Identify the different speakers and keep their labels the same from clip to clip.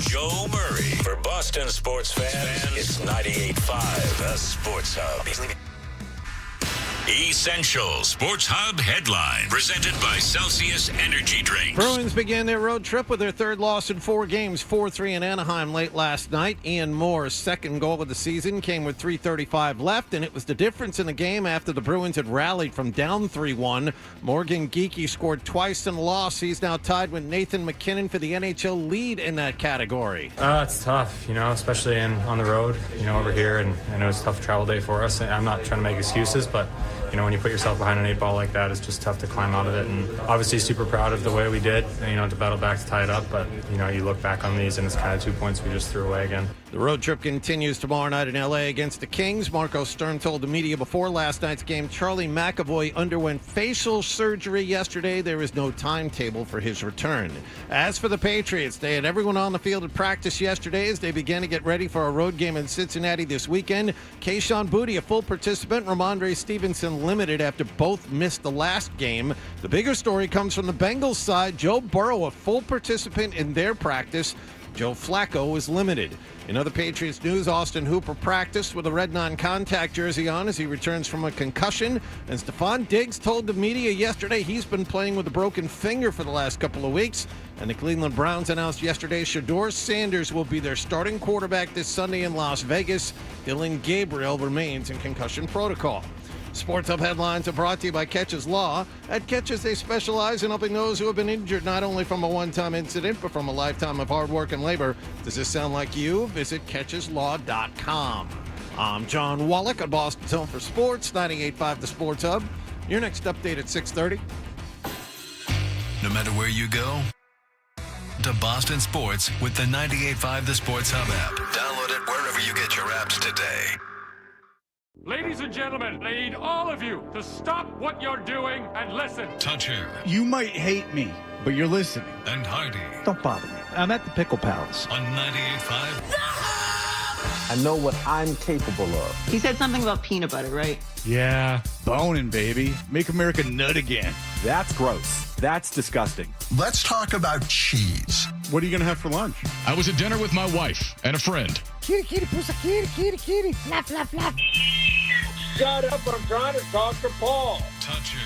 Speaker 1: Joe Murray. For Boston sports fans, it's 98.5, the Sports Hub. Essential Sports Hub headline presented by Celsius Energy Drinks.
Speaker 2: Bruins began their road trip with their third loss in 4 games, 4-3 in Anaheim late last night. Ian Moore's second goal of the season came with 3:35 left, and it was the difference in the game after the Bruins had rallied from down 3-1. Morgan Geekie scored twice in the loss. He's now tied with Nathan McKinnon for the NHL lead in that category.
Speaker 3: It's tough, especially on the road, over here, and I know it's a tough travel day for us. I'm not trying to make excuses, but when you put yourself behind an 8-ball like that, it's just tough to climb out of it. And obviously super proud of the way we did, to battle back to tie it up. But, you look back on these and it's kind of 2 points we just threw away again.
Speaker 2: The road trip continues tomorrow night in L.A. against the Kings. Marco Stern told the media before last night's game Charlie McAvoy underwent facial surgery yesterday. There is no timetable for his return. As for the Patriots, they had everyone on the field at practice yesterday as they began to get ready for a road game in Cincinnati this weekend. Kayshon Boutte, a full participant. Ramondre Stevenson limited after both missed the last game. The bigger story comes from the Bengals side. Joe Burrow, a full participant in their practice. Joe Flacco was limited. In other Patriots news, Austin Hooper practiced with a red non-contact jersey on as he returns from a concussion. And Stephon Diggs told the media yesterday he's been playing with a broken finger for the last couple of weeks. And the Cleveland Browns announced yesterday Shedeur Sanders will be their starting quarterback this Sunday in Las Vegas. Dylan Gabriel remains in concussion protocol. Sports Hub headlines are brought to you by Catches Law. At Catches, they specialize in helping those who have been injured not only from a one-time incident, but from a lifetime of hard work and labor. Does this sound like you? Visit CatchesLaw.com. I'm John Wallach at Boston's Home for Sports, 98.5 The Sports Hub. Your next update at 6:30.
Speaker 1: No matter where you go, to Boston Sports with the 98.5 The Sports Hub app. Download it wherever you get your apps today.
Speaker 4: Ladies and gentlemen, I need all of you to stop what you're doing and listen.
Speaker 1: Toucher
Speaker 5: You might hate me, but you're listening.
Speaker 1: and Hardy
Speaker 6: Don't bother me. I'm at the Pickle Palace.
Speaker 1: on 98.5.
Speaker 7: I know what I'm capable of.
Speaker 8: He said something about peanut butter, right?
Speaker 5: Yeah. Boning, baby. Make America nut again.
Speaker 7: That's gross. That's disgusting.
Speaker 9: Let's talk about cheese.
Speaker 5: What are you going to have for lunch?
Speaker 4: I was at dinner with my wife and a friend.
Speaker 6: Kitty, kitty, pussy, kitty, kitty, kitty. Flap, flap, flap.
Speaker 4: Shut up, I'm trying to talk to Paul.
Speaker 1: Toucher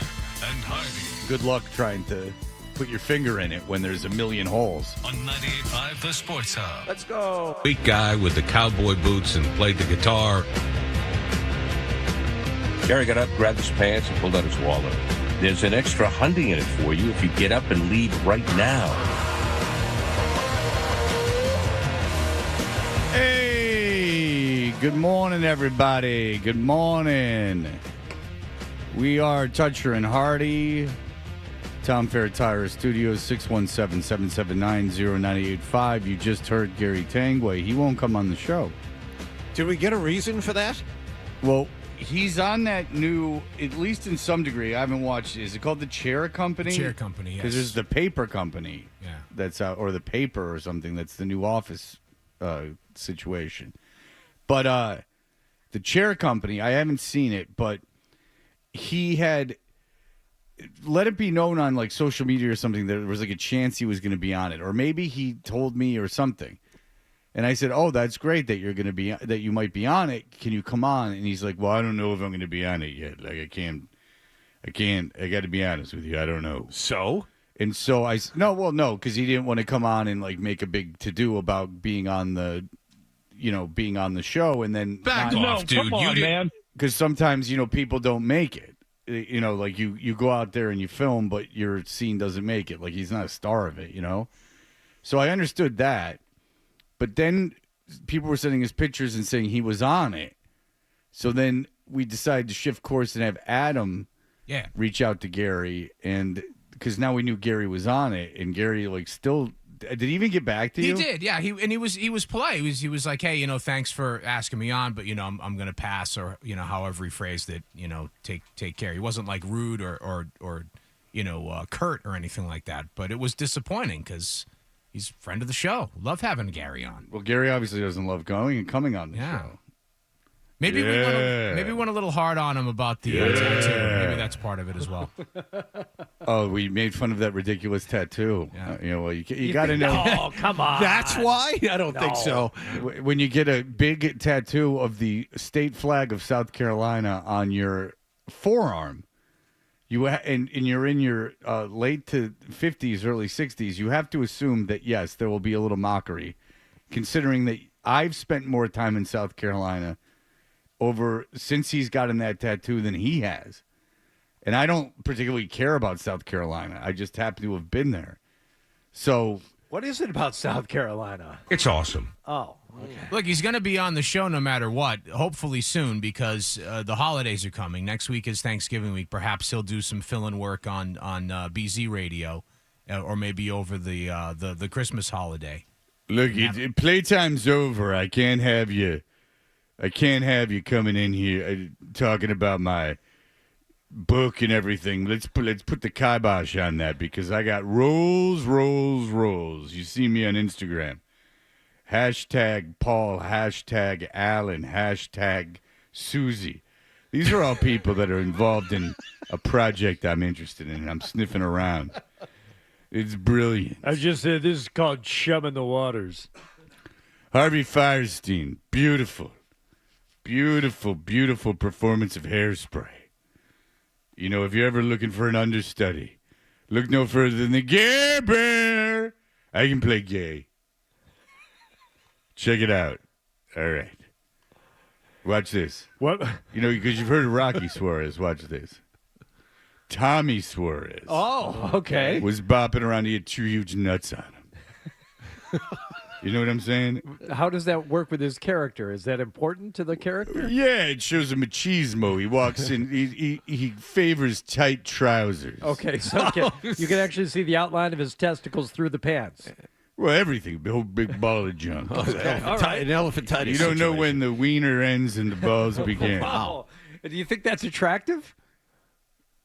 Speaker 1: and Hardy
Speaker 5: Good luck trying to put your finger in it when there's a million holes.
Speaker 1: on 98.5 The Sports Hub.
Speaker 7: Let's go.
Speaker 10: Sweet guy with the cowboy boots and played the guitar. Gary got up, grabbed his pants, and pulled out his wallet. There's an extra hunting in it for you if you get up and leave right now.
Speaker 5: Hey, good morning, everybody. Good morning. We are Toucher and Hardy. Tom Fair Tire Studios, 617-779-0985. You just heard Gary Tanguay. He won't come on the show.
Speaker 2: Did we get a reason for that?
Speaker 5: Well, he's on that new, at least in some degree, I haven't watched, is it called the Chair Company?
Speaker 3: Chair Company, yes.
Speaker 5: Because there's the Paper Company.
Speaker 3: Yeah.
Speaker 5: That's out, or the Paper or something. That's the new office situation. But the Chair Company, I haven't seen it, but he had let it be known on like social media or something that there was like a chance he was going to be on it, or maybe he told me or something. And I said, "Oh, that's great that you're going to be, that you might be on it. Can you come on?" And he's like, "Well, I don't know if I'm going to be on it yet. Like, I can't. I got to be honest with you. I don't know."
Speaker 2: So?
Speaker 5: And so no, because he didn't want to come on and like make a big to do about being on the, being on the show, and then
Speaker 10: Back off, dude.
Speaker 4: Come on, man.
Speaker 5: because sometimes people don't make it. Like you go out there and you film, but your scene doesn't make it. Like he's not a star of it, So I understood that. But then people were sending us pictures and saying he was on it. So then we decided to shift course and have Adam reach out to Gary. And because now we knew Gary was on it. And Gary, still, did he even get back to you?
Speaker 3: He did, yeah. He was polite. He was like, hey, thanks for asking me on, but I'm going to pass, or however he phrased it. Take care. He wasn't like rude or curt or anything like that. But it was disappointing because he's a friend of the show. Love having Gary on.
Speaker 5: Well, Gary obviously doesn't love going and coming on the show.
Speaker 11: Maybe we went a little hard on him about the tattoo. Maybe that's part of it as well.
Speaker 5: Oh, we made fun of that ridiculous tattoo.
Speaker 11: Yeah.
Speaker 5: Well, you got to know.
Speaker 6: Oh, come on.
Speaker 2: That's why? I don't think so.
Speaker 5: When you get a big tattoo of the state flag of South Carolina on your forearm, and you're in your late to 50s, early 60s, you have to assume that, yes, there will be a little mockery, considering that I've spent more time in South Carolina since he's gotten that tattoo than he has. And I don't particularly care about South Carolina. I just happen to have been there. So
Speaker 6: What is it about South Carolina?
Speaker 10: It's awesome.
Speaker 6: Oh, okay.
Speaker 11: Look, he's going to be on the show no matter what, hopefully soon, because the holidays are coming. Next week is Thanksgiving week. Perhaps he'll do some fill-in work on BZ Radio or maybe over the Christmas holiday.
Speaker 5: Look, playtime's over. I can't have you coming in here talking about my book and everything. Let's put the kibosh on that, because I got rolls. You see me on Instagram. Hashtag Paul, hashtag Alan, hashtag Susie. These are all people that are involved in a project I'm interested in, and I'm sniffing around. It's brilliant.
Speaker 6: I just said this is called chumming the waters.
Speaker 5: Harvey Fierstein, beautiful performance of Hairspray. You know, if you're ever looking for an understudy, look no further than the Gay Bear. I can play gay. Check it out. All right. Watch this.
Speaker 6: What?
Speaker 5: You know, because you've heard of Rocky Suarez. Watch this. Tommy Suarez.
Speaker 6: Oh, okay.
Speaker 5: Was bopping around. He had two huge nuts on him. You know what I'm saying?
Speaker 6: How does that work with his character? Is that important to the character?
Speaker 5: Yeah, it shows a machismo. He walks in. He favors tight trousers.
Speaker 6: Okay, so you can actually see the outline of his testicles through the pants.
Speaker 5: Well, everything. The whole big ball of junk.
Speaker 2: An elephant tight.
Speaker 5: You don't know when the wiener ends and the balls begin.
Speaker 6: Wow. Do you think that's attractive?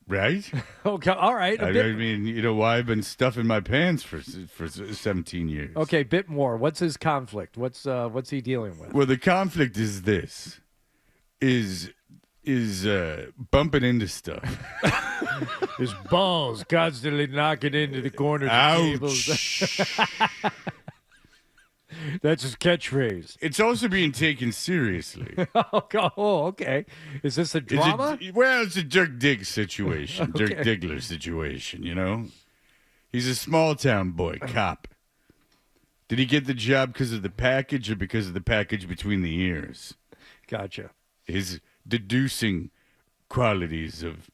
Speaker 5: Right?
Speaker 6: Okay, all right.
Speaker 5: I mean, you know why I've been stuffing my pants for 17 years.
Speaker 6: Okay, bit more. What's his conflict? What's he dealing with?
Speaker 5: Well, the conflict is this: is bumping into stuff.
Speaker 6: His balls constantly knocking into the corners of tables. That's his catchphrase.
Speaker 5: It's also being taken seriously.
Speaker 6: Oh, okay. Is this a drama?
Speaker 5: It's a Dirk Diggler situation.
Speaker 6: Okay.
Speaker 5: Dirk Diggler situation, you know? He's a small-town boy, cop. Did he get the job because of the package or because of the package between the ears?
Speaker 6: Gotcha.
Speaker 5: His deducing qualities of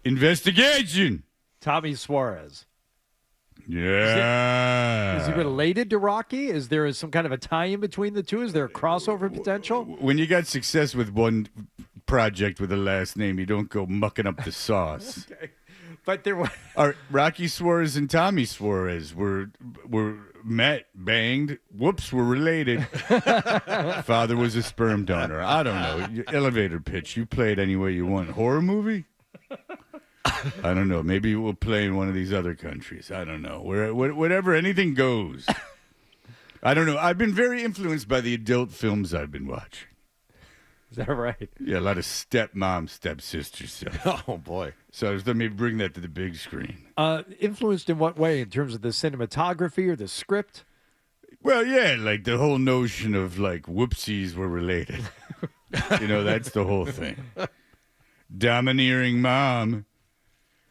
Speaker 5: investigation.
Speaker 6: Tommy Suarez.
Speaker 5: Yeah.
Speaker 6: Is he related to Rocky? Is there some kind of a tie-in between the two? Is there a crossover potential?
Speaker 5: When you got success with one project with a last name, you don't go mucking up the sauce.
Speaker 6: Okay. But there were
Speaker 5: Rocky Suarez and Tommy Suarez were met, banged. Whoops, were related. Father was a sperm donor. I don't know. Elevator pitch. You play it any way you want. Horror movie? I don't know. Maybe we'll play in one of these other countries. I don't know. Whatever, anything goes. I don't know. I've been very influenced by the adult films I've been watching.
Speaker 6: Is that right?
Speaker 5: Yeah, a lot of stepmom, stepsister stuff.
Speaker 2: Oh, boy.
Speaker 5: So let me bring that to the big screen.
Speaker 6: Influenced in what way? In terms of the cinematography or the script?
Speaker 5: Well, yeah, like the whole notion of like whoopsies were related. You know, that's the whole thing. Domineering mom.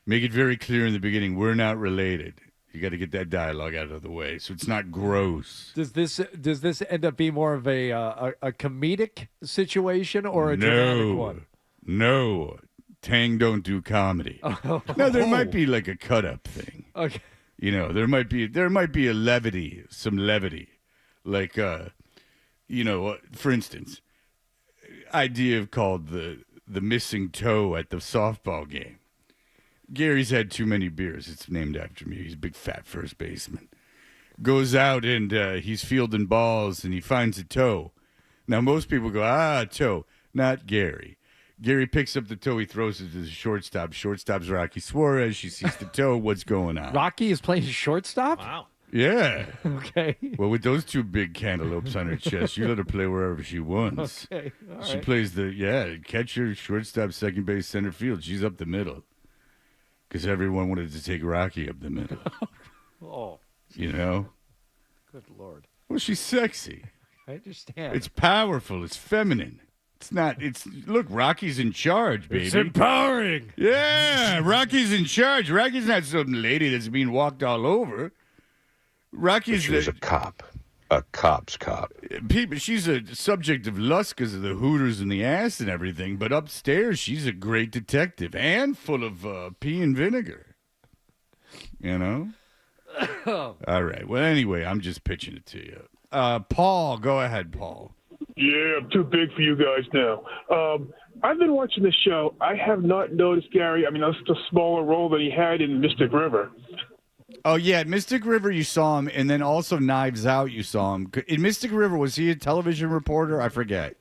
Speaker 5: Make it very clear in the beginning, we're not related. You got to get that dialogue out of the way, so it's not gross.
Speaker 6: Does this end up being more of a comedic situation or a dramatic one?
Speaker 5: No. Tang don't do comedy. No, there might be like a cut-up thing.
Speaker 6: Okay.
Speaker 5: You know, there might be a levity, some levity. Like, you know, for instance, idea called the missing toe at the softball game. Gary's had too many beers. It's named after me. He's a big fat first baseman. Goes out and he's fielding balls and he finds a toe. Now, most people go, toe. Not Gary. Gary picks up the toe. He throws it to the shortstop. Shortstop's Rocky Suarez. She sees the toe. What's going on?
Speaker 6: Rocky is playing shortstop?
Speaker 2: Wow.
Speaker 5: Yeah.
Speaker 6: Okay.
Speaker 5: Well, with those two big cantaloupes on her chest, you let her play wherever she wants.
Speaker 6: Okay. All
Speaker 5: She
Speaker 6: right.
Speaker 5: plays catcher, shortstop, second base, center field. She's up the middle. Because everyone wanted to take Rocky up the middle.
Speaker 6: Oh,
Speaker 5: You know?
Speaker 6: good Lord.
Speaker 5: Well, she's sexy.
Speaker 6: I understand.
Speaker 5: It's powerful. It's feminine. Look, Rocky's in charge, baby.
Speaker 6: It's empowering.
Speaker 5: Yeah, Rocky's in charge. Rocky's not some lady that's being walked all over. Rocky's
Speaker 10: She was a cop. A cop's cop.
Speaker 5: She's a subject of lust because of the hooters and the ass and everything, but upstairs she's a great detective and full of pea and vinegar. You know? All right. Well, anyway, I'm just pitching it to you. Paul, go ahead, Paul.
Speaker 12: Yeah, I'm too big for you guys now. I've been watching the show. I have not noticed Gary. I mean, that's a smaller role than he had in Mystic River.
Speaker 5: Oh, yeah. Mystic River, you saw him. And then also Knives Out, you saw him. In Mystic River, was he a television reporter? I forget.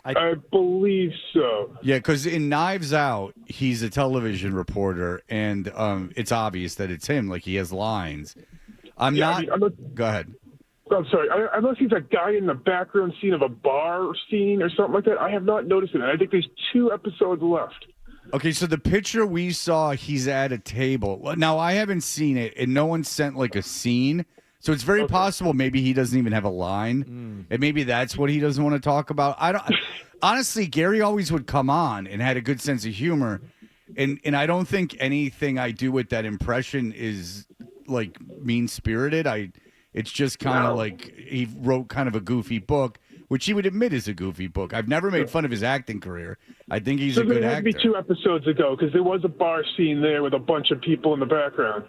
Speaker 12: I believe so.
Speaker 5: Yeah, because in Knives Out, he's a television reporter. And it's obvious that it's him. Like, he has lines. I'm not. Go ahead.
Speaker 12: I'm sorry. I know he's a guy in the background scene of a bar scene or something like that. I have not noticed it. I think there's 2 episodes left.
Speaker 5: Okay, so the picture we saw, he's at a table. Now, I haven't seen it, and no one sent, like, a scene. So it's very possible maybe he doesn't even have a line, and maybe that's what he doesn't want to talk about. I don't. Honestly, Gary always would come on and had a good sense of humor, and I don't think anything I do with that impression is, like, mean-spirited. It's just kind of like he wrote kind of a goofy book, which he would admit is a goofy book. I've never made fun of his acting career. I think he's a good
Speaker 12: It had to
Speaker 5: actor.
Speaker 12: be 2 episodes ago because there was a bar scene there with a bunch of people in the background.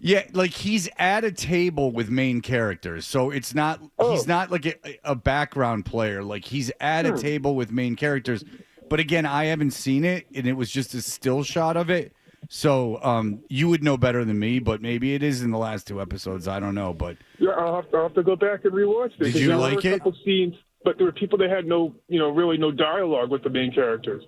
Speaker 5: Yeah, like he's at a table with main characters, so it's not. He's not like a background player. Like he's at a table with main characters. But again, I haven't seen it, and it was just a still shot of it. So you would know better than me, but maybe it is in the last 2 episodes. I don't know, but
Speaker 12: Yeah, I'll have to go back and rewatch this.
Speaker 5: Did you
Speaker 12: There
Speaker 5: like
Speaker 12: were a
Speaker 5: it?
Speaker 12: couple scenes, but there were people that had really no dialogue with the main characters.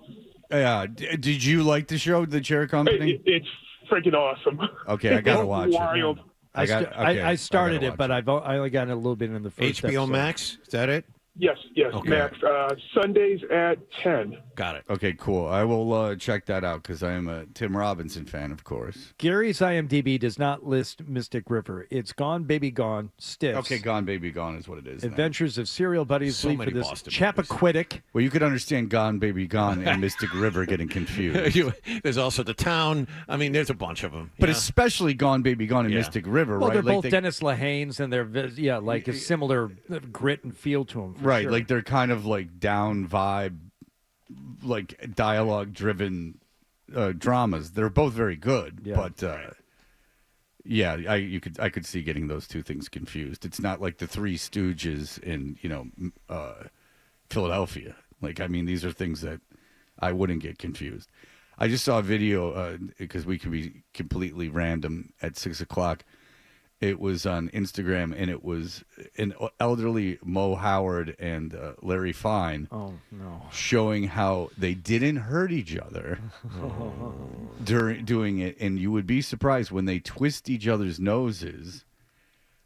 Speaker 5: yeah. Did you like the show, The Chair Company?
Speaker 12: It's freaking awesome.
Speaker 5: Okay, I gotta watch it.
Speaker 12: Wild.
Speaker 6: I started
Speaker 5: gotta
Speaker 6: it, but I only got a little bit in the first
Speaker 2: HBO
Speaker 6: episode.
Speaker 2: Max, is that it?
Speaker 12: Yes,
Speaker 5: Okay.
Speaker 12: Max. Sundays at 10.
Speaker 2: Got it.
Speaker 5: Okay, cool. I will check that out because I am a Tim Robinson fan, of course.
Speaker 6: Gary's IMDb does not list Mystic River. It's Gone Baby Gone, Stiffs.
Speaker 5: Okay, Gone Baby Gone is what it is. now.
Speaker 6: Adventures of Serial Buddies
Speaker 2: So
Speaker 6: lead
Speaker 2: many
Speaker 6: for this
Speaker 2: Boston
Speaker 6: Chappaquiddick.
Speaker 5: Well, you could understand Gone Baby Gone and Mystic River getting confused.
Speaker 2: There's also The Town. I mean, there's a bunch of them.
Speaker 5: But especially Gone Baby Gone and Mystic River,
Speaker 6: Well,
Speaker 5: right?
Speaker 6: they're
Speaker 5: Like
Speaker 6: both Dennis Lehane's, and they're like a similar grit and feel to them.
Speaker 5: right,
Speaker 6: sure.
Speaker 5: like they're kind of like down vibe, like dialogue driven dramas. They're both very good, but yeah, I could see getting those 2 things confused. It's not like the Three Stooges in Philadelphia. Like, I mean, these are things that I wouldn't get confused. I just saw a video because we can be completely random at 6:00. It was on Instagram, and it was an elderly Mo Howard and Larry Fine showing how they didn't hurt each other during doing it. And you would be surprised when they twist each other's noses,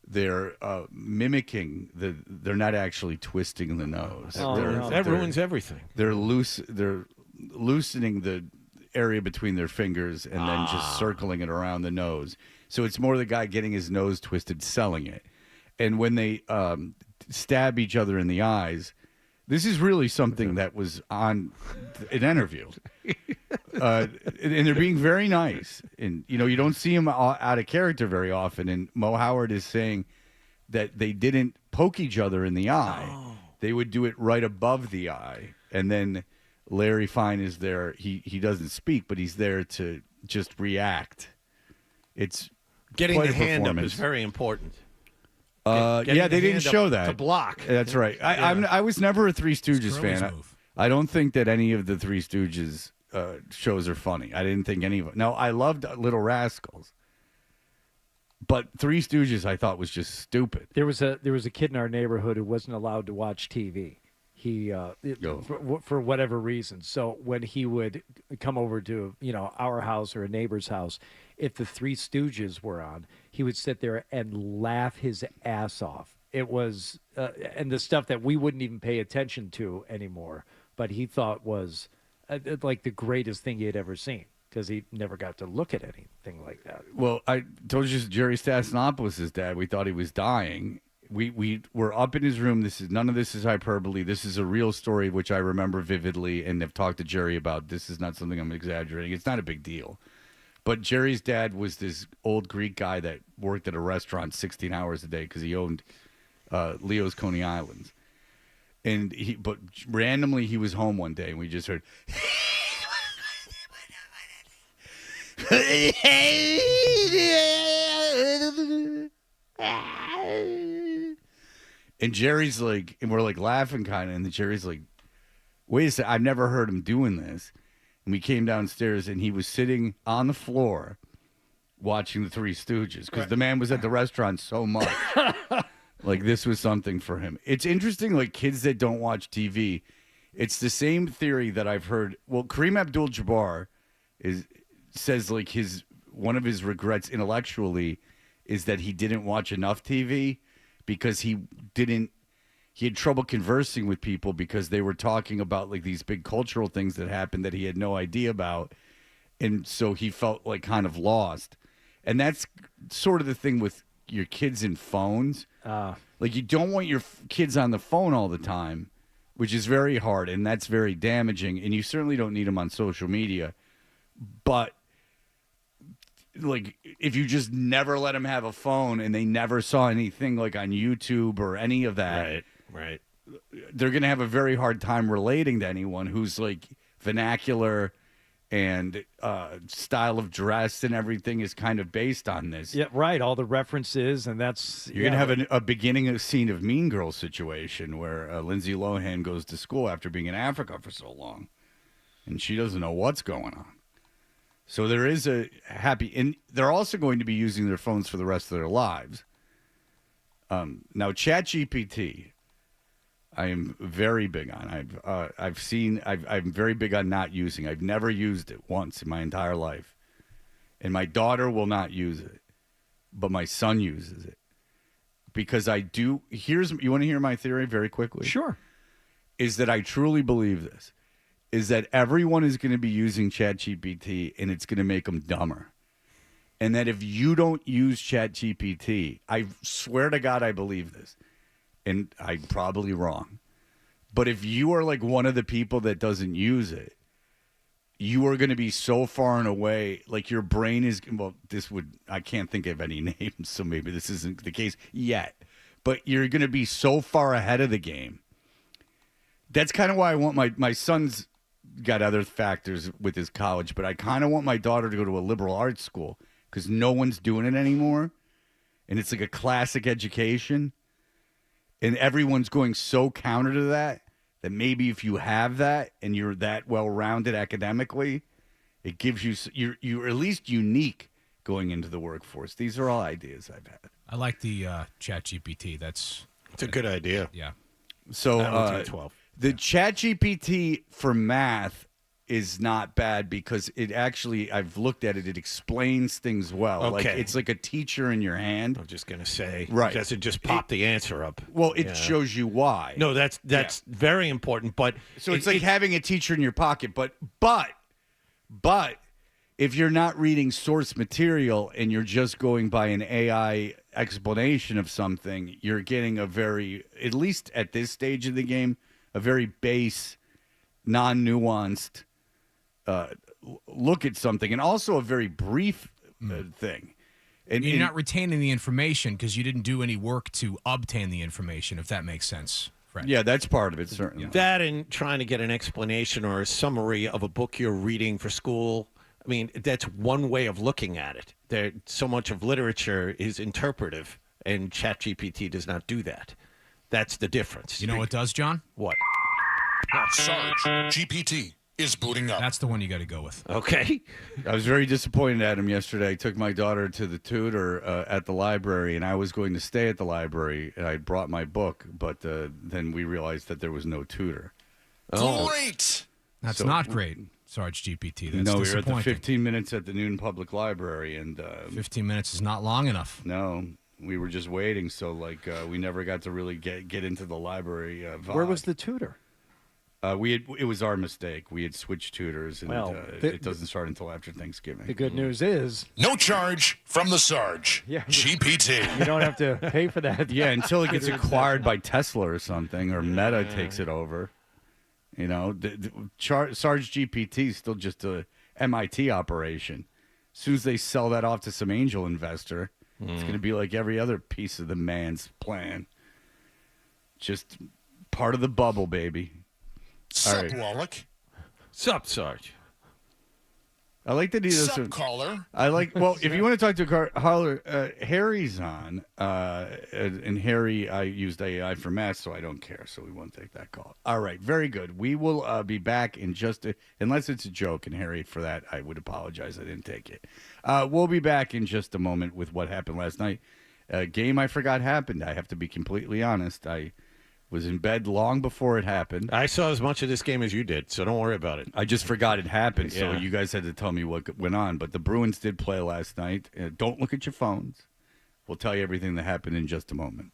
Speaker 5: they're mimicking they're not actually twisting the nose.
Speaker 2: That ruins everything.
Speaker 5: They're loosening the area between their fingers and then just circling it around the nose. So it's more the guy getting his nose twisted, selling it. And when they stab each other in the eyes, this is really something that was on an interview. And they're being very nice. And, you don't see him out of character very often. And Mo Howard is saying that they didn't poke each other in the eye. Oh. They would do it right above the eye. And then Larry Fine is there. He doesn't speak, but he's there to just react. It's
Speaker 2: getting
Speaker 5: quite
Speaker 2: the
Speaker 5: a
Speaker 2: hand up is
Speaker 5: performance.
Speaker 2: very important.
Speaker 5: Yeah, they didn't show that
Speaker 2: to block.
Speaker 5: That's right. I was never a Three Stooges fan. I don't think that any of the Three Stooges shows are funny. I didn't think any of them. No, I loved Little Rascals, but Three Stooges I thought was just stupid.
Speaker 6: There was a kid in our neighborhood who wasn't allowed to watch TV. He for whatever reason. So when he would come over to our house or a neighbor's house, if the Three Stooges were on, he would sit there and laugh his ass off. It was, and the stuff that we wouldn't even pay attention to anymore, but he thought was like the greatest thing he had ever seen because he never got to look at anything like that.
Speaker 5: Well, I told you Jerry Stasinopoulos' dad. We thought he was dying. We were up in his room. None of this is hyperbole. This is a real story, which I remember vividly and have talked to Jerry about. This is not something I'm exaggerating. It's not a big deal. But Jerry's dad was this old Greek guy that worked at a restaurant 16 hours a day because he owned Leo's Coney Islands. But randomly he was home one day and we just heard, and Jerry's like, and we're like laughing kind of, and Jerry's like, wait a second, I've never heard him doing this. And we came downstairs and he was sitting on the floor watching the Three Stooges because the man was at the restaurant so much. Like this was something for him. It's interesting, like kids that don't watch TV. It's the same theory that I've heard. Well, Kareem Abdul-Jabbar says like one of his regrets intellectually is that he didn't watch enough TV because he had trouble conversing with people because they were talking about like these big cultural things that happened that he had no idea about. And so he felt like kind of lost. And that's sort of the thing with your kids and phones. Like you don't want your kids on the phone all the time, which is very hard and that's very damaging. And you certainly don't need them on social media. But like if you just never let them have a phone and they never saw anything like on YouTube or any of that,
Speaker 2: right,
Speaker 5: they're going to have a very hard time relating to anyone who's like vernacular and style of dress and everything is kind of based on this.
Speaker 6: Yeah, right. All the references, and that's
Speaker 5: you're gonna have a beginning of scene of Mean Girls situation where Lindsay Lohan goes to school after being in Africa for so long, and she doesn't know what's going on. So there is a happy, and they're also going to be using their phones for the rest of their lives. Now, ChatGPT, I am very big on. I'm very big on not using. I've never used it once in my entire life, and my daughter will not use it, but my son uses it because I do. You want to hear my theory very quickly?
Speaker 6: Sure.
Speaker 5: Is that I truly believe this. Is that everyone is going to be using ChatGPT and it's going to make them dumber. And that if you don't use ChatGPT, I swear to God I believe this, and I'm probably wrong, but if you are like one of the people that doesn't use it, you are going to be so far and away, like your brain is, I can't think of any names, so maybe this isn't the case yet, but you're going to be so far ahead of the game. That's kind of why I want my son's got other factors with his college, but I kind of want my daughter to go to a liberal arts school because no one's doing it anymore. And it's like a classic education. And everyone's going so counter to that maybe if you have that and you're that well-rounded academically, it gives you, you're at least unique going into the workforce. These are all ideas I've had.
Speaker 11: I like the ChatGPT. It's
Speaker 2: a good idea.
Speaker 11: Yeah.
Speaker 2: So
Speaker 5: the ChatGPT for math is not bad because it actually, I've looked at it, it explains things well.
Speaker 2: Okay.
Speaker 5: Like it's like a teacher in your hand.
Speaker 2: I'm just going to say,
Speaker 5: right.
Speaker 2: It doesn't just pop the answer up.
Speaker 5: Well, it shows you why.
Speaker 2: No, that's very important. But
Speaker 5: so it's like having a teacher in your pocket. But if you're not reading source material and you're just going by an AI explanation of something, you're getting a very, at least at this stage of the game, a very base, non-nuanced look at something, and also a very brief thing.
Speaker 11: And you're not retaining the information because you didn't do any work to obtain the information, if that makes sense. Fred.
Speaker 5: Yeah, that's part of it, certainly.
Speaker 2: That and trying to get an explanation or a summary of a book you're reading for school. I mean, that's one way of looking at it. So much of literature is interpretive, and ChatGPT does not do that. That's the difference.
Speaker 11: You know what does, John?
Speaker 2: What?
Speaker 9: Sarge, GPT is booting up.
Speaker 11: That's the one you got to go with.
Speaker 2: Okay.
Speaker 5: I was very disappointed at him yesterday. I took my daughter to the tutor at the library, and I was going to stay at the library, and I brought my book, but then we realized that there was no tutor.
Speaker 9: Great!
Speaker 11: That's not great. Sarge GPT. That's
Speaker 5: no, we were at the
Speaker 11: disappointing.
Speaker 5: 15 minutes at the Newton Public Library, and
Speaker 11: 15 minutes is not long enough.
Speaker 5: No, we were just waiting, so we never got to really get into the library. Vibe.
Speaker 6: Where was the tutor?
Speaker 5: It was our mistake. We had switched tutors, and it doesn't start until after Thanksgiving.
Speaker 6: The good news is
Speaker 9: no charge from the Sarge. GPT.
Speaker 6: You don't have to pay for that.
Speaker 5: Yeah, until it gets acquired by Tesla or something, or Meta takes it over. You know, Sarge GPT is still just a MIT operation. As soon as they sell that off to some angel investor, it's going to be like every other piece of the man's plan. Just part of the bubble, baby.
Speaker 9: Sup, Wallach?
Speaker 2: Sup, Sarge?
Speaker 5: I like that he does.
Speaker 9: Sup, caller?
Speaker 5: I like. Well, if you want to talk to a caller, Harry's on, and Harry, I used AI for math, so I don't care. So we won't take that call. All right, very good. We will be back in unless it's a joke, and Harry, for that, I would apologize. I didn't take it. We'll be back in just a moment with what happened last night. A game I forgot happened. I have to be completely honest. I was in bed long before it happened.
Speaker 2: I saw as much of this game as you did, so don't worry about it.
Speaker 5: I just forgot it happened, so
Speaker 2: Yeah.
Speaker 5: you guys had to tell me what went on. But the Bruins did play last night. Don't look at your phones. We'll tell you everything that happened in just a moment.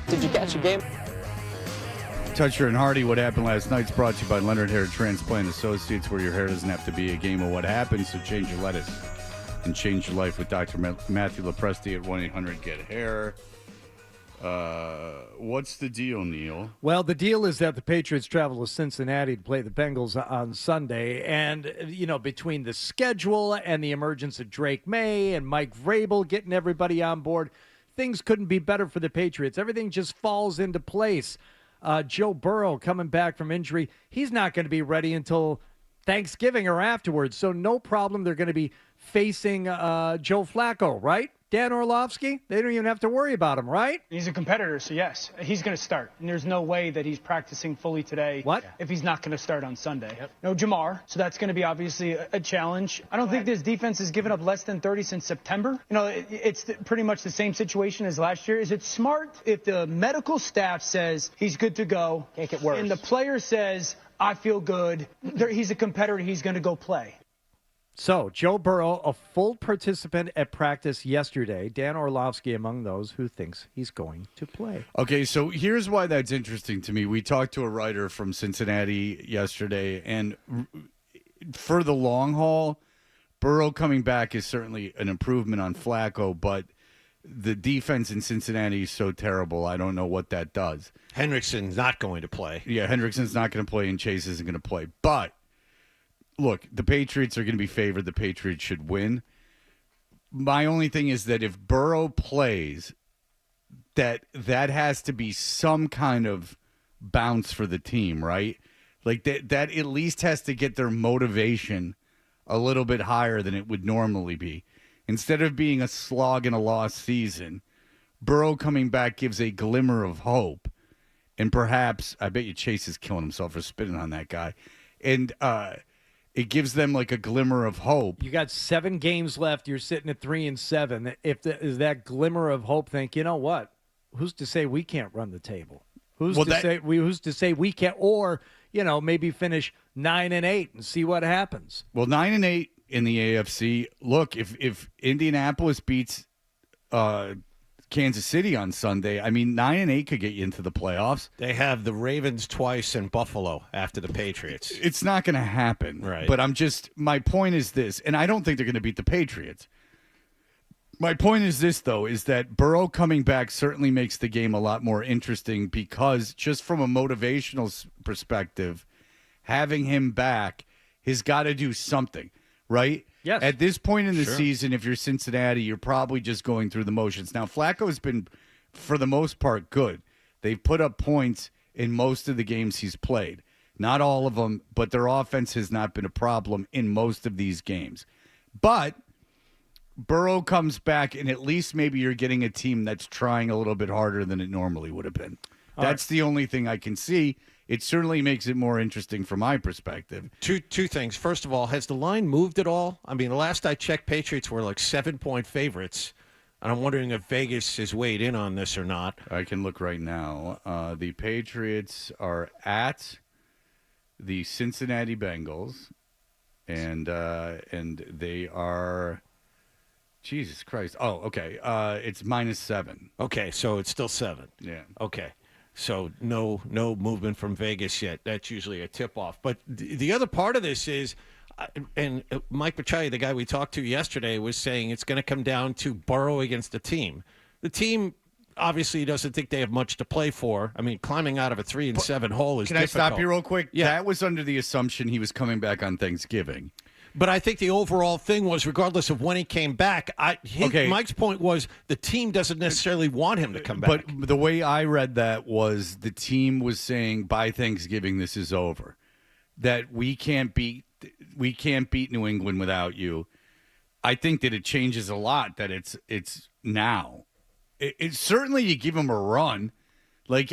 Speaker 13: Did you catch a game?
Speaker 5: Toucher and Hardy, What Happened Last Night's brought to you by Leonard Hair Transplant Associates, where your hair doesn't have to be a game of what happened, so change your lettuce and change your life with Dr. Matthew Lopresti at 1-800-GET-HAIR. What's the deal, Neil?
Speaker 6: Well, the deal is that the Patriots travel to Cincinnati to play the Bengals on Sunday. And, between the schedule and the emergence of Drake May and Mike Vrabel getting everybody on board, things couldn't be better for the Patriots. Everything just falls into place. Joe Burrow coming back from injury. He's not going to be ready until Thanksgiving or afterwards. So no problem. They're going to be facing Joe Flacco, right? Dan Orlovsky, they don't even have to worry about him, right?
Speaker 14: He's a competitor, so yes, he's going to start. And there's no way that he's practicing fully today.
Speaker 6: What?
Speaker 14: If he's not going to start on Sunday. Yep. No Jamar, so that's going to be obviously a challenge. I don't think this defense has given up less than 30 since September. It's pretty much the same situation as last year. Is it smart if the medical staff says he's good to go?
Speaker 13: Can't get worse.
Speaker 14: And the player says, I feel good. He's a competitor. He's going to go play.
Speaker 6: So, Joe Burrow, a full participant at practice yesterday. Dan Orlovsky among those who thinks he's going to play.
Speaker 5: Okay, so here's why that's interesting to me. We talked to a writer from Cincinnati yesterday, and for the long haul, Burrow coming back is certainly an improvement on Flacco, but the defense in Cincinnati is so terrible, I don't know what that does.
Speaker 2: Hendrickson's not going to play.
Speaker 5: Yeah, Hendrickson's not going to play, and Chase isn't going to play. But look, the Patriots are going to be favored. The Patriots should win. My only thing is that if Burrow plays, that has to be some kind of bounce for the team, right? Like that at least has to get their motivation a little bit higher than it would normally be. Instead of being a slog in a lost season, Burrow coming back gives a glimmer of hope. And perhaps, I bet you Chase is killing himself for spitting on that guy. And it gives them like a glimmer of hope.
Speaker 6: You got 7 games left. You're sitting at 3-7. Is that glimmer of hope, think, you know what? Who's to say we can't run the table? Who's to say we can't? Or, maybe finish 9-8 and see what happens.
Speaker 5: Well, 9-8 in the AFC. Look, if Indianapolis beats Kansas City on Sunday, 9-8 could get you into the playoffs.
Speaker 2: They have the Ravens twice and Buffalo after the Patriots.
Speaker 5: It's not going to happen.
Speaker 2: Right.
Speaker 5: But my point is this, and I don't think they're going to beat the Patriots. My point is this, though, is that Burrow coming back certainly makes the game a lot more interesting because just from a motivational perspective, having him back has got to do something, right?
Speaker 6: Yes.
Speaker 5: At this point in the season, if you're Cincinnati, you're probably just going through the motions. Now, Flacco's been, for the most part, good. They've put up points in most of the games he's played. Not all of them, but their offense has not been a problem in most of these games. But Burrow comes back, and at least maybe you're getting a team that's trying a little bit harder than it normally would have been. That's the only thing I can see. It certainly makes it more interesting from my perspective.
Speaker 2: Two things. First of all, has the line moved at all? Last I checked, Patriots were like 7-point favorites. And I'm wondering if Vegas has weighed in on this or not.
Speaker 5: I can look right now. The Patriots are at the Cincinnati Bengals, and they are, Jesus Christ. Oh, okay. It's -7.
Speaker 2: Okay, so it's still 7.
Speaker 5: Yeah.
Speaker 2: Okay. So no movement from Vegas yet. That's usually a tip-off. But the other part of this is, and Mike Pacelli, the guy we talked to yesterday, was saying it's going to come down to Burrow against the team. The team obviously doesn't think they have much to play for. Climbing out of a 3-7 hole is difficult.
Speaker 5: Can I stop you real quick?
Speaker 2: Yeah.
Speaker 5: That was under the assumption he was coming back on Thanksgiving.
Speaker 2: But I think the overall thing was, regardless of when he came back, Mike's point was the team doesn't necessarily want him to come back.
Speaker 5: But the way I read that was the team was saying by Thanksgiving this is over, that we can't beat New England without you. I think that it changes a lot that it's now. It certainly you give them a run. Because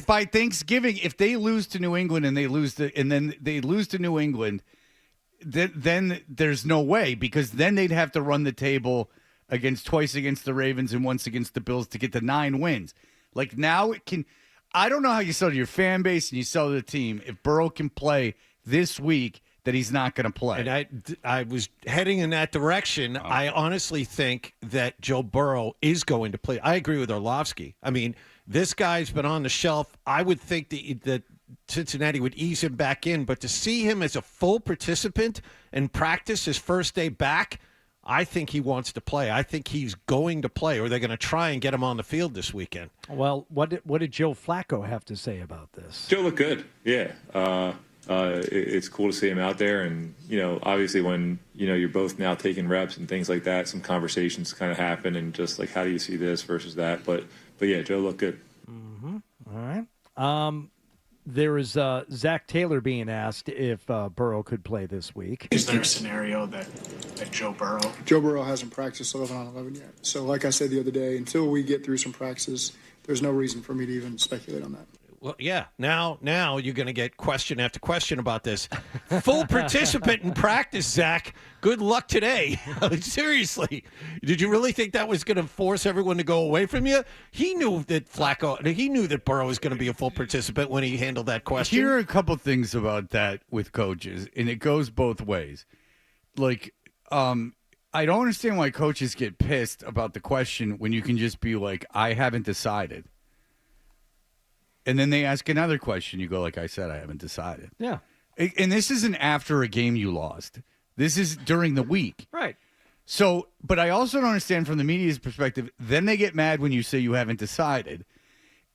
Speaker 5: by Thanksgiving, if they lose to New England and then they lose to New England, then there's no way, because then they'd have to run the table twice against the Ravens and once against the Bills to get to 9 wins. Like now it can. I don't know how you sell to your fan base and you sell to the team. If Burrow can play this week, that he's not going to play.
Speaker 2: And I was heading in that direction. I honestly think that Joe Burrow is going to play. I agree with Orlovsky. I mean, this guy's been on the shelf. I would think that Cincinnati would ease him back in, but to see him as a full participant in practice his first day back, I think he wants to play. I think he's going to play, or they're going to try and get him on the field this weekend.
Speaker 6: Well, what did Joe Flacco have to say about this?
Speaker 13: Joe looked good. Yeah. It's cool to see him out there. And, obviously when, you're both now taking reps and things like that, some conversations kind of happen and just like, how do you see this versus that? But yeah, Joe looked good.
Speaker 6: Mm-hmm. All right. There is Zach Taylor being asked if Burrow could play this week.
Speaker 15: Is there a scenario that Joe Burrow?
Speaker 16: Joe Burrow hasn't practiced 11 on 11 yet. So like I said the other day, until we get through some practices, there's no reason for me to even speculate on that.
Speaker 2: Well, yeah. Now you're going to get question after question about this. Full participant in practice, Zach. Good luck today. Seriously. Did you really think that was going to force everyone to go away from you? He knew that Burrow was going to be a full participant when he handled that question.
Speaker 5: Here are a couple things about that with coaches, and it goes both ways. Like, I don't understand why coaches get pissed about the question when you can just be like, I haven't decided. And then they ask another question. You go, like I said, I haven't decided.
Speaker 6: Yeah.
Speaker 5: And this isn't after a game you lost. This is during the week.
Speaker 6: Right.
Speaker 5: So, but I also don't understand from the media's perspective, then they get mad when you say you haven't decided.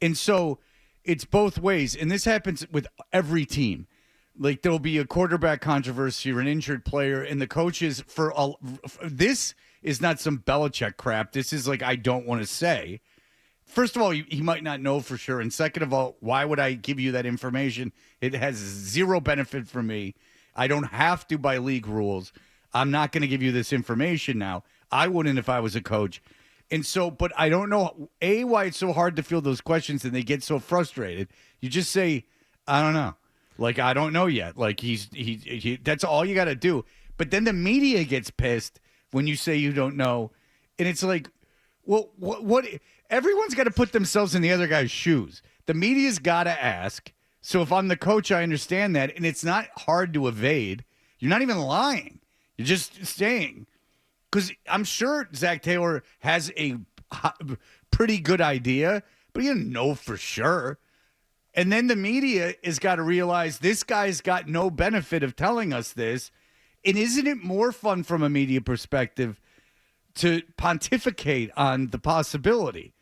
Speaker 5: And so it's both ways. And this happens with every team. Like there'll be a quarterback controversy or an injured player, and the coaches this is not some Belichick crap. This is like, I don't want to say. First of all, he might not know for sure. And second of all, why would I give you that information? It has zero benefit for me. I don't have to by league rules. I'm not going to give you this information now. I wouldn't if I was a coach. And so, but I don't know, why it's so hard to field those questions and they get so frustrated. You just say, I don't know. Like, I don't know yet. Like, he that's all you got to do. But then the media gets pissed when you say you don't know. And it's like, well, what everyone's got to put themselves in the other guy's shoes. The media's got to ask. So if I'm the coach, I understand that. And it's not hard to evade. You're not even lying. You're just saying. Because I'm sure Zach Taylor has a pretty good idea, but he doesn't know for sure. And then the media has got to realize this guy's got no benefit of telling us this. And isn't it more fun from a media perspective to pontificate on the possibility?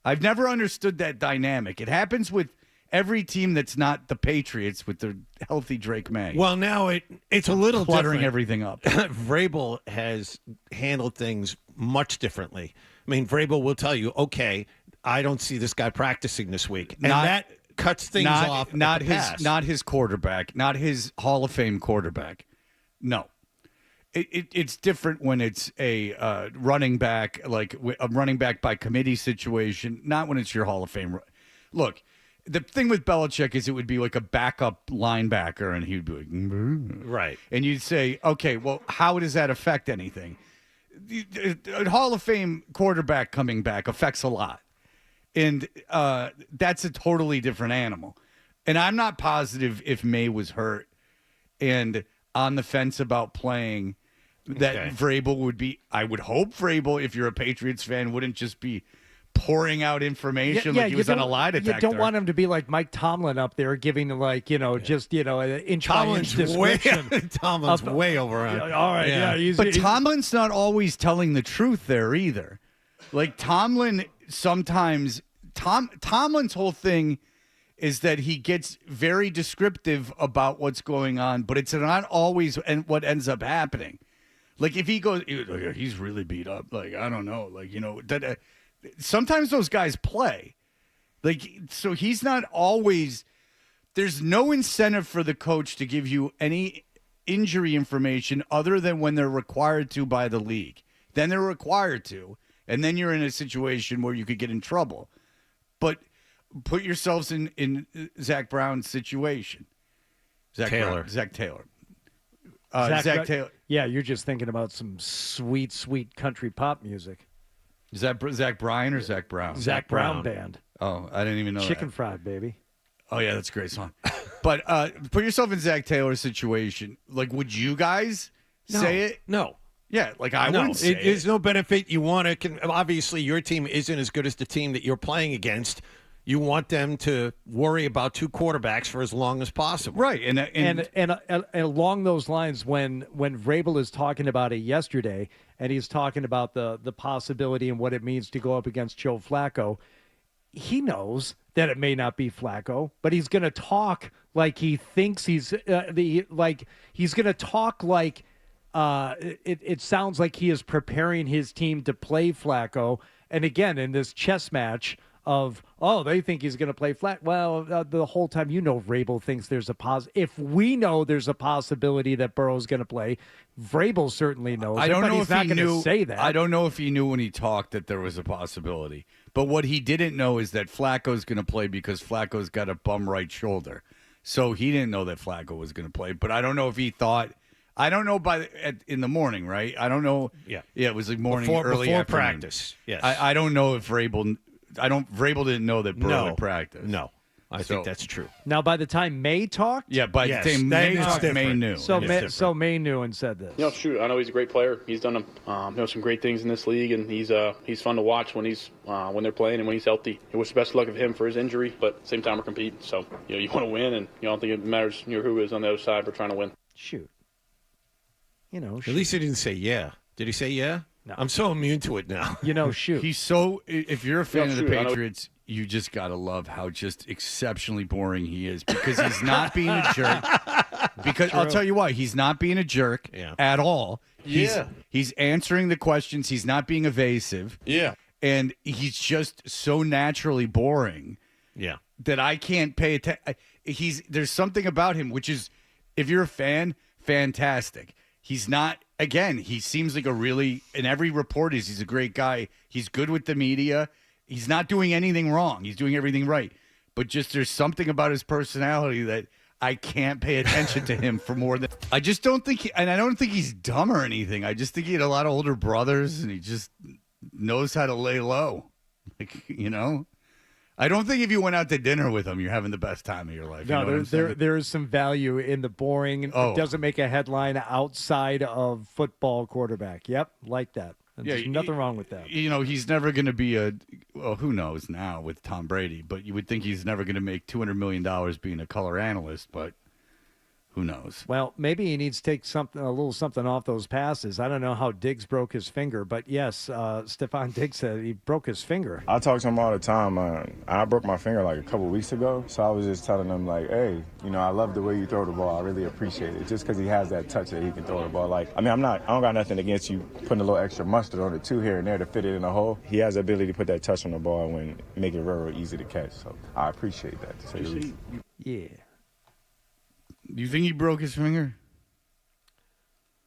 Speaker 5: I've never understood that dynamic. It happens with every team that's not the Patriots with their healthy Drake May.
Speaker 2: Well, now it's a little
Speaker 5: cluttering
Speaker 2: different.
Speaker 5: everything up.
Speaker 2: Vrabel has handled things much differently. I mean, Vrabel will tell you, okay, I don't see this guy practicing this week. And that cuts things off.
Speaker 5: Not his quarterback, not his Hall of Fame quarterback. No. It's different when it's a running back, like a running back by committee situation, not when it's your Hall of Fame. Look, the thing with Belichick is it would be like a backup linebacker, and he'd be like,
Speaker 2: right.
Speaker 5: And you'd say, okay, well, how does that affect anything? A Hall of Fame quarterback coming back affects a lot. And that's a totally different animal. And I'm not positive if May was hurt and on the fence about playing that Vrabel would be. I would hope Vrabel, if you're a Patriots fan, wouldn't just be pouring out like he was on a lie detector.
Speaker 6: You don't want him to be like Mike Tomlin up there giving just an inch by inch description.
Speaker 2: Tomlin's way over on.
Speaker 6: All right,
Speaker 5: but Tomlin's not always telling the truth there either. Like Tomlin sometimes, Tomlin's whole thing is that he gets very descriptive about what's going on, but it's not always what ends up happening. Like if he goes, he's really beat up. Like, I don't know. Like, sometimes those guys play. Like, so he's not always, there's no incentive for the coach to give you any injury information other than when they're required to by the league. Then they're required to, and then you're in a situation where you could get in trouble. But put yourselves in Zach Brown's situation. Zach Taylor. Zach Taylor.
Speaker 6: Yeah, you're just thinking about some sweet, sweet country pop music.
Speaker 5: Is that Zach Bryan or Zach Brown?
Speaker 6: Zach Brown Band.
Speaker 5: Oh, I didn't even know
Speaker 6: Chicken
Speaker 5: that.
Speaker 6: Fried, baby.
Speaker 5: Oh, yeah, that's a great song. But put yourself in Zach Taylor's situation. Like, would you guys say it?
Speaker 2: No.
Speaker 5: Yeah, like I wouldn't say it.
Speaker 2: There's no benefit. You want to. Obviously, your team isn't as good as the team that you're playing against. You want them to worry about 2 quarterbacks for as long as possible.
Speaker 5: Right.
Speaker 6: And along those lines, when Vrabel is talking about it yesterday, and he's talking about the possibility and what it means to go up against Joe Flacco, he knows that it may not be Flacco, but he's going to talk like he thinks he's he's going to talk like it sounds like he is preparing his team to play Flacco. And again, in this chess match of, they think he's going to play flat. Well, the whole time, Vrabel thinks there's a if we know there's a possibility that Burrow's going to play, Vrabel certainly knows.
Speaker 5: I don't know
Speaker 6: he's
Speaker 5: if
Speaker 6: not
Speaker 5: he
Speaker 6: going
Speaker 5: knew.
Speaker 6: to say that.
Speaker 5: I don't know if he knew when he talked that there was a possibility. But what he didn't know is that Flacco's going to play because Flacco's got a bum right shoulder. So he didn't know that Flacco was going to play. But I don't know if he thought. I don't know in the morning, right? I don't know.
Speaker 2: Yeah,
Speaker 5: it was like morning, early
Speaker 2: before
Speaker 5: afternoon.
Speaker 2: practice. Yes,
Speaker 5: I don't know if Vrabel. Vrabel didn't know that Burrow had practice.
Speaker 2: No, I think that's true.
Speaker 6: Now, by the time May talked,
Speaker 5: by the time May talked, May knew.
Speaker 6: So May knew and said this.
Speaker 17: Shoot, I know he's a great player. He's done some great things in this league, and he's fun to watch when they're playing and when he's healthy. I wish the best of luck of him for his injury, but at the same time we're competing. So you want to win, and I don't think it matters who is on the other side. We're trying to win.
Speaker 6: Shoot.
Speaker 2: At least he didn't say yeah. Did he say yeah?
Speaker 6: No.
Speaker 2: I'm so immune to it now.
Speaker 6: Shoot.
Speaker 5: He's so. If you're a fan of the Patriots, you just gotta love how just exceptionally boring he is because he's not being a jerk. Because I'll tell you why, he's not being a jerk at all. He's answering the questions. He's not being evasive.
Speaker 9: Yeah,
Speaker 5: and he's just so naturally boring.
Speaker 2: Yeah,
Speaker 5: that I can't pay attention. There's something about him which is, if you're a fan, fantastic. He's not. Again, he seems like in every report he's a great guy. He's good with the media. He's not doing anything wrong. He's doing everything right. But just there's something about his personality that I can't pay attention to him for more than. I just don't think, and I don't think he's dumb or anything. I just think he had a lot of older brothers, and he just knows how to lay low. I don't think if you went out to dinner with him, you're having the best time of your life.
Speaker 6: No, there is some value in the boring. It doesn't make a headline outside of football quarterback. Yep, like that. There's nothing wrong with that.
Speaker 5: He's never going to be who knows now with Tom Brady, but you would think he's never going to make $200 million being a color analyst, but who knows?
Speaker 6: Well, maybe he needs to take a little something off those passes. I don't know how Diggs broke his finger, but yes, Stephon Diggs said he broke his finger.
Speaker 18: I talk to him all the time. I broke my finger like a couple weeks ago, so I was just telling him like, hey, I love the way you throw the ball. I really appreciate it. Just because he has that touch that he can throw the ball. I don't got nothing against you putting a little extra mustard on it too here and there to fit it in the hole. He has the ability to put that touch on the ball and make it very, very easy to catch. So I appreciate that, to say the least.
Speaker 6: Yeah.
Speaker 5: Do you think he broke his finger?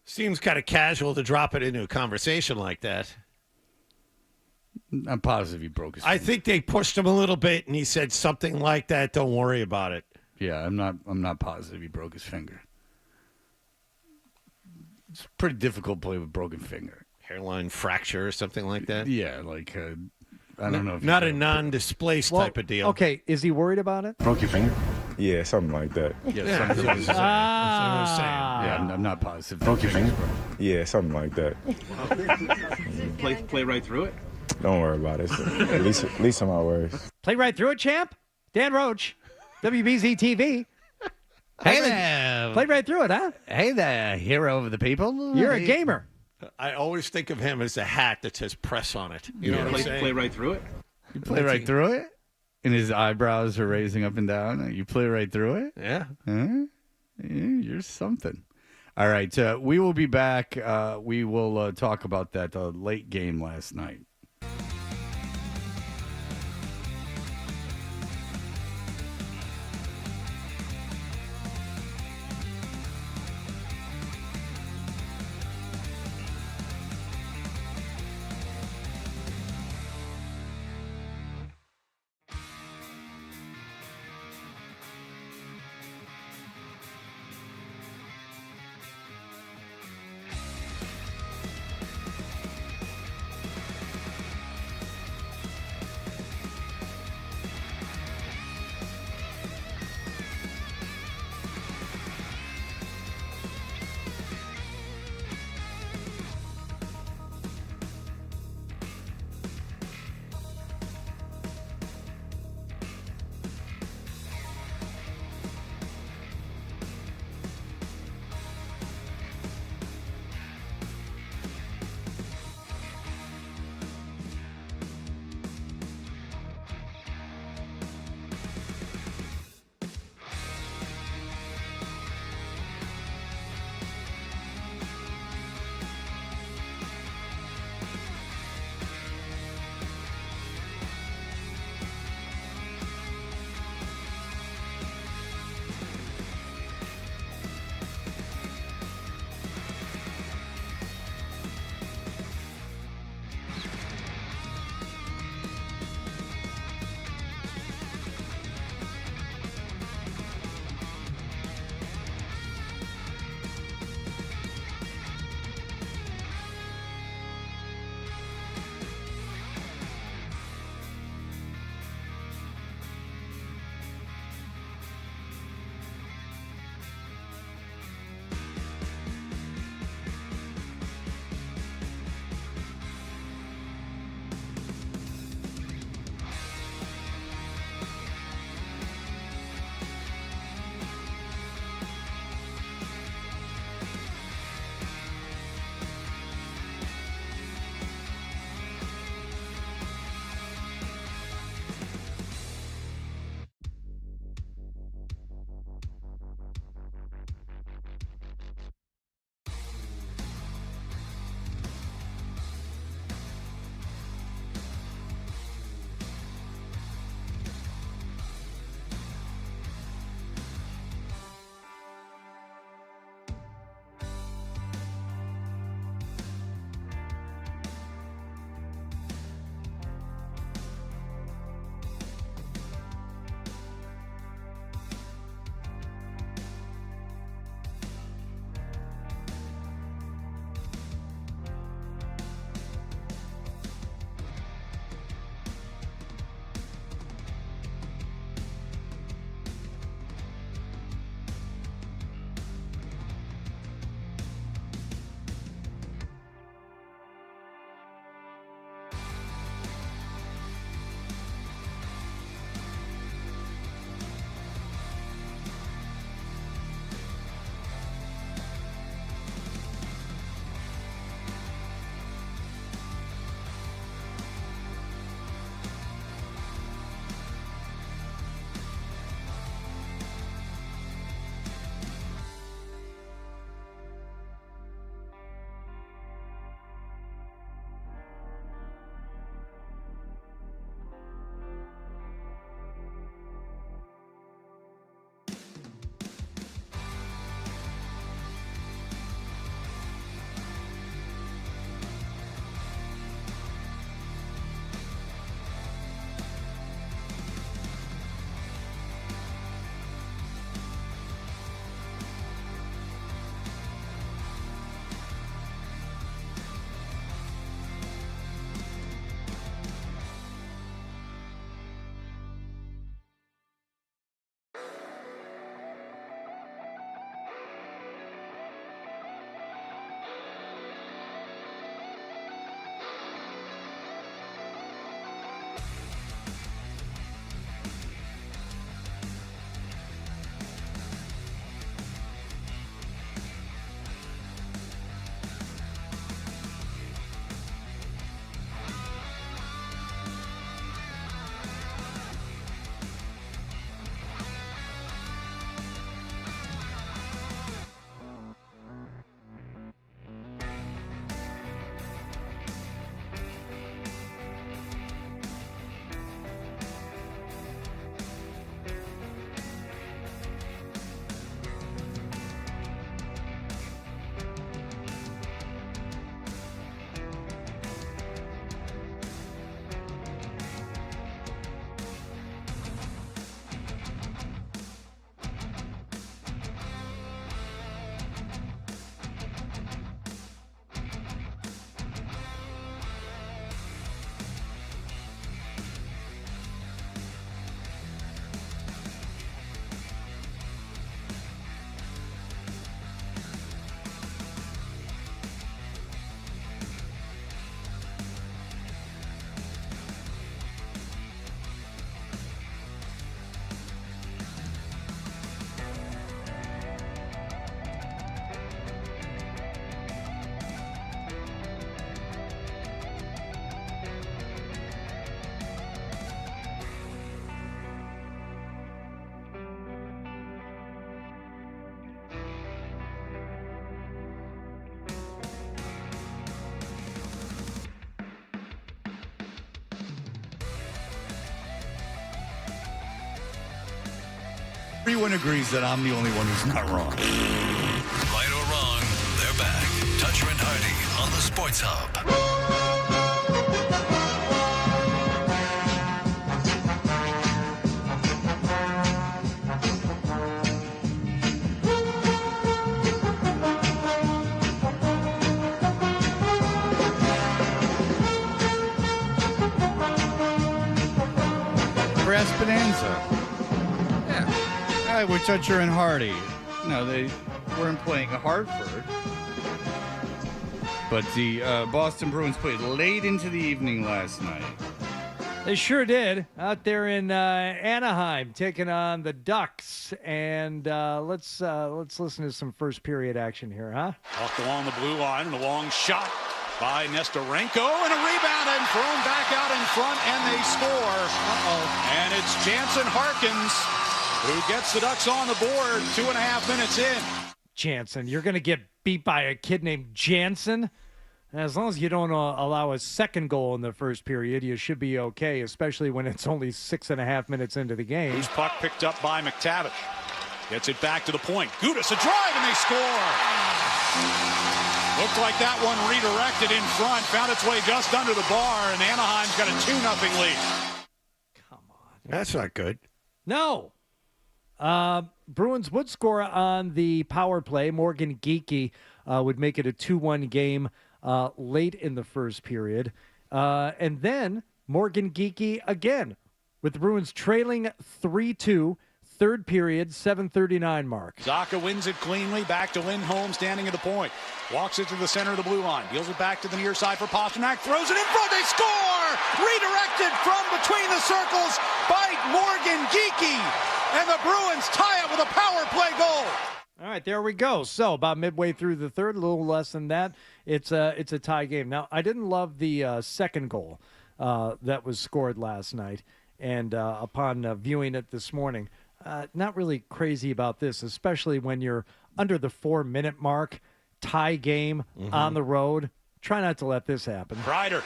Speaker 2: Seems kind of casual to drop it into a conversation like that.
Speaker 5: I'm positive he broke his finger.
Speaker 2: I think they pushed him a little bit, and he said something like that. Don't worry about it.
Speaker 5: Yeah, I'm not positive he broke his finger. It's pretty difficult to play with a broken finger.
Speaker 2: Hairline fracture or something like that?
Speaker 5: Yeah, I don't know. If
Speaker 2: not a non-displaced type of deal.
Speaker 6: Okay, is he worried about it?
Speaker 18: Broke your finger? Yeah, something like that.
Speaker 5: Yeah, something like that.
Speaker 2: That's what I'm saying.
Speaker 5: Yeah, I'm not positive.
Speaker 18: Broke your finger? Yeah, something like that.
Speaker 15: Play right through it?
Speaker 18: Don't worry about it. At least I'm not worried.
Speaker 6: Play right through it, champ. Dan Roach, WBZ TV.
Speaker 5: Hey there.
Speaker 6: Play right through it, huh?
Speaker 5: Hey there, hero of the people.
Speaker 6: You're a gamer.
Speaker 2: I always think of him as a hat that says press on it. You know what I'm saying?
Speaker 15: Play right through it?
Speaker 5: You play right through it? And his eyebrows are raising up and down. You play right through it?
Speaker 2: Yeah.
Speaker 5: Huh? Yeah, you're something. All right. We will be back. We will talk about that late game last night. Everyone agrees that I'm the only one who's not wrong.
Speaker 1: Right or wrong, they're back. Toucher and Hardy on the Sports Hub.
Speaker 5: Brass Bonanza. Yeah. All right, we're Toucher and Hardy. No, they weren't playing Hartford. But the Boston Bruins played late into the evening last night.
Speaker 6: They sure did. Out there in Anaheim, taking on the Ducks. And let's listen to some first period action here, huh?
Speaker 19: Walked along the blue line and a long shot by Nestorenko, and a rebound and thrown back out in front, and they score. And it's Jansen Harkins who gets the Ducks on the board 2.5 minutes in.
Speaker 6: Jansen, you're going to get beat by a kid named Jansen? As long as you don't allow a second goal in the first period, you should be okay, especially when it's only 6.5 minutes into the game.
Speaker 19: Loose puck picked up by McTavish. Gets it back to the point. Gudas, a drive, and they score. Looked like that one redirected in front, found its way just under the bar, and Anaheim's got a 2-0 lead.
Speaker 2: That's not good.
Speaker 6: No. Bruins would score on the power play. Morgan Geekie would make it a 2-1 game late in the first period. And then Morgan Geekie again with the Bruins trailing 3-2. Third period, 7:39 mark.
Speaker 19: Zaka wins it cleanly. Back to Lindholm, standing at the point. Walks it to the center of the blue line. Deals it back to the near side for Pastrnak. Throws it in front. They score! Redirected from between the circles by Morgan Geekie. And the Bruins tie it with a power play goal.
Speaker 6: All right, there we go. So about midway through the third, a little less than that, it's a tie game. Now, I didn't love the second goal that was scored last night. And upon viewing it this morning, not really crazy about this, especially when you're under the 4-minute mark, tie game on the road. Try not to let this happen.
Speaker 19: Kreider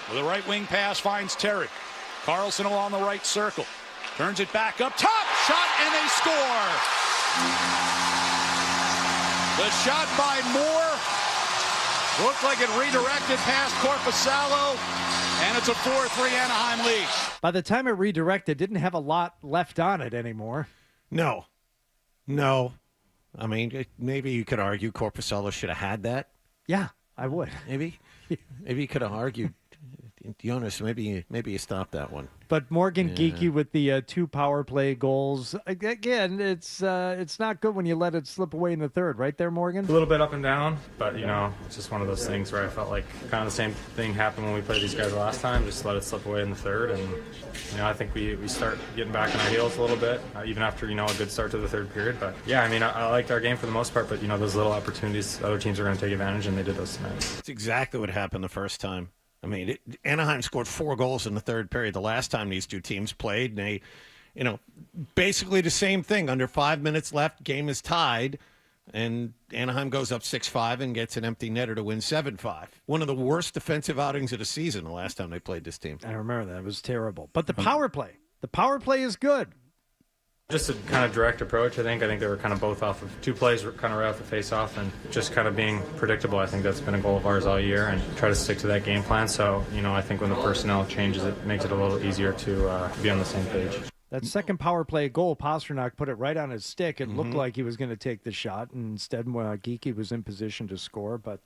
Speaker 19: with a right wing pass finds Terry. Carlson along the right circle. Turns it back up top. Shot, and they score. The shot by Moore looked like it redirected past Korpisalo, and it's a 4-3 Anaheim lead.
Speaker 6: By the time it redirected, didn't have a lot left on it anymore.
Speaker 2: No. I mean, maybe you could argue Korpisalo should have had that.
Speaker 6: Yeah, I would.
Speaker 2: Maybe you could have argued. Jonas, maybe you stopped that one.
Speaker 6: But Morgan Geekie with the 2 power play goals. Again, it's not good when you let it slip away in the third, right there, Morgan?
Speaker 3: A little bit up and down, but, it's just one of those things where I felt like kind of the same thing happened when we played these guys last time, just let it slip away in the third. And, I think we start getting back on our heels a little bit, even after, a good start to the third period. But, yeah, I liked our game for the most part, but, those little opportunities, other teams are going to take advantage, and they did those tonight.
Speaker 2: That's exactly what happened the first time. I mean, Anaheim scored 4 goals in the third period the last time these two teams played. And they, basically the same thing. Under 5 minutes left, game is tied, and Anaheim goes up 6-5 and gets an empty netter to win 7-5. One of the worst defensive outings of the season the last time they played this team.
Speaker 6: I remember that. It was terrible. But the power play is good.
Speaker 3: Just a kind of direct approach, I think. They were kind of both off of 2 plays, kind of right off the face-off, and just kind of being predictable. I think that's been a goal of ours all year, and try to stick to that game plan. So, I think when the personnel changes, it makes it a little easier to be on the same page.
Speaker 6: That second power play goal, Pastrnak put it right on his stick. It looked like he was going to take the shot, and instead Geekie was in position to score. But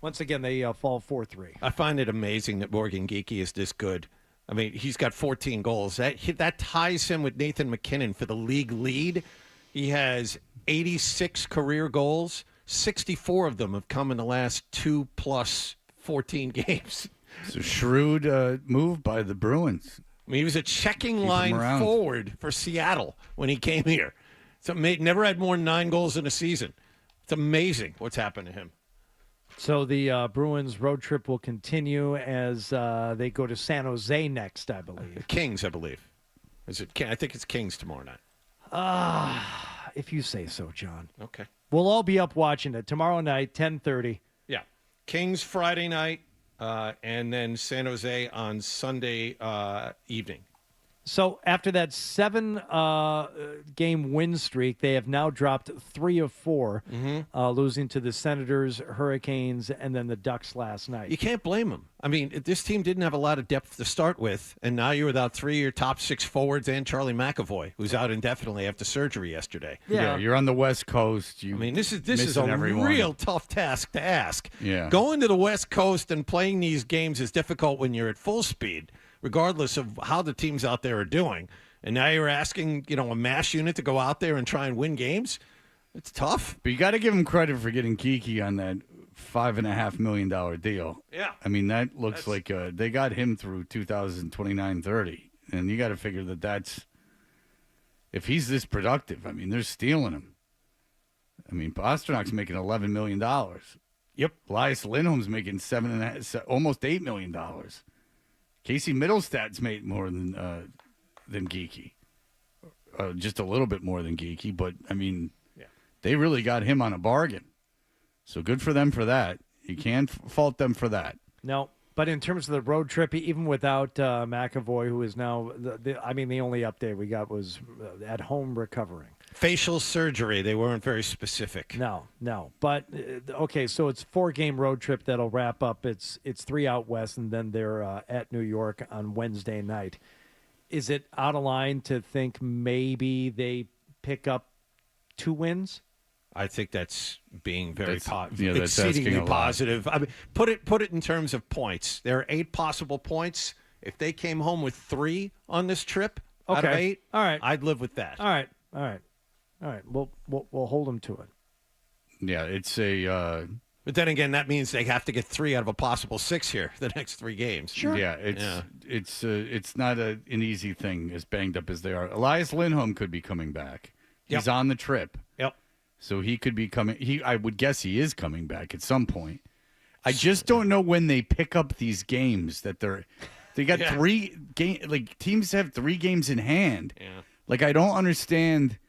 Speaker 6: once again, they fall 4-3.
Speaker 2: I find it amazing that Morgan Geekie is this good. I mean, he's got 14 goals. That ties him with Nathan McKinnon for the league lead. He has 86 career goals. 64 of them have come in the last 2 plus 14 games.
Speaker 5: It's a shrewd move by the Bruins.
Speaker 2: I mean, he was a checking line forward for Seattle when he came here. So never had more than 9 goals in a season. It's amazing what's happened to him.
Speaker 6: So the Bruins road trip will continue as they go to San Jose next, I believe.
Speaker 2: Kings, I believe. Is it? I think it's Kings tomorrow night.
Speaker 6: If you say so, John.
Speaker 2: Okay.
Speaker 6: We'll all be up watching it tomorrow night, 10:30.
Speaker 2: Yeah. Kings Friday night, and then San Jose on Sunday evening.
Speaker 6: So after that 7-game win streak, they have now dropped 3 of 4, losing to the Senators, Hurricanes, and then the Ducks last night.
Speaker 2: You can't blame them. I mean, this team didn't have a lot of depth to start with, and now you're without 3 of your top 6 forwards and Charlie McAvoy, who's out indefinitely after surgery yesterday.
Speaker 5: Yeah, you're on the West Coast.
Speaker 2: This is a real tough task to ask.
Speaker 5: Yeah.
Speaker 2: Going to the West Coast and playing these games is difficult when you're at full speed, regardless of how the teams out there are doing. And now you're asking, a mass unit to go out there and try and win games. It's tough.
Speaker 5: But you got to give him credit for getting Kiki on that $5.5 million deal.
Speaker 2: Yeah.
Speaker 5: I mean, that looks like they got him through 2029-30. And you got to figure that's, if he's this productive, I mean, they're stealing him. I mean, Pasternak's making $11 million.
Speaker 2: Yep.
Speaker 5: Elias Lindholm's making almost $8 million. Casey Middlestad's made more than Geeky. Just a little bit more than Geeky, but, I mean, they really got him on a bargain. So good for them for that. You can't fault them for that.
Speaker 6: No, but in terms of the road trip, even without McAvoy, who is now, the only update we got was at home recovering.
Speaker 2: Facial surgery. They weren't very specific.
Speaker 6: No. But, okay, so it's 4-game road trip that'll wrap up. It's 3 out west, and then they're at New York on Wednesday night. Is it out of line to think maybe they pick up 2 wins?
Speaker 2: I think that's being very
Speaker 5: that's
Speaker 2: exceedingly positive. I mean, put it in terms of points. There are 8 possible points. If they came home with 3 on this trip out of 8,
Speaker 6: all right,
Speaker 2: I'd live with that.
Speaker 6: All right. We'll hold them to it.
Speaker 5: Yeah, it's a.
Speaker 2: But then again, that means they have to get 3 out of a possible 6 here the next 3 games.
Speaker 6: Sure.
Speaker 5: Yeah, it's not an easy thing as banged up as they are. Elias Lindholm could be coming back. He's on the trip.
Speaker 2: Yep.
Speaker 5: So he could be coming. I would guess he is coming back at some point. I just don't know when they pick up these games that they got 3 game, like teams have 3 games in hand.
Speaker 2: Yeah.
Speaker 5: Like I don't understand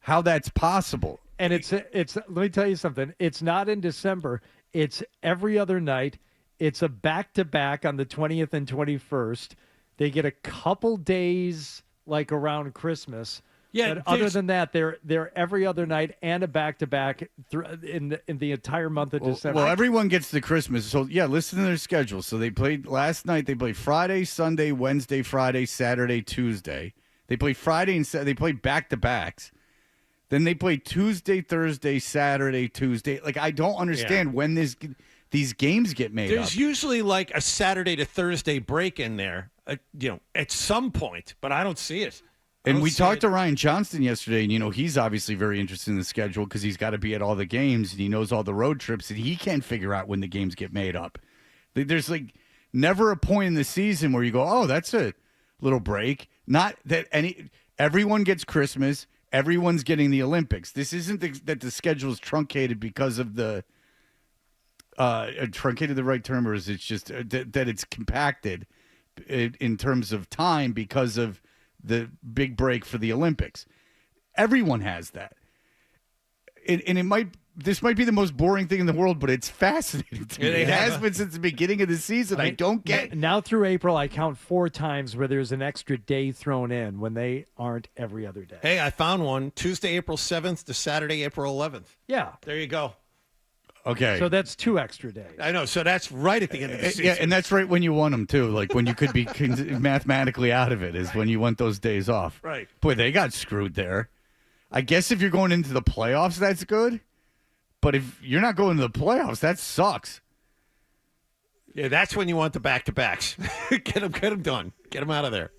Speaker 5: how that's possible.
Speaker 6: And it's let me tell you something. It's not in December. It's every other night. It's a back-to-back on the 20th and 21st. They get a couple days like around Christmas.
Speaker 2: Yeah,
Speaker 6: but other than that, they're every other night and a back-to-back in the entire month of December.
Speaker 5: Well, everyone gets the Christmas. So, yeah, listen to their schedule. So they played last night. They played Friday, Sunday, Wednesday, Friday, Saturday, Tuesday. They played Friday and Saturday. They played back-to-backs. Then they played Tuesday, Thursday, Saturday, Tuesday. Like, I don't understand when these games get made up.
Speaker 2: There's usually like a Saturday to Thursday break in there, at some point, but I don't see it.
Speaker 5: And we talked to Ryan Johnston yesterday, and, he's obviously very interested in the schedule because he's got to be at all the games, and he knows all the road trips, and he can't figure out when the games get made up. There's, never a point in the season where you go, oh, that's a little break. Not that everyone gets Christmas, everyone's getting the Olympics. This isn't that the schedule is truncated because of the truncated the right term, or is it just that it's compacted in terms of time because of the big break for the Olympics. Everyone has that. And this might be the most boring thing in the world, but it's fascinating to me. It has been since the beginning of the season. I don't get
Speaker 6: now through April, I count 4 times where there's an extra day thrown in when they aren't every other day.
Speaker 2: Hey, I found one. Tuesday, April 7th to Saturday, April 11th.
Speaker 6: Yeah.
Speaker 2: There you go.
Speaker 5: Okay.
Speaker 6: So that's 2 extra days.
Speaker 2: I know. So that's right at the end of the season.
Speaker 5: Yeah, and that's right when you want them, too. Like when you could be mathematically out of it is when you want those days off.
Speaker 2: Right.
Speaker 5: Boy, they got screwed there. I guess if you're going into the playoffs, that's good. But if you're not going to the playoffs, that sucks.
Speaker 2: Yeah, that's when you want the back-to-backs. Get them done. Get them out of there.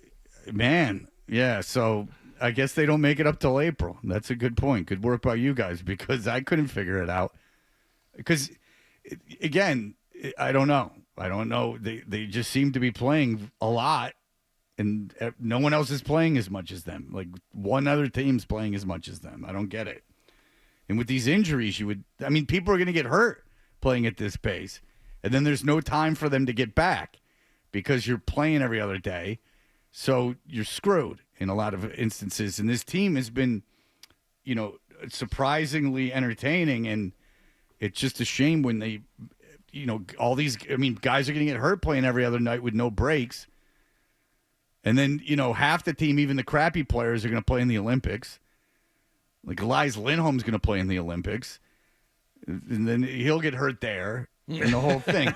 Speaker 5: Man, yeah, so I guess they don't make it up till April. That's a good point. Good work by you guys because I couldn't figure it out. Because, again, I don't know. They just seem to be playing a lot, and no one else is playing as much as them. Like, one other team's playing as much as them. I don't get it. And with these injuries, people are going to get hurt playing at this pace. And then there's no time for them to get back because you're playing every other day. So you're screwed in a lot of instances. And this team has been, surprisingly entertaining. And it's just a shame when they, all these, guys are going to get hurt playing every other night with no breaks. And then, half the team, even the crappy players, are going to play in the Olympics. Like Elias Lindholm's going to play in the Olympics. And then he'll get hurt there. And the whole thing.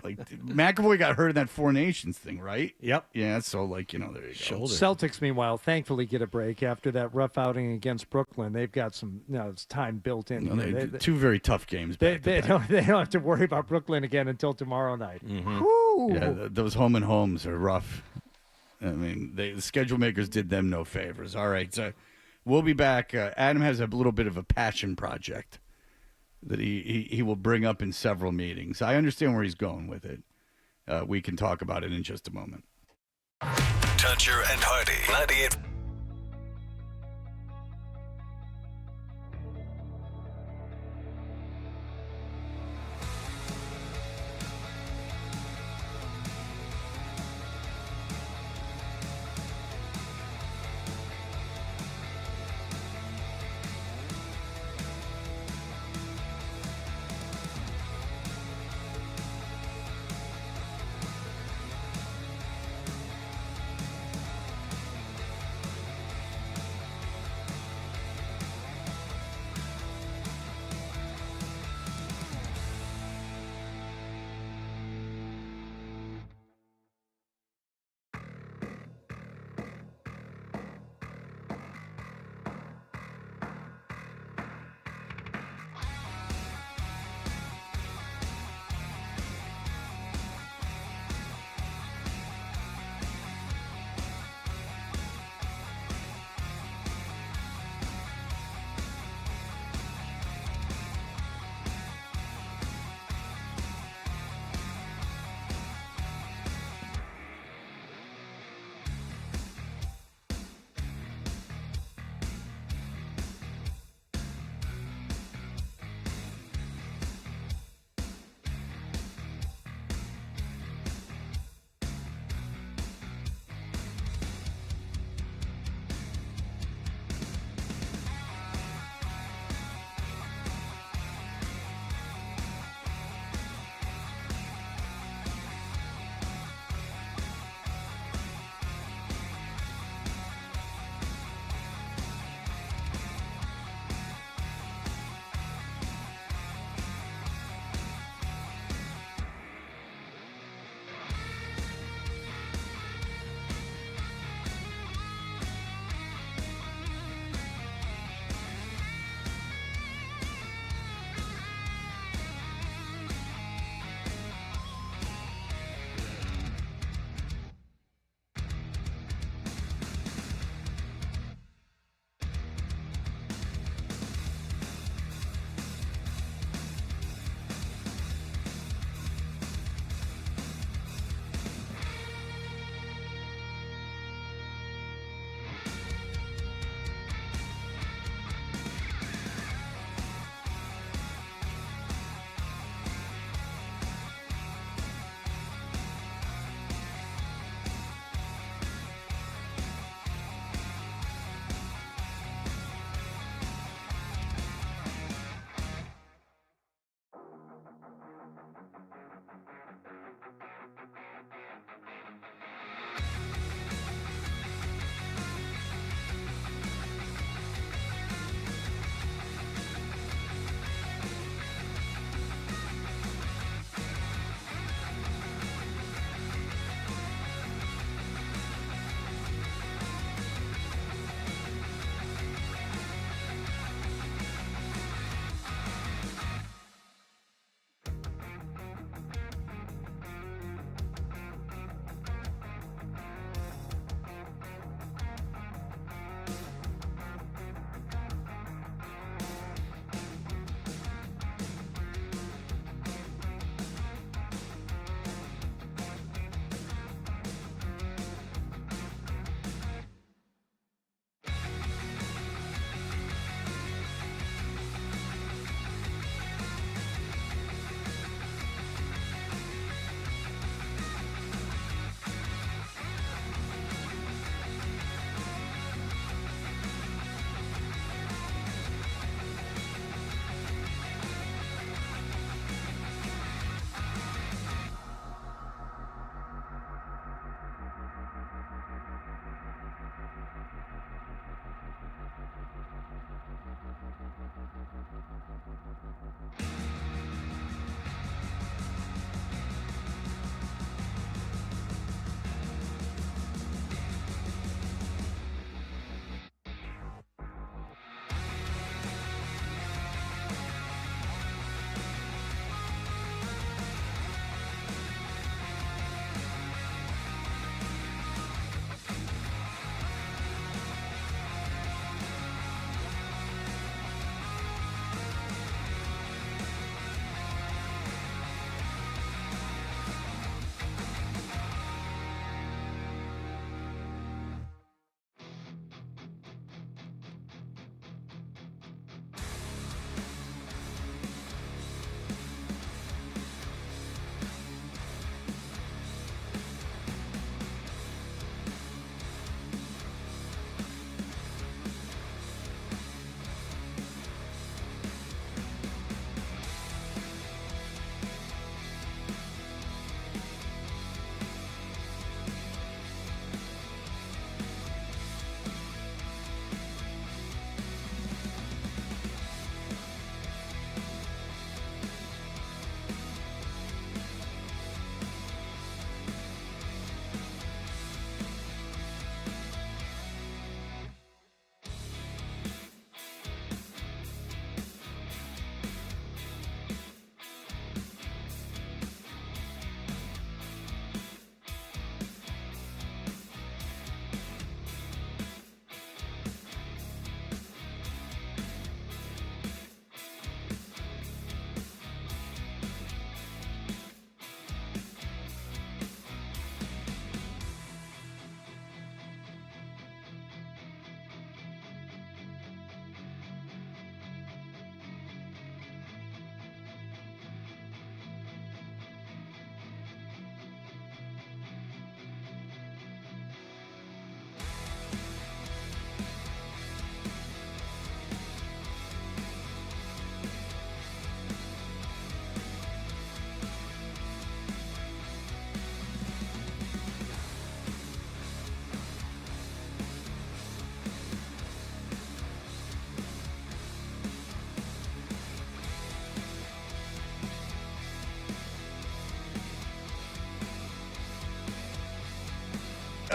Speaker 5: Like McAvoy got hurt in that Four Nations thing, right?
Speaker 2: Yep.
Speaker 5: Yeah, so there you go.
Speaker 6: Celtics, meanwhile, thankfully get a break after that rough outing against Brooklyn. They've got some time built in.
Speaker 5: They two very tough games.
Speaker 6: They don't have to worry about Brooklyn again until tomorrow night.
Speaker 2: Mm-hmm.
Speaker 6: Woo!
Speaker 5: Yeah, those home and homes are rough. I mean, the schedule makers did them no favors. All right, so we'll be back. Adam has a little bit of a passion project that he will bring up in several meetings. I understand where he's going with it. We can talk about it in just a moment.
Speaker 1: Toucher and Hardy, 98.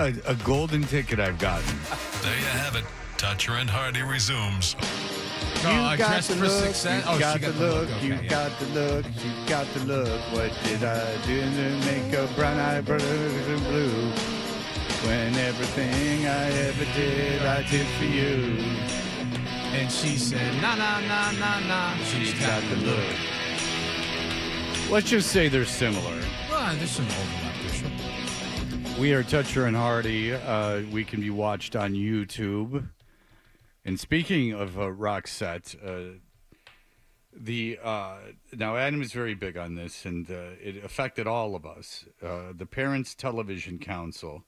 Speaker 5: a golden ticket I've gotten.
Speaker 1: There you have it. Toucher and Hardy resumes.
Speaker 5: You got the
Speaker 11: for
Speaker 5: look,
Speaker 11: success.
Speaker 5: you
Speaker 11: Oh,
Speaker 5: got
Speaker 11: she
Speaker 5: the
Speaker 11: got the
Speaker 5: look,
Speaker 11: look.
Speaker 5: you
Speaker 11: Okay,
Speaker 5: got the look, you got the look. What did I do to make a brown eye blue? When everything I ever did, I did for you.
Speaker 11: And she said, nah, nah, nah, nah, nah.
Speaker 5: She's got the look. Let's just say they're similar.
Speaker 11: Well, there's some overlap there, sure.
Speaker 5: We are Toucher and Hardy. We can be watched on YouTube. And speaking of Roxette, now Adam is very big on this, and it affected all of us. The Parents Television Council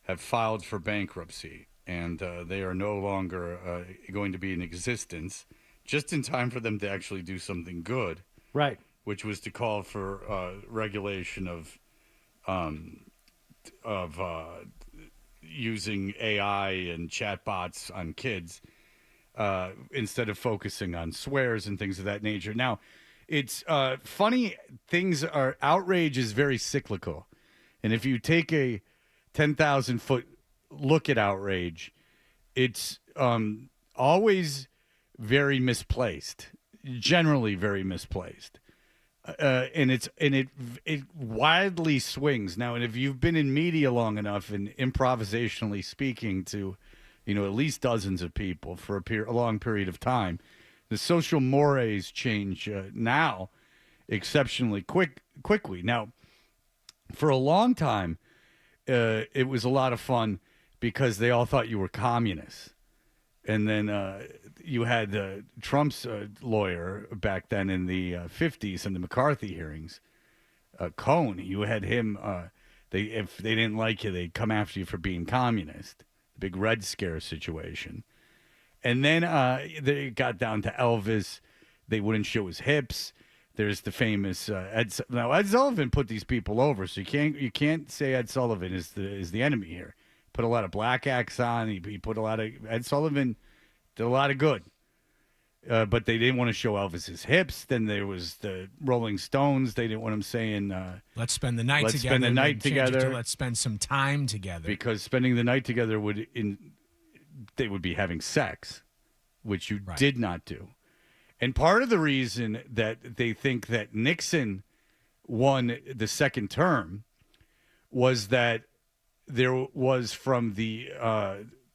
Speaker 5: have filed for bankruptcy, and they are no longer going to be in existence, just in time for them to actually do something good.
Speaker 6: Right.
Speaker 5: Which was to call for regulation of using AI and chatbots on kids instead of focusing on swears and things of that nature. Now, it's funny. Outrage is very cyclical. And if you take a 10,000-foot look at Outrage, it's always very misplaced, generally very misplaced. And it widely swings now. And if you've been in media long enough and improvisationally speaking to, at least dozens of people for a long period of time, the social mores change now exceptionally quickly. Now, for a long time, it was a lot of fun because they all thought you were communists. And then you had Trump's lawyer back then in the 50s in the McCarthy hearings, Cohn. You had him. If they didn't like you, they'd come after you for being communist. The big Red Scare situation. And then they got down to Elvis. They wouldn't show his hips. There's the famous Ed Sullivan put these people over, so you can't say Ed Sullivan is the enemy here. Put a lot of black acts on. He put a lot of Ed Sullivan did a lot of good, but they didn't want to show Elvis's hips. Then there was the Rolling Stones. They didn't want him saying,
Speaker 11: "Let's spend the night together."
Speaker 5: Spend the night together.
Speaker 11: Let's spend some time together.
Speaker 5: Because spending the night together they would be having sex, which you did not do. And part of the reason that they think that Nixon won the second term was that there was, from the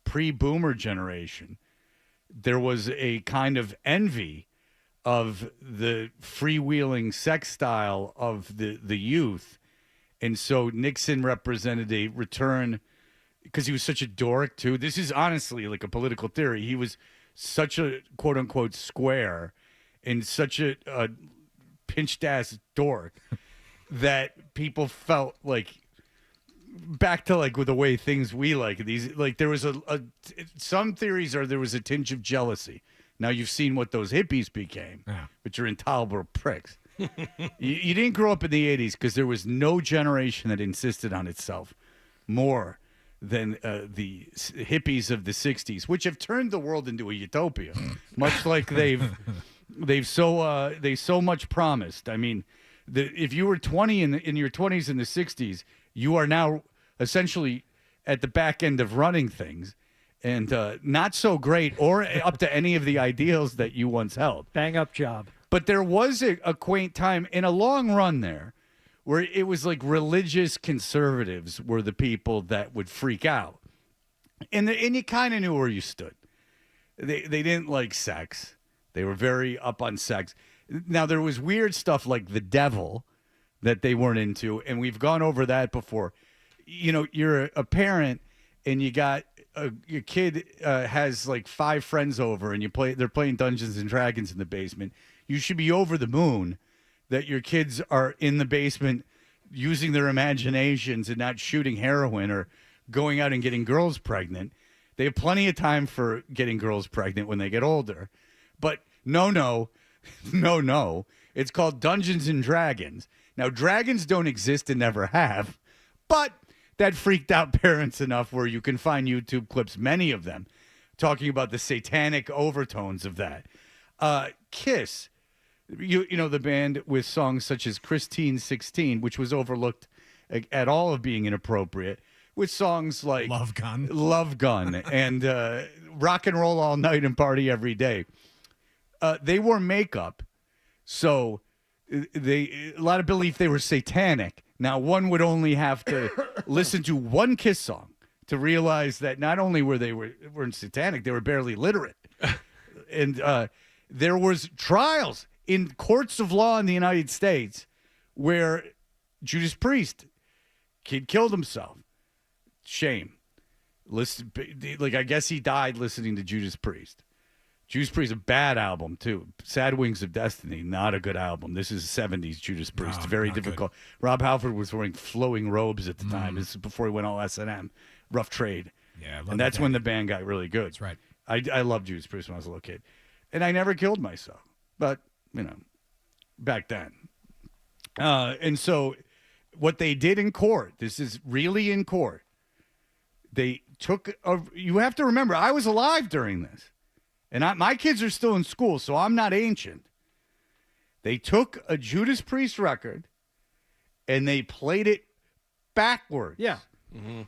Speaker 5: pre-boomer generation, there was a kind of envy of the freewheeling sex style of the youth. And so Nixon represented a return, because he was such a dork too. This is honestly like a political theory. He was such a quote unquote square and such a pinched ass dork that people felt like, back to like with the way things we like these, like there was some theories are there was a tinge of jealousy. Now you've seen what those hippies became, which are intolerable pricks. you didn't grow up in the 80s because there was no generation that insisted on itself more than the hippies of the 60s, which have turned the world into a utopia, much like they've so much promised. I mean, if you were 20 in your 20s in the 60s, you are now essentially at the back end of running things, and not so great or up to any of the ideals that you once held.
Speaker 6: Bang up job.
Speaker 5: But there was a quaint time in a long run there where it was like religious conservatives were the people that would freak out. And you kind of knew where you stood. They didn't like sex. They were very up on sex. Now, there was weird stuff like the devil that they weren't into, and we've gone over that before. You're a parent, and you got your kid has like 5 friends over, and they're playing Dungeons and Dragons in the basement. You should be over the moon that your kids are in the basement using their imaginations and not shooting heroin or going out and getting girls pregnant. They have plenty of time for getting girls pregnant when they get older. But no. It's called Dungeons and Dragons. Now, dragons don't exist and never have, but that freaked out parents enough where you can find YouTube clips, many of them, talking about the satanic overtones of that. Kiss, you know, the band with songs such as Christine 16, which was overlooked at all of being inappropriate, with songs like
Speaker 11: Love Gun,
Speaker 5: and Rock and Roll All Night and Party Every Day. They wore makeup, so a lot of belief they were satanic. Now, one would only have to listen to one Kiss song to realize that not only weren't satanic, they were barely literate. And there was trials in courts of law in the United States where Judas Priest, kid killed himself. Shame. Listen, like, I guess he died listening to Judas Priest. Judas Priest, a bad album, too. Sad Wings of Destiny, not a good album. This is 70s Judas Priest. Very difficult. Good. Rob Halford was wearing flowing robes at the time. This is before he went all S&M. Rough trade.
Speaker 11: Yeah,
Speaker 5: and that's when the band got really good.
Speaker 11: That's right.
Speaker 5: I loved Judas Priest when I was a little kid. And I never killed myself. But, back then. And so what they did in court, this is really in court, they took you have to remember, I was alive during this. And my kids are still in school, so I'm not ancient. They took a Judas Priest record and they played it backwards.
Speaker 6: Yeah.
Speaker 5: Mm-hmm.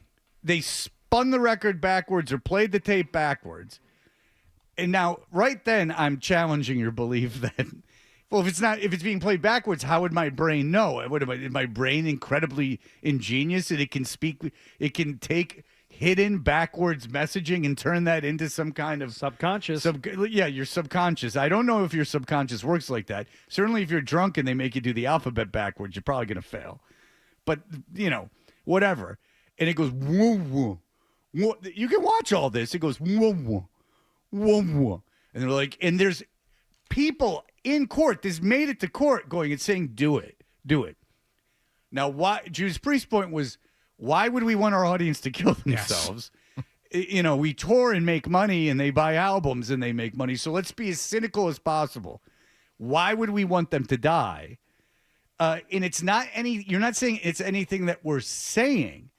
Speaker 5: They spun the record backwards or played the tape backwards. And now, right then, I'm challenging your belief that, well, if it's being played backwards, how would my brain know? Is my brain incredibly ingenious and it can take hidden backwards messaging and turn that into some kind of
Speaker 6: subconscious.
Speaker 5: Your subconscious. I don't know if your subconscious works like that. Certainly, if you're drunk and they make you do the alphabet backwards, you're probably going to fail. But, whatever. And it goes, woo, woo, woo. You can watch all this. It goes, woo, woo, woo, woo. And they're like, and there's people in court. This made it to court going and saying, do it. Do it. Now, why Judas Priest's point was, why would we want our audience to kill themselves? Yes. We tour and make money, and they buy albums and they make money. So let's be as cynical as possible. Why would we want them to die? And it's not you're not saying it's anything that we're saying.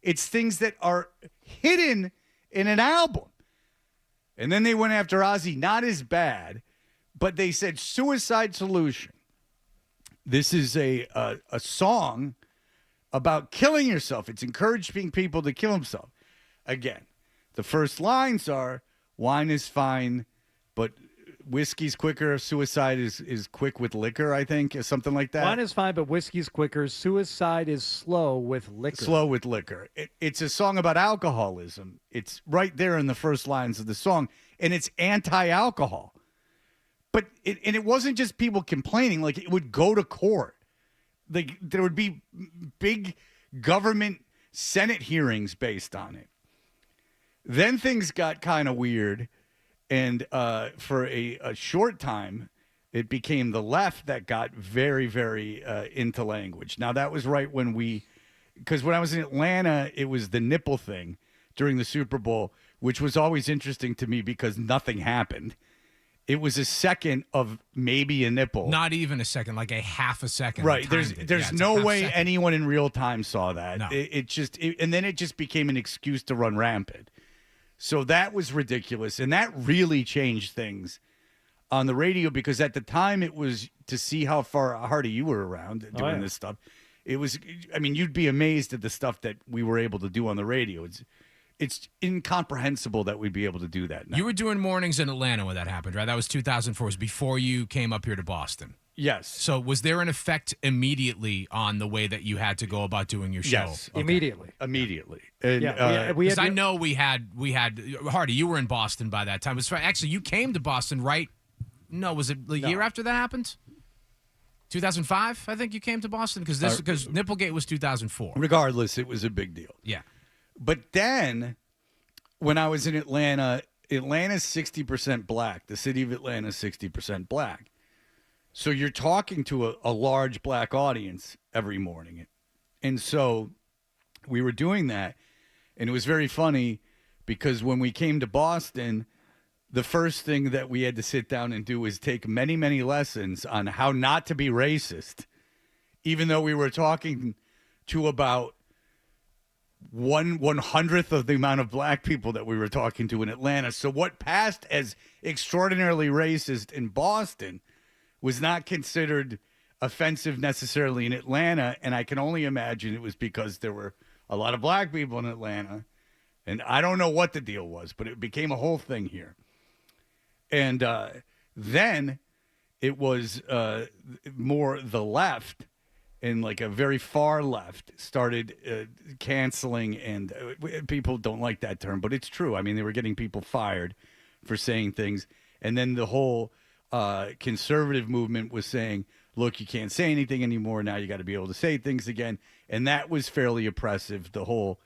Speaker 5: It's things that are hidden in an album. And then they went after Ozzy, not as bad, but they said Suicide Solution. This is a song about killing yourself. It's encouraging people to kill themselves. Again, the first lines are, wine is fine, but whiskey's quicker. Suicide is quick with liquor, I think, or something like that.
Speaker 6: Wine is fine, but whiskey's quicker. Suicide is slow with liquor.
Speaker 5: Slow with liquor. It's a song about alcoholism. It's right there in the first lines of the song, and it's anti-alcohol. But it wasn't just people complaining. Like, it would go to court. Like, there would be big government Senate hearings based on it. Then things got kind of weird, and for a short time, it became the left that got very, very into language. Now, that was right because when I was in Atlanta, it was the nipple thing during the Super Bowl, which was always interesting to me because nothing happened. It was a second of maybe a nipple.
Speaker 11: Not even a second, like a half a second.
Speaker 5: Right. There's no way anyone in real time saw that.
Speaker 11: No.
Speaker 5: And then it just became an excuse to run rampant. So that was ridiculous. And that really changed things on the radio because at the time it was to see how far Hardy you were around doing this stuff. It was, you'd be amazed at the stuff that we were able to do on the radio. It's incomprehensible that we'd be able to do that now.
Speaker 11: You were doing mornings in Atlanta when that happened, right? That was 2004. It was before you came up here to Boston.
Speaker 5: Yes.
Speaker 11: So was there an effect immediately on the way that you had to go about doing your show?
Speaker 5: Yes.
Speaker 6: Okay. Immediately.
Speaker 5: And,
Speaker 11: because I know we had Hardy, you were in Boston by that time. Actually, you came to Boston, right? No, was it the year after that happened? 2005, I think you came to Boston because Nipplegate was 2004.
Speaker 5: Regardless, it was a big deal.
Speaker 11: Yeah.
Speaker 5: But then, when I was in Atlanta's 60% black. The city of Atlanta is 60% black. So you're talking to a large black audience every morning. And so we were doing that, and it was very funny because when we came to Boston, the first thing that we had to sit down and do was take many, many lessons on how not to be racist, even though we were talking to about 1/100th of the amount of black people that we were talking to in Atlanta. So what passed as extraordinarily racist in Boston was not considered offensive necessarily in Atlanta, and I can only imagine it was because there were a lot of black people in Atlanta. And I don't know what the deal was, but it became a whole thing here. And then it was more the left, and like a very far left, started canceling. And people don't like that term, but it's true. I mean, they were getting people fired for saying things. And then the whole conservative movement was saying, look, you can't say anything anymore. Now you got to be able to say things again. And that was fairly oppressive, the whole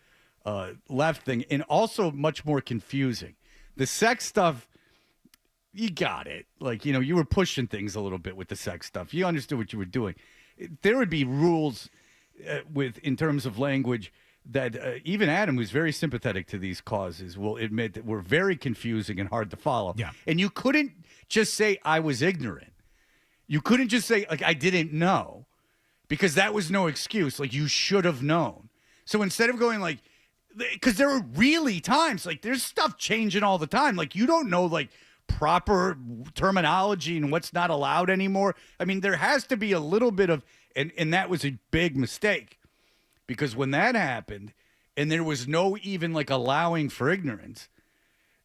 Speaker 5: left thing, and also much more confusing. The sex stuff, you got it. Like, you know, you were pushing things a little bit with the sex stuff. You understood what you were doing. There would be rules in terms of language that even Adam, who's very sympathetic to these causes, will admit that were very confusing and hard to follow.
Speaker 11: Yeah.
Speaker 5: And you couldn't just say, I was ignorant. You couldn't just say, like, I didn't know, because that was no excuse. Like, you should have known. So instead of going like, because there are really times, like, there's stuff changing all the time. Like, you don't know, like, proper terminology and what's not allowed anymore. I mean, there has to be a little bit of, and that was a big mistake, because when that happened and there was no even, like, allowing for ignorance,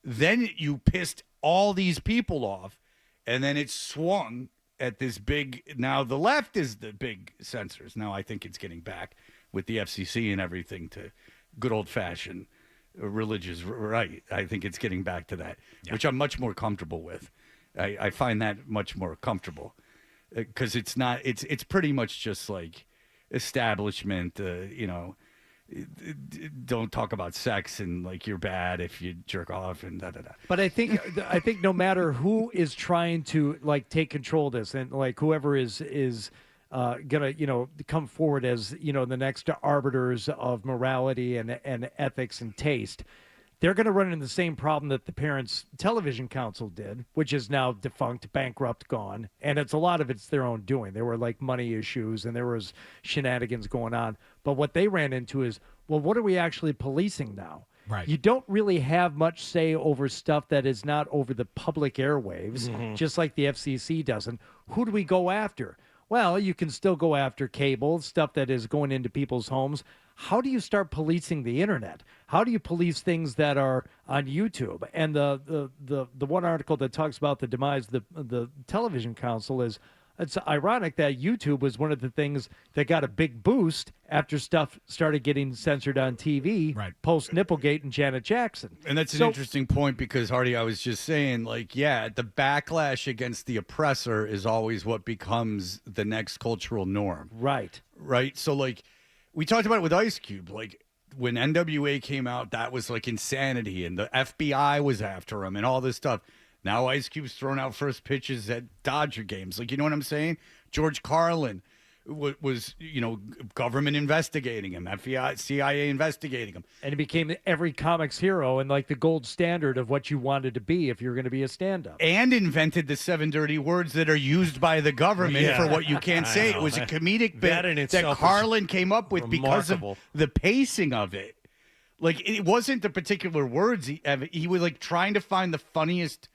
Speaker 5: then you pissed all these people off, and then it swung at this big, now the left is the big censors. Now I think it's getting back with the FCC and everything to good old-fashioned religious right. I think it's getting back to that, which I'm much more comfortable with. I find that much more comfortable, because it's not. It's pretty much just like establishment. You know, don't talk about sex, and like you're bad if you jerk off and da da da.
Speaker 6: But I think no matter who is trying to like take control of this, and like whoever is gonna, you know, come forward as, you know, the next arbiters of morality and ethics and taste, they're going to run into the same problem that the Parents Television Council did, which is now defunct, bankrupt, gone. And it's a lot of it's their own doing. There were like money issues and there was shenanigans going on. But what they ran into is, well, what are we actually policing now?
Speaker 11: Right.
Speaker 6: You don't really have much say over stuff that is not over the public airwaves, just like the FCC doesn't. Who do we go after? Well, you can still go after cable, stuff that is going into people's homes. How do you start policing the internet? How do you police things that are on YouTube? And the one article that talks about the demise of the television council is, it's ironic that YouTube was one of the things that got a big boost after stuff started getting censored on TV,
Speaker 11: right,
Speaker 6: post Nipplegate and Janet Jackson.
Speaker 5: And that's an interesting point, because, Hardy, I was just saying, like, yeah, the backlash against the oppressor is always what becomes the next cultural norm.
Speaker 6: Right.
Speaker 5: Right? So, like, we talked about it with Ice Cube. Like, when NWA came out, that was, like, insanity, and the FBI was after him and all this stuff. Now Ice Cube's throwing out first pitches at Dodger games. Like, you know what I'm saying? George Carlin was, you know, government investigating him, FBI, CIA investigating him.
Speaker 6: And he became every comic's hero and like the gold standard of what you wanted to be if you're going to be a stand-up.
Speaker 5: And invented the 7 dirty words that are used by the government for what you can't say. It was a comedic bit that Carlin came up with because of the pacing of it. Like, it wasn't the particular words he was like trying to find the funniest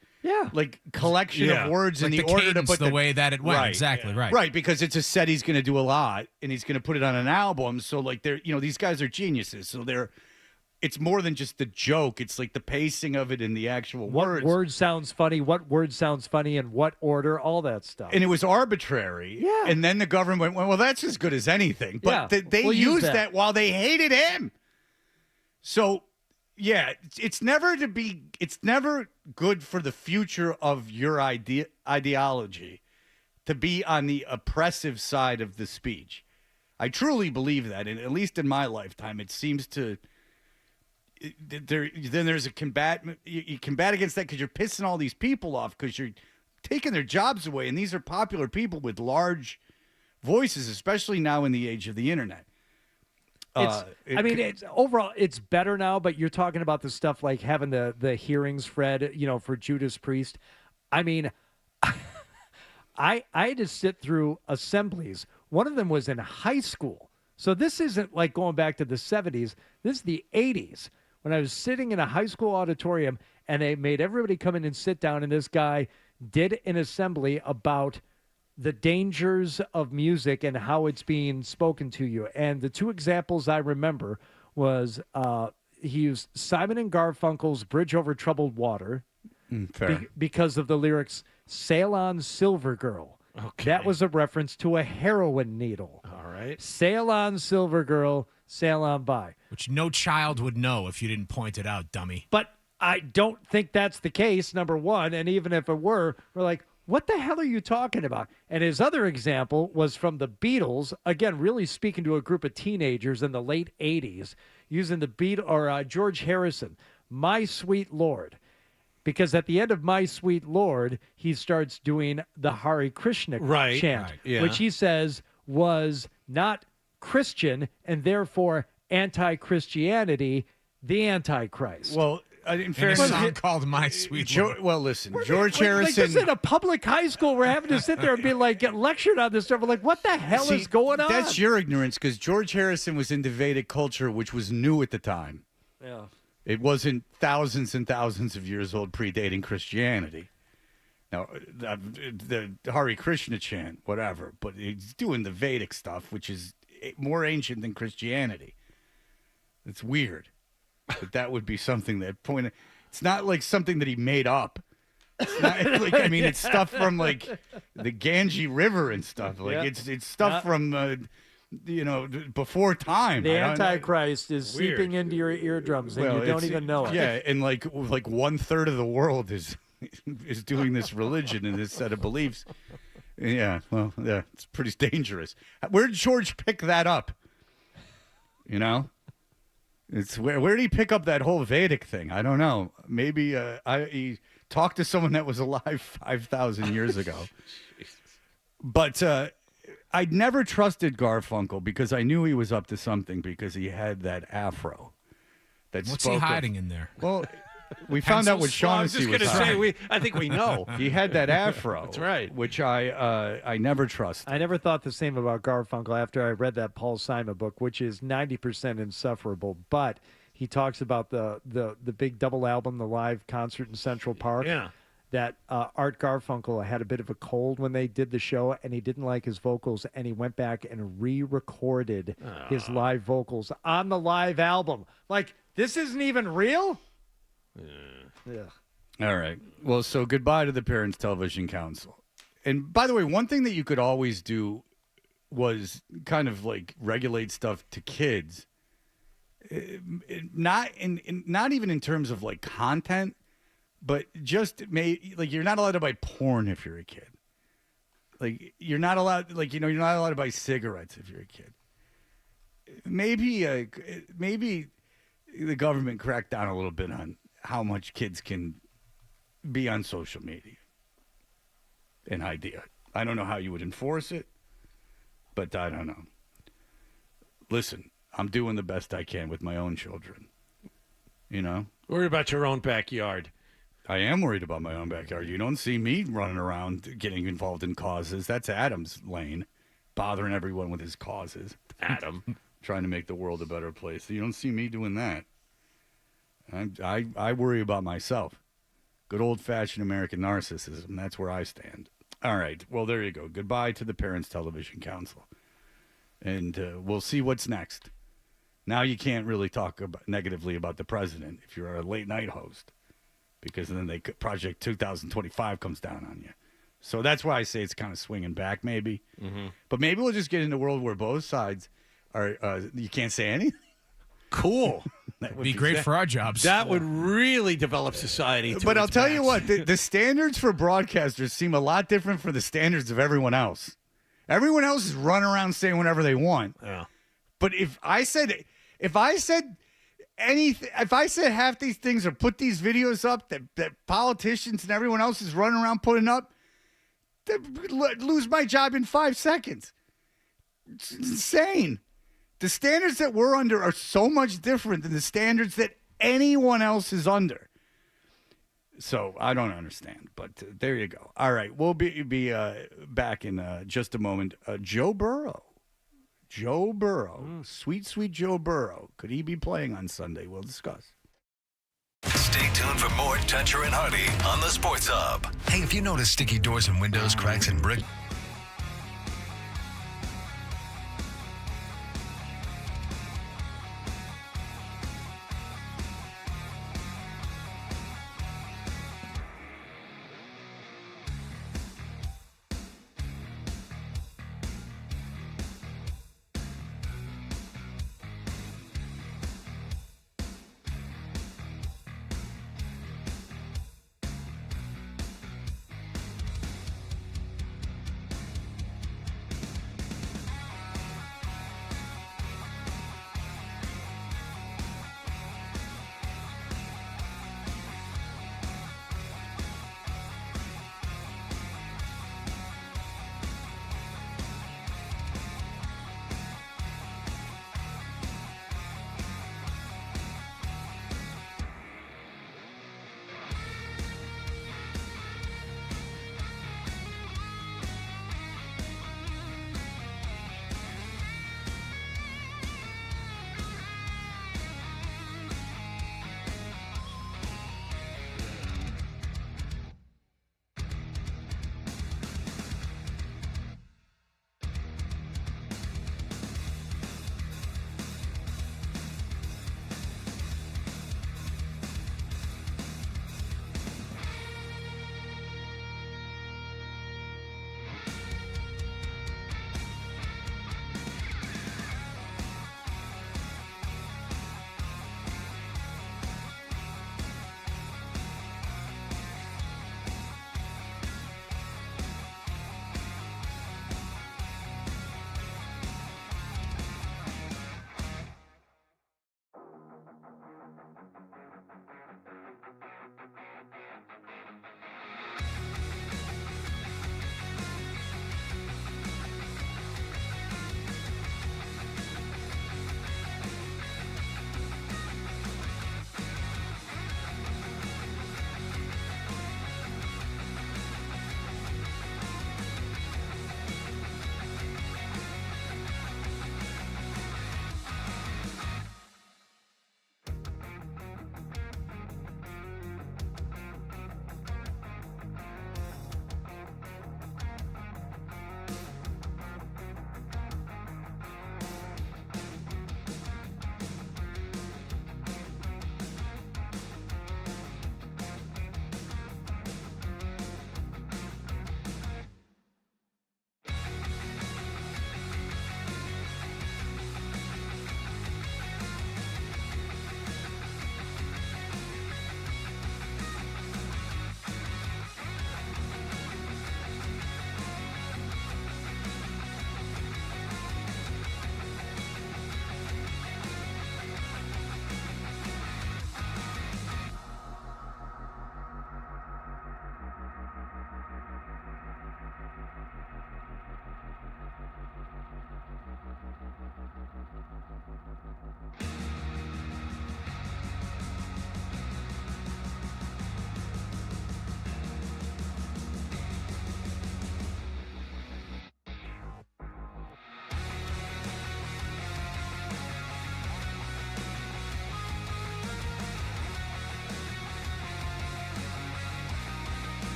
Speaker 5: like collection of words
Speaker 11: like
Speaker 5: in the
Speaker 11: the
Speaker 5: order to put
Speaker 11: the way that it went.
Speaker 5: Right.
Speaker 11: Exactly, right.
Speaker 5: Right, because it's a set he's going to do a lot, and he's going to put it on an album. So, like, they're, you know, these guys are geniuses. So it's more than just the joke. It's like the pacing of it and the actual words.
Speaker 6: What word sounds funny? What word sounds funny in what order? All that stuff.
Speaker 5: And it was arbitrary. Yeah. And then the government went, well, that's as good as anything. But they
Speaker 6: we'll
Speaker 5: used that while they hated him. So, yeah, it's never good for the future of your ideology to be on the oppressive side of the speech. I truly believe that, and at least in my lifetime, it seems to. There's a combat. You combat against that because you're pissing all these people off because you're taking their jobs away, and these are popular people with large voices, especially now in the age of the internet.
Speaker 6: It's overall it's better now, but you're talking about the stuff like having the hearings, Fred, you know, for Judas Priest. I mean, I had to sit through assemblies. One of them was in high school. So this isn't like going back to the 70s. This is the 80s when I was sitting in a high school auditorium and they made everybody come in and sit down, and this guy did an assembly about the dangers of music and how it's being spoken to you. And the two examples I remember was he used Simon and Garfunkel's Bridge Over Troubled Water
Speaker 5: Fair.
Speaker 6: because of the lyrics, Sail on Silver Girl.
Speaker 2: Okay.
Speaker 6: That was a reference to a heroin needle.
Speaker 2: All right.
Speaker 6: Sail on, Silver Girl, sail on by.
Speaker 11: Which no child would know if you didn't point it out, dummy.
Speaker 6: But I don't think that's the case, number one. And even if it were, we're like, what the hell are you talking about? And his other example was from the Beatles, again, really speaking to a group of teenagers in the late 80s, using the George Harrison, My Sweet Lord. Because at the end of My Sweet Lord, he starts doing the Hare Krishna chant, which he says was not Christian and therefore anti-Christianity, the Antichrist.
Speaker 5: Well, in
Speaker 11: a song called My Sweet Lord.
Speaker 5: Well, listen, George Harrison.
Speaker 6: Like this in a public high school, we're having to sit there and be like, get lectured on this stuff. We're like, what the hell is going on?
Speaker 5: That's your ignorance, because George Harrison was into Vedic culture, which was new at the time.
Speaker 6: Yeah.
Speaker 5: It wasn't thousands and thousands of years old, predating Christianity. Now, the Hare Krishna chant, whatever, but he's doing the Vedic stuff, which is more ancient than Christianity. It's weird. But that would be something that pointed. It's not like something that he made up. It's not like, I mean, it's stuff from like the Ganges River and stuff. Like it's stuff from before time.
Speaker 6: The Antichrist is seeping into your eardrums, and you don't even know it.
Speaker 5: Yeah, and like 1/3 of the world is doing this religion and this set of beliefs. Yeah, well, yeah, it's pretty dangerous. Where did George pick that up? You know. It's where did he pick up that whole Vedic thing? I don't know. Maybe he talked to someone that was alive 5,000 years ago. But I'd never trusted Garfunkel because I knew he was up to something because he had that afro.
Speaker 11: What's he hiding in there?
Speaker 5: Well, we found out what Shaughnessy was hiding.
Speaker 2: I think we know.
Speaker 5: He had that afro.
Speaker 2: That's right.
Speaker 5: Which I never trusted.
Speaker 6: I never thought the same about Garfunkel after I read that Paul Simon book, which is 90% insufferable. But he talks about the big double album, the live concert in Central Park.
Speaker 2: Yeah.
Speaker 6: That Art Garfunkel had a bit of a cold when they did the show, and he didn't like his vocals, and he went back and re-recorded his live vocals on the live album. Like, this isn't even real? Yeah.
Speaker 5: All right. Well, so goodbye to the Parents Television Council. And by the way, one thing that you could always do was kind of like regulate stuff to kids. Not even in terms of like content, but just like you're not allowed to buy porn if you're a kid. Like you're not allowed you're not allowed to buy cigarettes if you're a kid. Maybe the government cracked down a little bit on how much kids can be on social media. An idea. I don't know how you would enforce it, but I don't know. Listen, I'm doing the best I can with my own children. You know?
Speaker 2: Worry about your own backyard.
Speaker 5: I am worried about my own backyard. You don't see me running around getting involved in causes. That's Adam's lane, bothering everyone with his causes.
Speaker 2: Adam.
Speaker 5: Trying to make the world a better place. You don't see me doing that. I worry about myself. Good old-fashioned American narcissism. That's where I stand. All right. Well, there you go. Goodbye to the Parents Television Council. And we'll see what's next. Now you can't really talk negatively about the president if you're a late-night host, because then Project 2025 comes down on you. So that's why I say it's kind of swinging back maybe. Mm-hmm. But maybe we'll just get into a world where both sides are you can't say anything.
Speaker 2: Cool.
Speaker 11: That would be great for our jobs.
Speaker 2: That would really develop society.
Speaker 5: But I'll tell you what, the standards for broadcasters seem a lot different from the standards of everyone else. Everyone else is running around saying whatever they want.
Speaker 2: Yeah.
Speaker 5: But if I said anything, if I said half these things or put these videos up that politicians and everyone else is running around putting up, they'd lose my job in 5 seconds. It's insane. The standards that we're under are so much different than the standards that anyone else is under. So I don't understand, but there you go. All right, we'll be back in just a moment. Joe Burrow. Sweet Joe Burrow. Could he be playing on Sunday? We'll discuss.
Speaker 1: Stay tuned for more Toucher and Hardy on the Sports Hub. Hey, if you notice sticky doors and windows, cracks, and brick...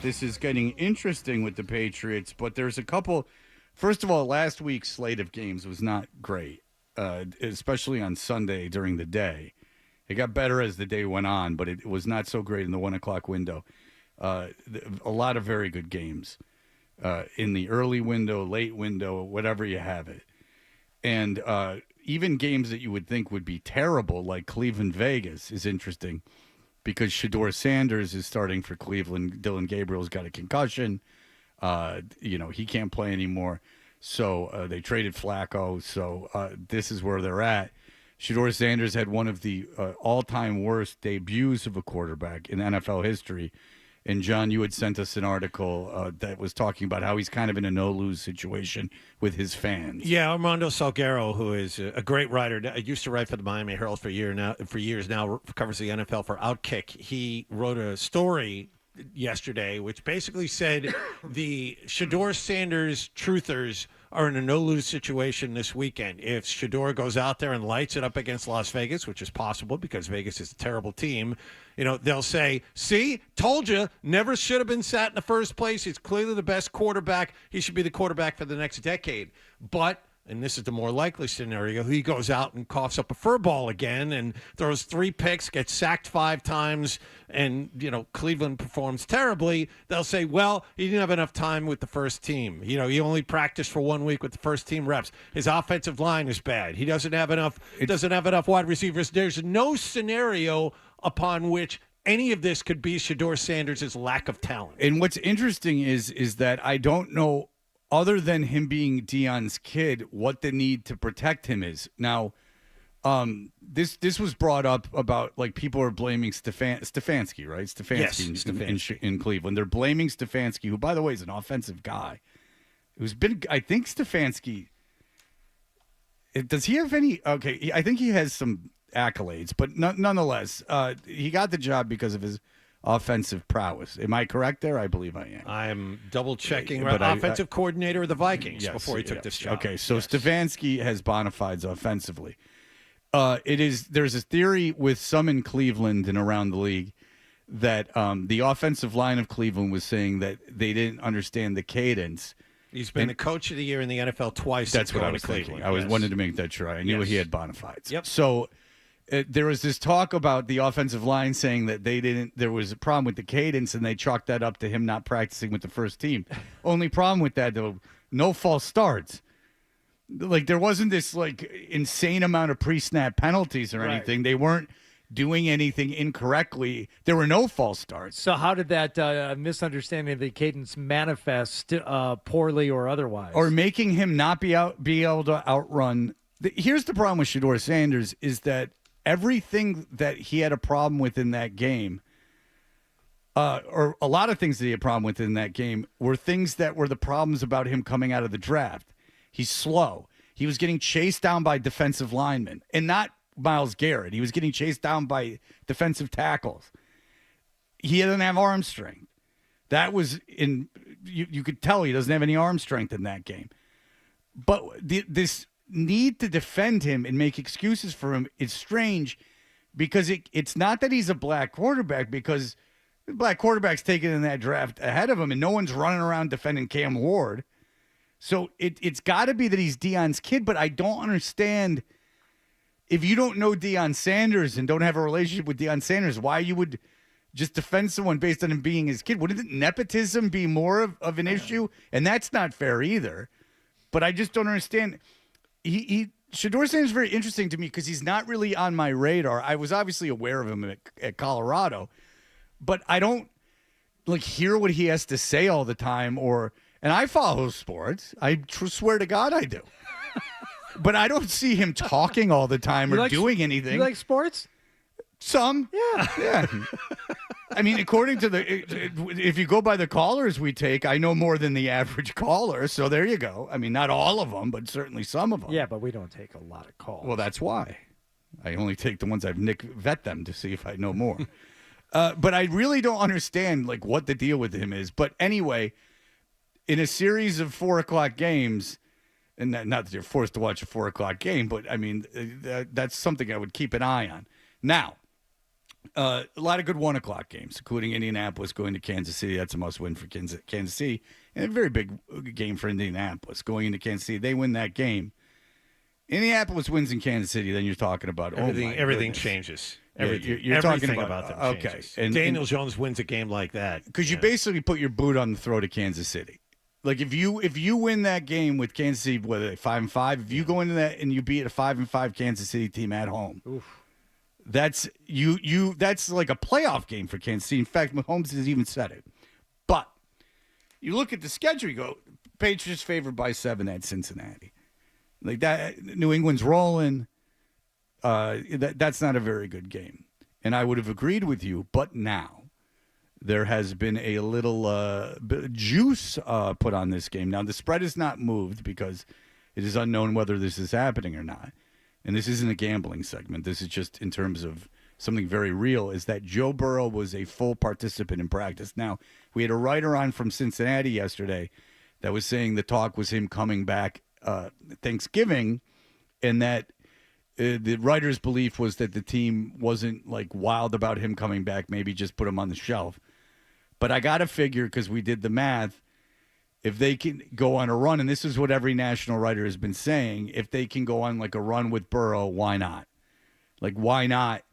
Speaker 5: this is getting interesting with the Patriots, but there's a couple. First of all, last week's slate of games was not great, especially on Sunday during the day. It got better as the day went on, but it was not so great in the 1 o'clock window. A lot of very good games in the early window, late window, whatever you have it. And even games that you would think would be terrible, like Cleveland-Vegas, is interesting because Shedeur Sanders is starting for Cleveland. Dylan Gabriel's got a concussion. He can't play anymore. So they traded Flacco. So this is where they're at. Shedeur Sanders had one of the all-time worst debuts of a quarterback in NFL history. And, John, you had sent us an article that was talking about how he's kind of in a no-lose situation with his fans.
Speaker 2: Yeah, Armando Salguero, who is a great writer, used to write for the Miami Herald for years now, covers the NFL for Outkick. He wrote a story yesterday which basically said the Shedeur Sanders truthers are in a no-lose situation this weekend. If Shedeur goes out there and lights it up against Las Vegas, which is possible because Vegas is a terrible team, they'll say, see, told you, never should have been sat in the first place. He's clearly the best quarterback. He should be the quarterback for the next decade. But, and this is the more likely scenario, he goes out and coughs up a fur ball again and throws 3 picks, gets sacked 5 times, and, Cleveland performs terribly. They'll say, well, he didn't have enough time with the first team. He only practiced for 1 week with the first team reps. His offensive line is bad. He doesn't have enough wide receivers. There's no scenario upon which any of this could be Shedeur Sanders' lack of talent.
Speaker 5: And what's interesting is that I don't know, other than him being Deion's kid, what the need to protect him is. Now, this was brought up about, like, people are blaming Stefanski, right? Stefanski in Cleveland. They're blaming Stefanski, who, by the way, is an offensive guy. Who's been, I think Stefanski, does he have any, okay, I think he has some accolades, but nonetheless, he got the job because of his offensive prowess. Am I correct there? I believe I am.
Speaker 2: I'm double checking. Offensive coordinator of the Vikings before he took this job.
Speaker 5: Okay, so Stefanski has bona fides offensively. There's a theory with some in Cleveland and around the league that the offensive line of Cleveland was saying that they didn't understand the cadence.
Speaker 2: He's been the coach of the year in the NFL twice.
Speaker 5: That's what I was thinking. I wanted to make that sure. I knew he had bona fides. Yep. So there was this talk about the offensive line saying that there was a problem with the cadence, and they chalked that up to him not practicing with the first team. Only problem with that, though, no false starts. Like, there wasn't this, like, insane amount of pre-snap penalties or anything. They weren't doing anything incorrectly. There were no false starts.
Speaker 6: So how did that misunderstanding of the cadence manifest poorly or otherwise?
Speaker 5: Or making him not be able to outrun. Here's the problem with Shedeur Sanders is that everything that he had a problem with in that game, or a lot of things that he had a problem with in that game, were things that were the problems about him coming out of the draft. He's slow. He was getting chased down by defensive linemen, and not Myles Garrett. He was getting chased down by defensive tackles. He doesn't have arm strength. That was you could tell he doesn't have any arm strength in that game. But this need to defend him and make excuses for him is strange, because it's not that he's a black quarterback, because the black quarterback's taken in that draft ahead of him, and no one's running around defending Cam Ward. So it's got to be that he's Deion's kid, but I don't understand, if you don't know Deion Sanders and don't have a relationship with Deion Sanders, why you would just defend someone based on him being his kid. Wouldn't nepotism be more of an issue? And that's not fair either. But I just don't understand. Shedeur Sanders is very interesting to me because he's not really on my radar. I was obviously aware of him at Colorado, but I don't hear what he has to say all the time. And I follow sports. I swear to God I do. But I don't see him talking all the time or doing anything.
Speaker 6: You like sports?
Speaker 5: Some. Yeah. I mean, according to if you go by the callers we take, I know more than the average caller. So there you go. I mean, not all of them, but certainly some of them.
Speaker 6: Yeah, but we don't take a lot of calls.
Speaker 5: Well, that's why. I only take the ones I've vet them to see if I know more. But I really don't understand what the deal with him is. But anyway, in a series of 4 o'clock games, and not that you're forced to watch a 4 o'clock game, but I mean, that's something I would keep an eye on. Now, A lot of good 1 o'clock games, including Indianapolis going to Kansas City. That's a must-win for Kansas City. And a very big game for Indianapolis. Going into Kansas City, they win that game. Indianapolis wins in Kansas City, then you're talking about
Speaker 2: everything changes. Everything.
Speaker 5: You're talking
Speaker 2: Everything about them changes.
Speaker 5: Okay.
Speaker 2: Daniel Jones wins a game like that.
Speaker 5: Because you basically put your boot on the throat of Kansas City. Like if you win that game with Kansas City, whether they're 5-5, if you go into that and you beat a 5-5 Kansas City team at home, that's that's like a playoff game for Kansas City. In fact, Mahomes has even said it. But you look at the schedule, you go, Patriots favored by 7 at Cincinnati. Like that, New England's rolling. That's not a very good game. And I would have agreed with you, but now there has been a little juice put on this game. Now, the spread is not moved because it is unknown whether this is happening or not. And this isn't a gambling segment. This is just in terms of something very real, is that Joe Burrow was a full participant in practice. Now, we had a writer on from Cincinnati yesterday that was saying the talk was him coming back Thanksgiving, and that the writer's belief was that the team wasn't like wild about him coming back, maybe just put him on the shelf. But I got to figure, because we did the math, if they can go on a run, and this is what every national writer has been saying, if they can go on like a run with Burrow, why not? Like, why not?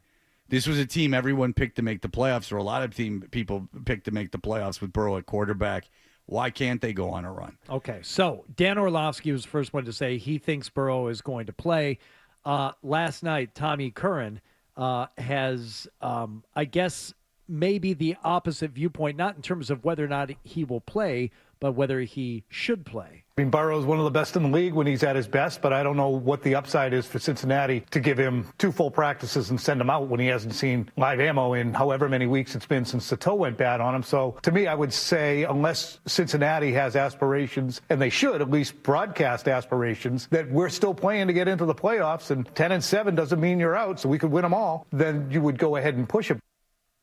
Speaker 5: This was a team everyone picked to make the playoffs, or a lot of people picked to make the playoffs with Burrow at quarterback. Why can't they go on a run?
Speaker 6: Okay, so Dan Orlovsky was the first one to say he thinks Burrow is going to play. Last night, Tommy Curran has, I guess, maybe the opposite viewpoint, not in terms of whether or not he will play, but whether he should play.
Speaker 20: I mean, Burrow's one of the best in the league when he's at his best, but I don't know what the upside is for Cincinnati to give him 2 full practices and send him out when he hasn't seen live ammo in however many weeks it's been since the toe went bad on him. So to me, I would say unless Cincinnati has aspirations, and they should at least broadcast aspirations, that we're still playing to get into the playoffs, and 10-7 doesn't mean you're out, so we could win them all, then you would go ahead and push him.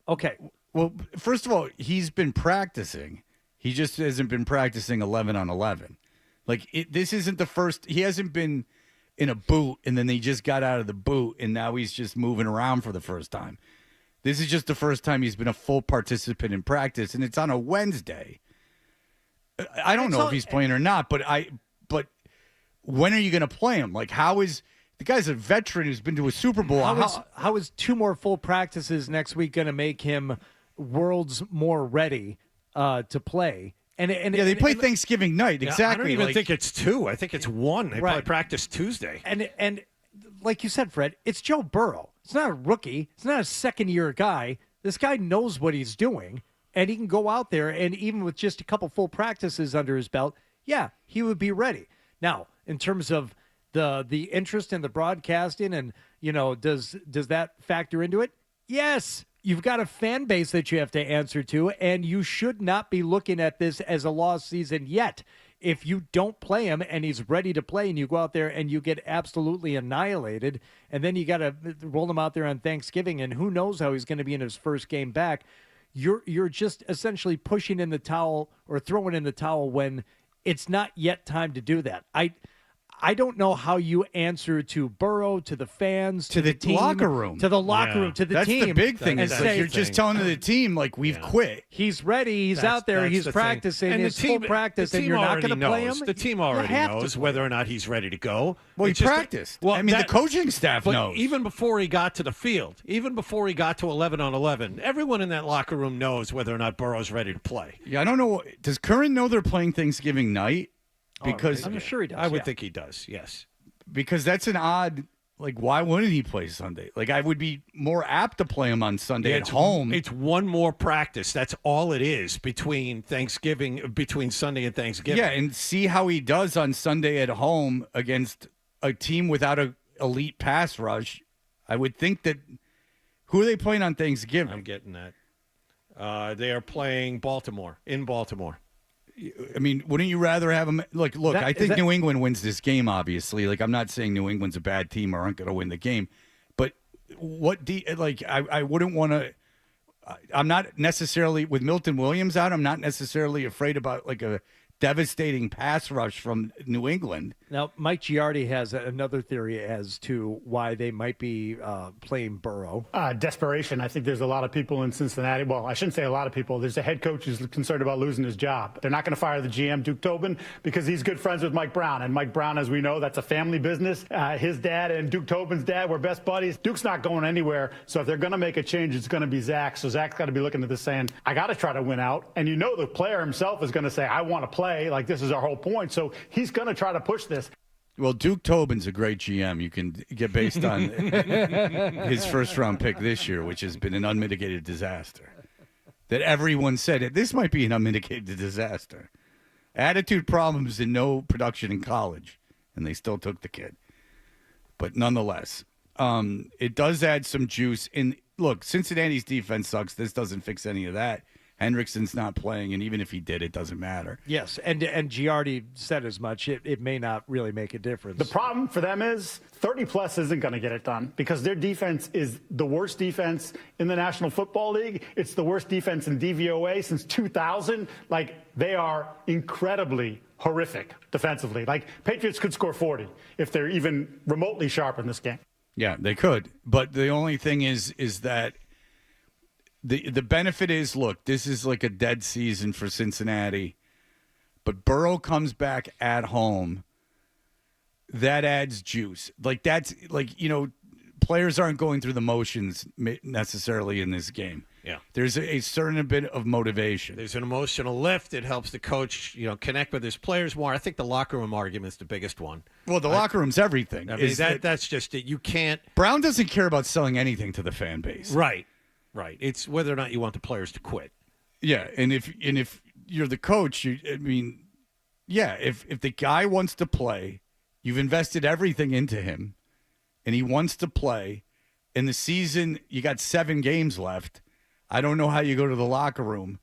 Speaker 6: Okay.
Speaker 5: Well, first of all, he's been practicing. He just hasn't been practicing 11 on 11. Like, this isn't the first. He hasn't been in a boot, and then they just got out of the boot, and now he's just moving around for the first time. This is just the first time he's been a full participant in practice, and it's on a Wednesday. I don't know if he's playing or not, but when are you going to play him? Like, how is the guy's a veteran who's been to a Super Bowl?
Speaker 6: How is 2 more full practices next week going to make him worlds more ready to play? And
Speaker 5: they play Thanksgiving night. Exactly.
Speaker 2: I don't even think it's 2. I think it's 1. They probably practice Tuesday.
Speaker 6: And like you said, Fred, it's Joe Burrow. It's not a rookie. It's not a second-year guy. This guy knows what he's doing, and he can go out there, and even with just a couple full practices under his belt, yeah, he would be ready. Now, in terms of the interest in the broadcasting, and does that factor into it? Yes. You've got a fan base that you have to answer to, and you should not be looking at this as a lost season yet. If you don't play him and he's ready to play, and you go out there and you get absolutely annihilated, and then you got to roll him out there on Thanksgiving, and who knows how he's going to be in his first game back, you're just essentially pushing in the towel or throwing in the towel when it's not yet time to do that. I don't know how you answer to Burrow, to the fans, to the team,
Speaker 5: locker room,
Speaker 6: to the locker room, to the team.
Speaker 5: That's the big thing. Is like you're just telling the team, like, we've quit.
Speaker 6: He's ready. He's out there. He's practicing.
Speaker 2: And
Speaker 6: his full practice, and you're not going to play him.
Speaker 2: The team already knows whether or not he's ready to go.
Speaker 5: Well, he practiced. Well, I mean, the coaching staff knows.
Speaker 2: Even before he got to the field, even before he got to 11 on 11, everyone in that locker room knows whether or not Burrow's ready to play.
Speaker 5: Yeah, I don't know. Does Curran know they're playing Thanksgiving night? Because
Speaker 6: I'm sure he does.
Speaker 2: I would think he does. Yes.
Speaker 5: Because that's an odd, like, why wouldn't he play Sunday? Like, I would be more apt to play him on Sunday at home.
Speaker 2: It's one more practice. That's all it is between Sunday and Thanksgiving.
Speaker 5: Yeah, and see how he does on Sunday at home against a team without an elite pass rush. I would think that, who are they playing on Thanksgiving?
Speaker 2: I'm getting that. They are playing Baltimore, in Baltimore.
Speaker 5: I mean, wouldn't you rather have them? Look, I think New England wins this game, obviously. Like, I'm not saying New England's a bad team or aren't going to win the game. But I wouldn't want to – I'm not necessarily – with Milton Williams out, I'm not necessarily afraid about, like, a devastating pass rush from New England.
Speaker 6: Now, Mike Giardi has another theory as to why they might be playing Burrow.
Speaker 15: Desperation. I think there's a lot of people in Cincinnati. Well, I shouldn't say a lot of people. There's a head coach who's concerned about losing his job. They're not going to fire the GM, Duke Tobin, because he's good friends with Mike Brown. And Mike Brown, as we know, that's a family business. His dad and Duke Tobin's dad were best buddies. Duke's not going anywhere. So if they're going to make a change, it's going to be Zach. So Zach's got to be looking at this saying, I got to try to win out. And you know the player himself is going to say, I want to play. Like, this is our whole point. So he's going to try to push this.
Speaker 5: Well, Duke Tobin's a great GM. You can get based on his first-round pick this year, which has been an unmitigated disaster. That everyone said it. This might be an unmitigated disaster. Attitude problems and no production in college, and they still took the kid. But nonetheless, it does add some juice. And look, Cincinnati's defense sucks. This doesn't fix any of that. Hendrickson's not playing, and even if he did, it doesn't matter.
Speaker 6: Yes, and Giardi said as much. It may not really make a difference.
Speaker 15: The problem for them is 30-plus isn't going to get it done because their defense is the worst defense in the National Football League. It's the worst defense in DVOA since 2000. Like, they are incredibly horrific defensively. Like, Patriots could score 40 if they're even remotely sharp in this game.
Speaker 5: Yeah, they could. But the only thing is that the benefit is, look, this is like a dead season for Cincinnati. But Burrow comes back at home. That adds juice. Like, that's like, players aren't going through the motions necessarily in this game.
Speaker 2: Yeah.
Speaker 5: There's a certain bit of motivation.
Speaker 2: There's an emotional lift. It helps the coach, connect with his players more. I think the locker room argument's the biggest one.
Speaker 5: Well, the locker room's everything.
Speaker 2: I mean, that's just it. You can't.
Speaker 5: Brown doesn't care about selling anything to the fan base.
Speaker 2: Right. It's whether or not you want the players to quit.
Speaker 5: Yeah, and if you're the coach, if the guy wants to play, you've invested everything into him, and he wants to play. In the season, you got 7 games left. I don't know how you go to the locker room.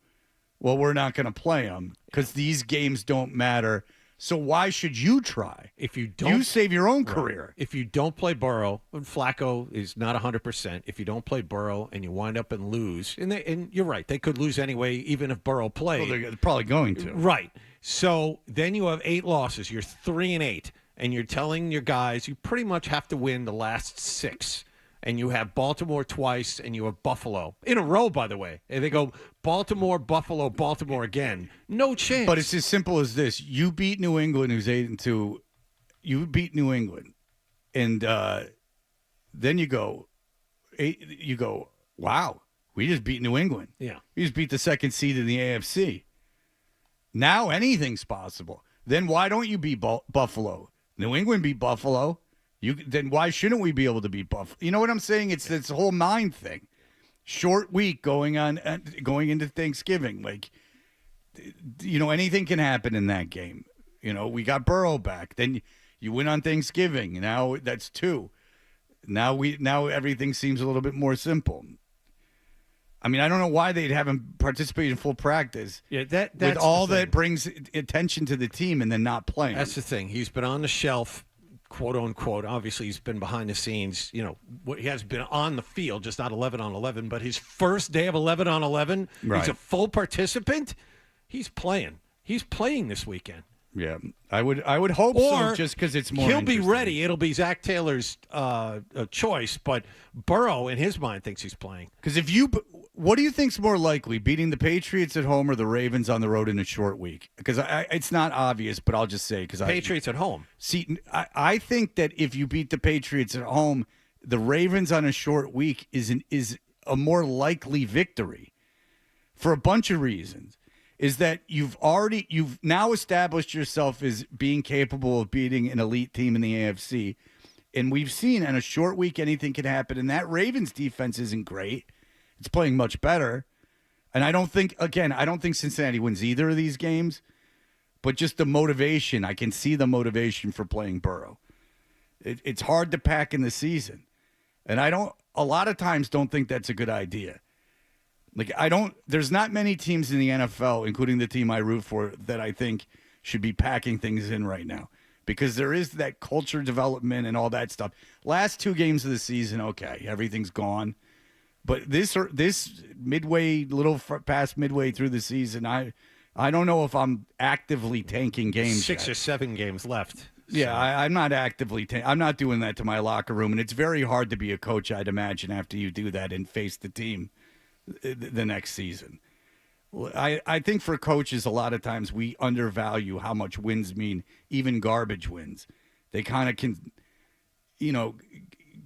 Speaker 5: Well, we're not going to play him because these games don't matter. So why should you try?
Speaker 2: If you don't,
Speaker 5: you save your own career.
Speaker 2: If you don't play Burrow, and Flacco is not 100%. If you don't play Burrow and you wind up and lose, and you're right, they could lose anyway, even if Burrow played.
Speaker 5: Well, they're probably going to.
Speaker 2: Right. So then you have 8 losses. You're 3-8, and you're telling your guys you pretty much have to win the last 6. And you have Baltimore twice, and you have Buffalo in a row, by the way. And they go Baltimore, Buffalo, Baltimore again. No chance.
Speaker 5: But it's as simple as this: you beat New England, who's 8-2. You beat New England, and then you go, wow, we just beat New England.
Speaker 2: Yeah,
Speaker 5: we just beat the second seed in the AFC. Now anything's possible. Then why don't you beat Buffalo? New England beat Buffalo. Then why shouldn't we be able to beat Buffalo? You know what I'm saying? It's this whole mind thing. Short week going into Thanksgiving. Like, anything can happen in that game. We got Burrow back. Then you win on Thanksgiving. Now that's 2. Now everything seems a little bit more simple. I mean, I don't know why they'd have him participate in full practice.
Speaker 2: Yeah, that's
Speaker 5: with all that brings attention to the team and then not playing.
Speaker 2: That's the thing. He's been on the shelf, quote unquote. Obviously, he's been behind the scenes. He has been on the field, just not 11 on 11. But his first day of 11 on 11,
Speaker 5: right.
Speaker 2: He's a full participant. He's playing. He's playing this weekend.
Speaker 5: Yeah, I would hope so, just because it's more.
Speaker 2: He'll be ready. It'll be Zach Taylor's choice, but Burrow, in his mind, thinks he's playing.
Speaker 5: Because what do you think's more likely, beating the Patriots at home or the Ravens on the road in a short week? Because it's not obvious, but I'll just say because
Speaker 2: Patriots at home.
Speaker 5: See, I think that if you beat the Patriots at home, the Ravens on a short week is a more likely victory for a bunch of reasons. Is that you've now established yourself as being capable of beating an elite team in the AFC. And we've seen on a short week anything can happen. And that Ravens defense isn't great. It's playing much better. And I don't think Cincinnati wins either of these games. But just the motivation, I can see the motivation for playing Burrow. It's hard to pack in the season. And a lot of times don't think that's a good idea. There's not many teams in the NFL, including the team I root for, that I think should be packing things in right now because there is that culture development and all that stuff. Last 2 games of the season, okay, everything's gone. But this midway, past midway through the season, I don't know if I'm actively tanking games.
Speaker 2: 6
Speaker 5: yet.
Speaker 2: or 7 games left.
Speaker 5: Yeah, I'm not actively. I'm not doing that to my locker room, and it's very hard to be a coach, I'd imagine, after you do that and face the team the next season. I think for coaches, a lot of times we undervalue how much wins mean, even garbage wins. They kind of can,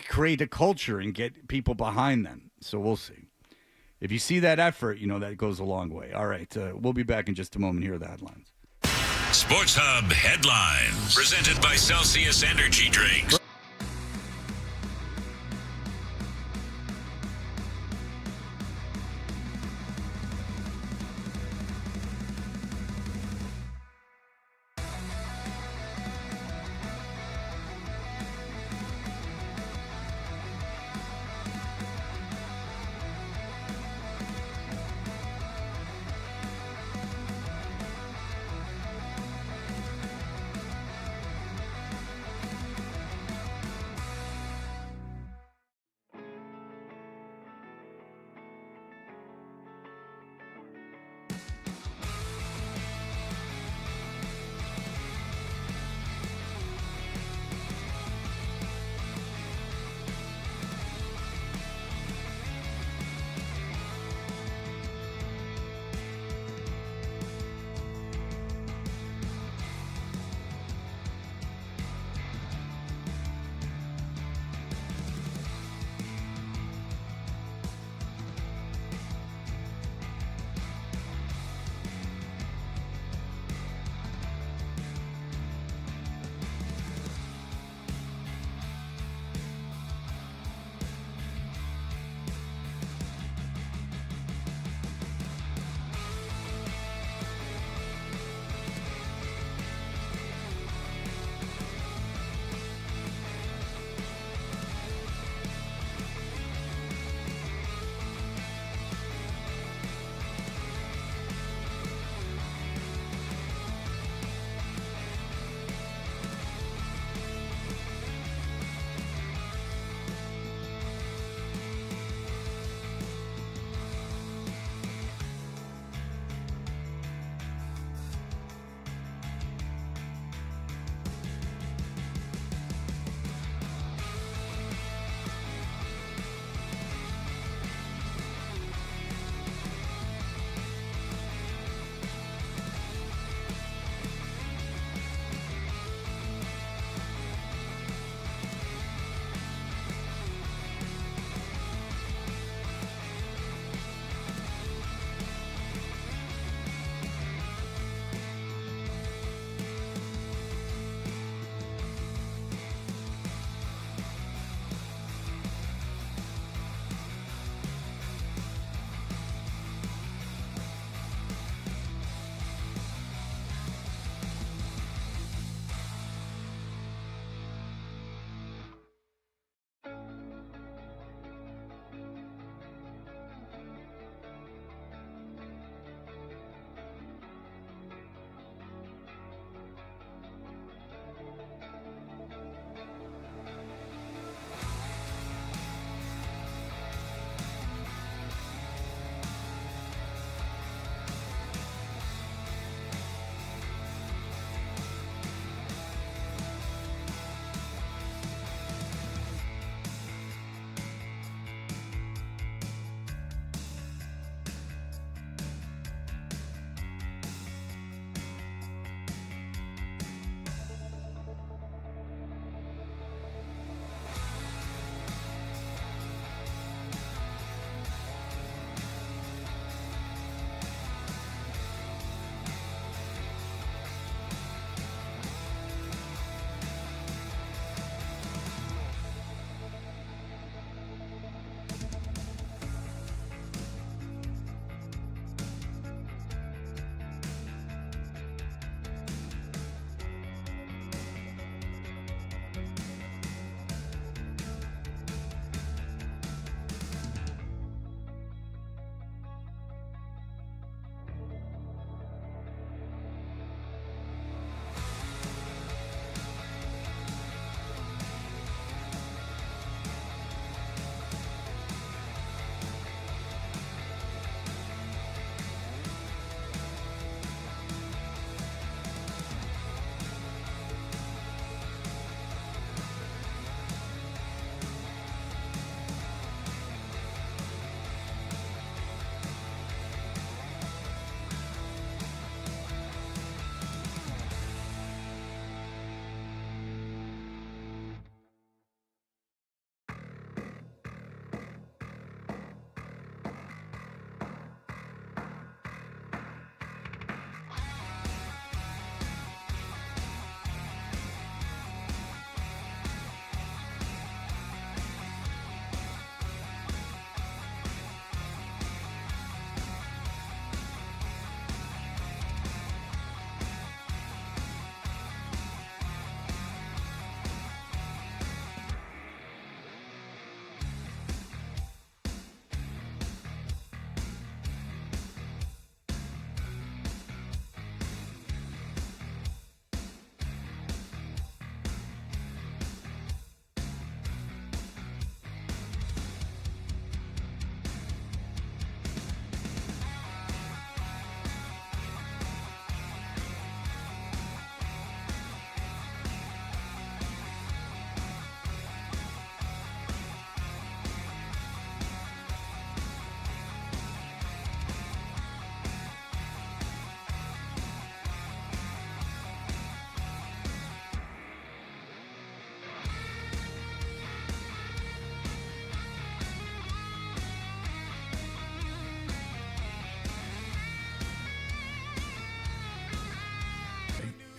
Speaker 5: create a culture and get people behind them. So we'll see. If you see that effort, that goes a long way. All right, we'll be back in just a moment. Here are the headlines.
Speaker 9: Sports Hub headlines presented by Celsius Energy Drinks.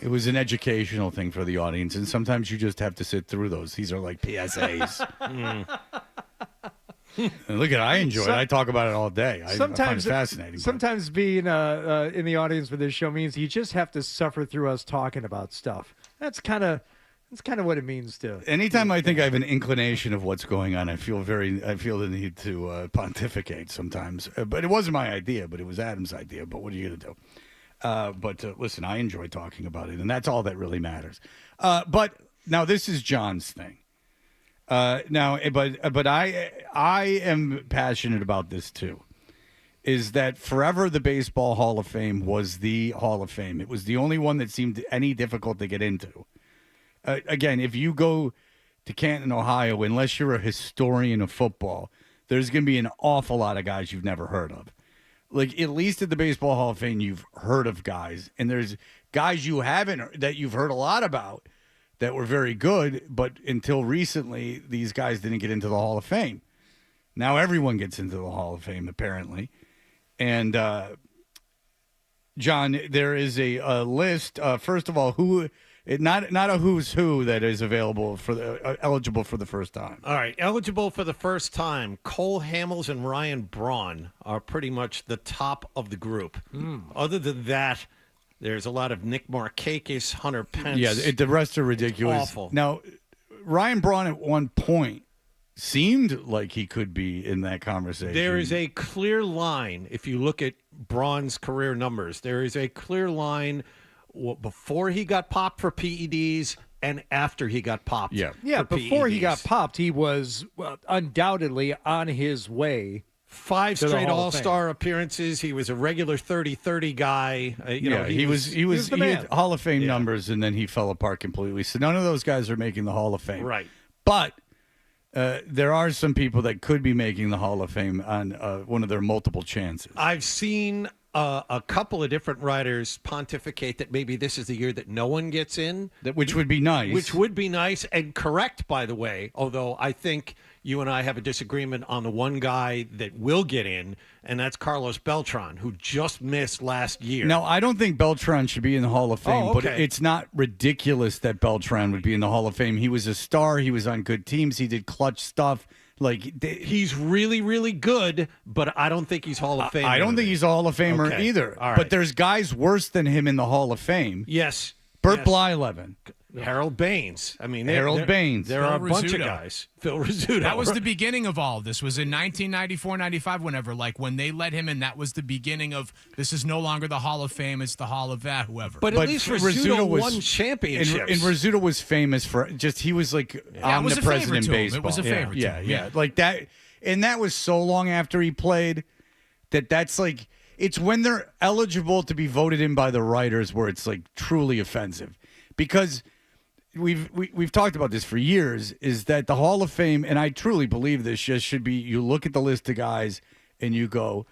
Speaker 5: It was an educational thing for the audience, and sometimes you just have to sit through those. These are like PSAs. And look at, I enjoy it. I talk about it all day. I find it fascinating.
Speaker 6: Sometimes being in the audience for this show means you just have to suffer through us talking about stuff. That's kind of what it means to.
Speaker 5: Anytime I think I have an inclination of what's going on, I feel the need to pontificate sometimes. But it wasn't my idea, but it was Adam's idea. But what are you going to do? But listen, I enjoy talking about it, and that's all that really matters. But now this is John's thing. But I am passionate about this too. Is that forever the Baseball Hall of Fame was the Hall of Fame? It was the only one that seemed any difficult to get into. Again, if you go to Canton, Ohio, unless you're a historian of football, there's going to be an awful lot of guys you've never heard of. Like, at least at the Baseball Hall of Fame, you've heard of guys, and there's guys you haven't that you've heard a lot about that were very good, but until recently, these guys didn't get into the Hall of Fame. Now everyone gets into the Hall of Fame, apparently. And, John, there is a list. First of all, not a who's who that is available for eligible for the first time.
Speaker 2: All right, eligible for the first time. Cole Hamels and Ryan Braun are pretty much the top of the group. Other than that, there's a lot of Nick Markakis, Hunter Pence.
Speaker 5: Yeah, the rest are ridiculous.
Speaker 2: Awful.
Speaker 5: Now, Ryan Braun at one point seemed like he could be in that conversation.
Speaker 2: There is a clear line, if you look at Braun's career numbers, there is a clear line before he got popped for PEDs and after he got popped.
Speaker 6: Yeah,
Speaker 2: for
Speaker 6: before
Speaker 2: PEDs.
Speaker 6: he got popped, he was undoubtedly on his way.
Speaker 2: 5 straight All-Star appearances. He was a regular 30-30 guy.
Speaker 5: He had Hall of Fame numbers, and then he fell apart completely. So none of those guys are making the Hall of Fame.
Speaker 2: Right.
Speaker 5: But there are some people that could be making the Hall of Fame on one of their multiple chances.
Speaker 2: I've seen a couple of different writers pontificate that maybe this is the year that no one gets in.
Speaker 5: Which would be nice.
Speaker 2: Which would be nice and correct, by the way, although I think you and I have a disagreement on the one guy that will get in, and that's Carlos Beltran, who just missed last year.
Speaker 5: Now, I don't think Beltran should be in the Hall of Fame, but it's not ridiculous that Beltran would be in the Hall of Fame. He was a star. He was on good teams. He did clutch stuff.
Speaker 2: He's really, really good, but I don't think he's Hall of Famer.
Speaker 5: I don't think he's a Hall of Famer either.
Speaker 2: All right.
Speaker 5: But there's guys worse than him in the Hall of Fame.
Speaker 2: Yes.
Speaker 5: Bert Blyleven.
Speaker 2: Harold Baines. I mean,
Speaker 5: Harold Baines.
Speaker 2: There are a bunch of guys. Phil Rizzuto.
Speaker 11: That was the beginning of all this. Was in 1994, 95, whenever. Like, when they let him in, that was the beginning of, this is no longer the Hall of Fame, it's the Hall of that, whoever.
Speaker 2: But at least Rizzuto won championships.
Speaker 5: And Rizzuto was famous for he was like omnipresent in baseball.
Speaker 11: It was a favorite.
Speaker 5: Yeah. Like that. And that was so long after he played that's like, it's when they're eligible to be voted in by the writers where it's like truly offensive. Because we've talked about this for years, is that the Hall of Fame, and I truly believe this, just should be, you look at the list of guys and you go,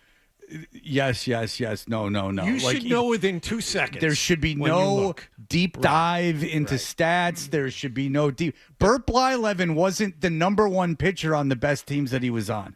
Speaker 5: yes, no.
Speaker 2: You should know within 2 seconds.
Speaker 5: There should be no deep dive into stats. There should be no deep. Bert Blyleven wasn't the number one pitcher on the best teams that he was on.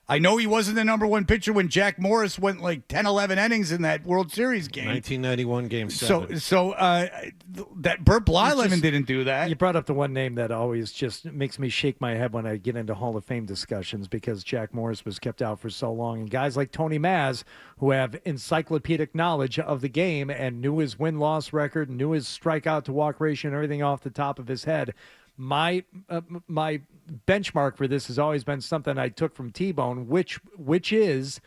Speaker 5: I know he wasn't the number one pitcher when Jack Morris went like 10, 11 innings in that World Series game.
Speaker 2: 1991 Game 7.
Speaker 5: So that Bert Blyleven didn't do that.
Speaker 6: You brought up the one name that always just makes me shake my head when I get into Hall of Fame discussions, because Jack Morris was kept out for so long. And guys like Tony Maz, who have encyclopedic knowledge of the game and knew his win-loss record, knew his strikeout-to-walk ratio and everything off the top of his head. My benchmark for this has always been something I took from T-Bone, which is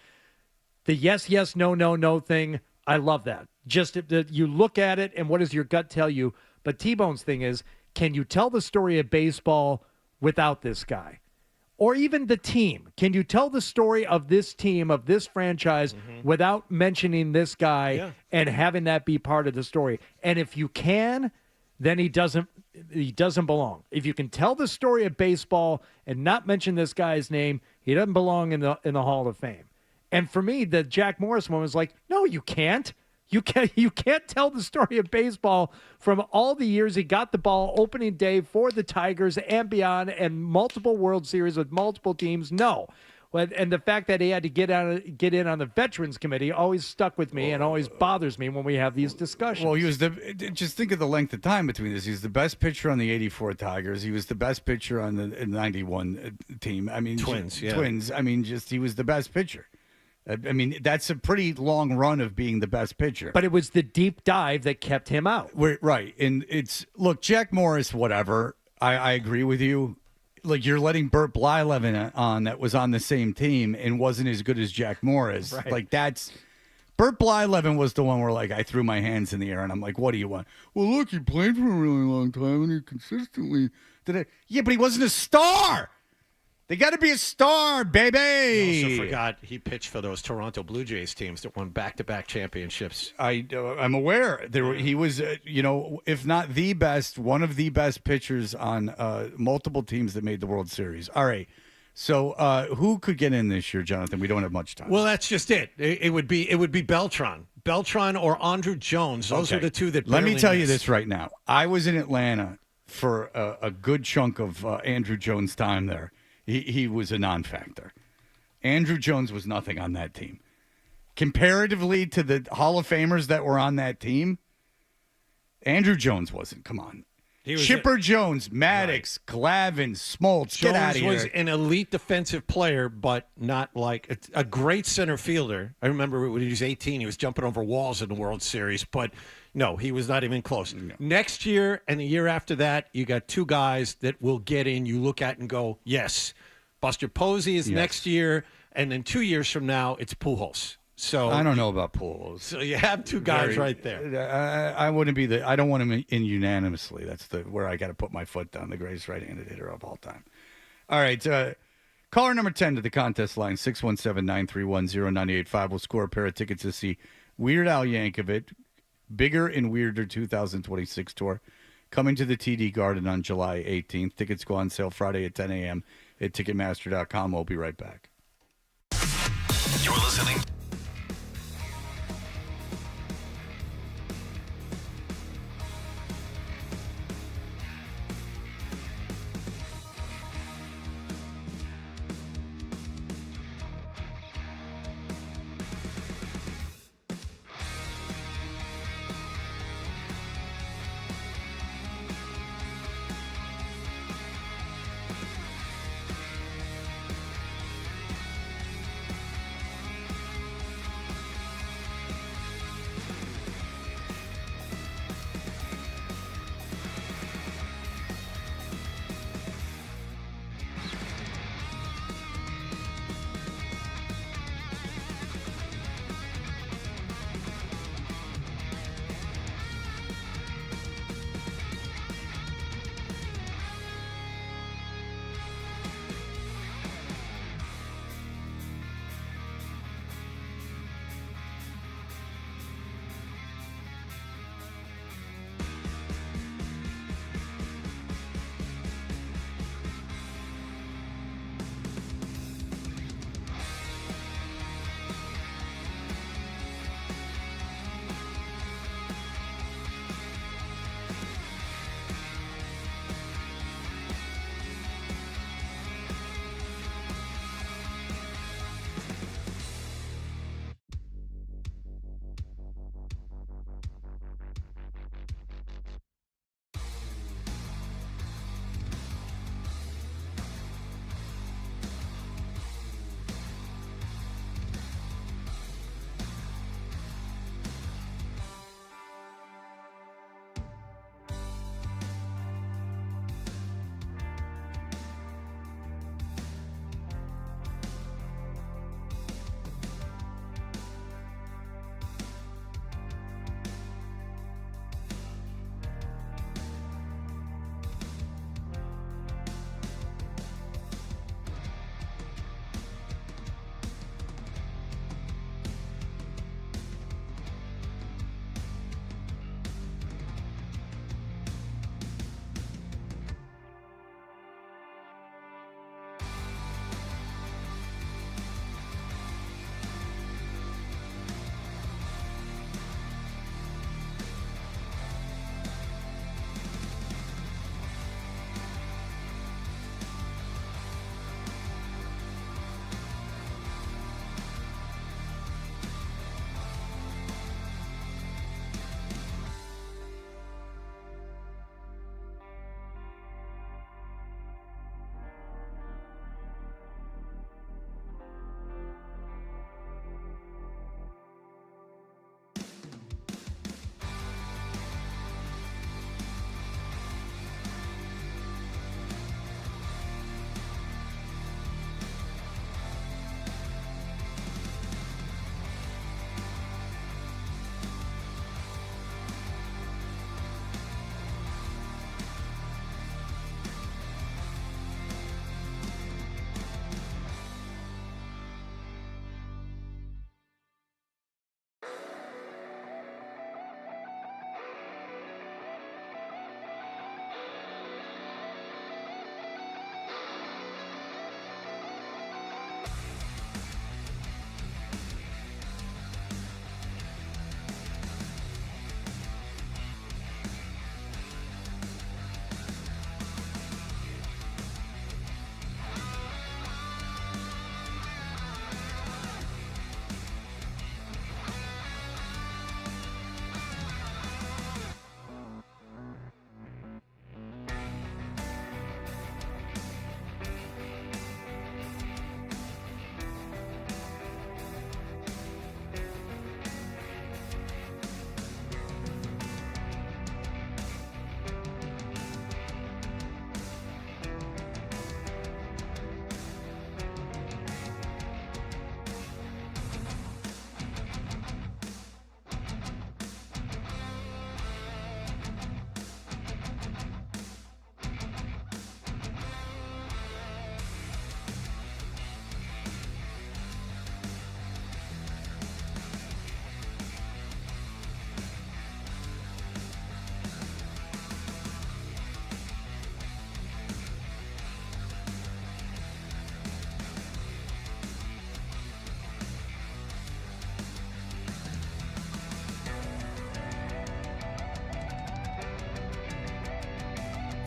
Speaker 6: the yes, no thing. I love that. Just you look at it and what does your gut tell you? But T-Bone's thing is, can you tell the story of baseball without this guy? Or even the team. Can you tell the story of this team, of this franchise, without mentioning this guy and having that be part of the story? And if you can, then he doesn't belong. If you can tell the story of baseball and not mention this guy's name, he doesn't belong in the Hall of Fame. And for me, the Jack Morris one was like, no, you can't. You can't tell the story of baseball from all the years he got the ball opening day for the Tigers and beyond, and multiple World Series with multiple teams. No. And the fact that he had to get in on the Veterans Committee always stuck with me and always bothers me when we have these discussions.
Speaker 5: Well, he was just think of the length of time between this. He's the best pitcher on the '84 Tigers. He was the best pitcher on the '91 team. I mean,
Speaker 2: Twins. Yeah.
Speaker 5: Twins. I mean, he was the best pitcher. I mean, that's a pretty long run of being the best pitcher.
Speaker 6: But it was the deep dive that kept him out.
Speaker 5: Right. And look, Jack Morris, whatever. I agree with you. Like, you're letting Burt Blyleven on that was on the same team and wasn't as good as Jack Morris.
Speaker 6: Right.
Speaker 5: Like, Burt Blyleven was the one where, like, I threw my hands in the air and I'm like, what do you want? Well, look, he played for a really long time and he consistently did it. Yeah, but he wasn't a star. They got to be a star, baby.
Speaker 2: I also forgot he pitched for those Toronto Blue Jays teams that won back-to-back championships.
Speaker 5: I'm aware. He was, if not the best, one of the best pitchers on multiple teams that made the World Series. All right. So who could get in this year, Jonathan? We don't have much time.
Speaker 2: Well, that's just it. It would be Beltran or Andrew Jones. Those are the two that.
Speaker 5: Let me tell you
Speaker 2: missed.
Speaker 5: this right now. I was in Atlanta for a good chunk of Andrew Jones' time there. He was a non-factor. Andrew Jones was nothing on that team. Comparatively to the Hall of Famers that were on that team, Andrew Jones wasn't. Come on. Chipper Jones, Maddox, Glavine, Smoltz, get out of here.
Speaker 2: Jones was an elite defensive player, but not like a great center fielder. I remember when he was 18, he was jumping over walls in the World Series, but no, he was not even close. No. Next year and the year after that, you got two guys that will get in. You look at and go, yes. Buster Posey is next year, and then 2 years from now, it's Pujols. So
Speaker 5: I don't know about Pujols.
Speaker 2: So you have two guys right there.
Speaker 5: I wouldn't be I don't want him in unanimously. That's where I got to put my foot down. The greatest right-handed hitter of all time. All right, caller number 10 to the contest line 617-931-0985 will score a pair of tickets to see Weird Al Yankovic, Bigger and Weirder 2026 tour, coming to the TD Garden on July 18th. Tickets go on sale Friday at 10 a.m. at Ticketmaster.com. We'll be right back.
Speaker 1: You're listening.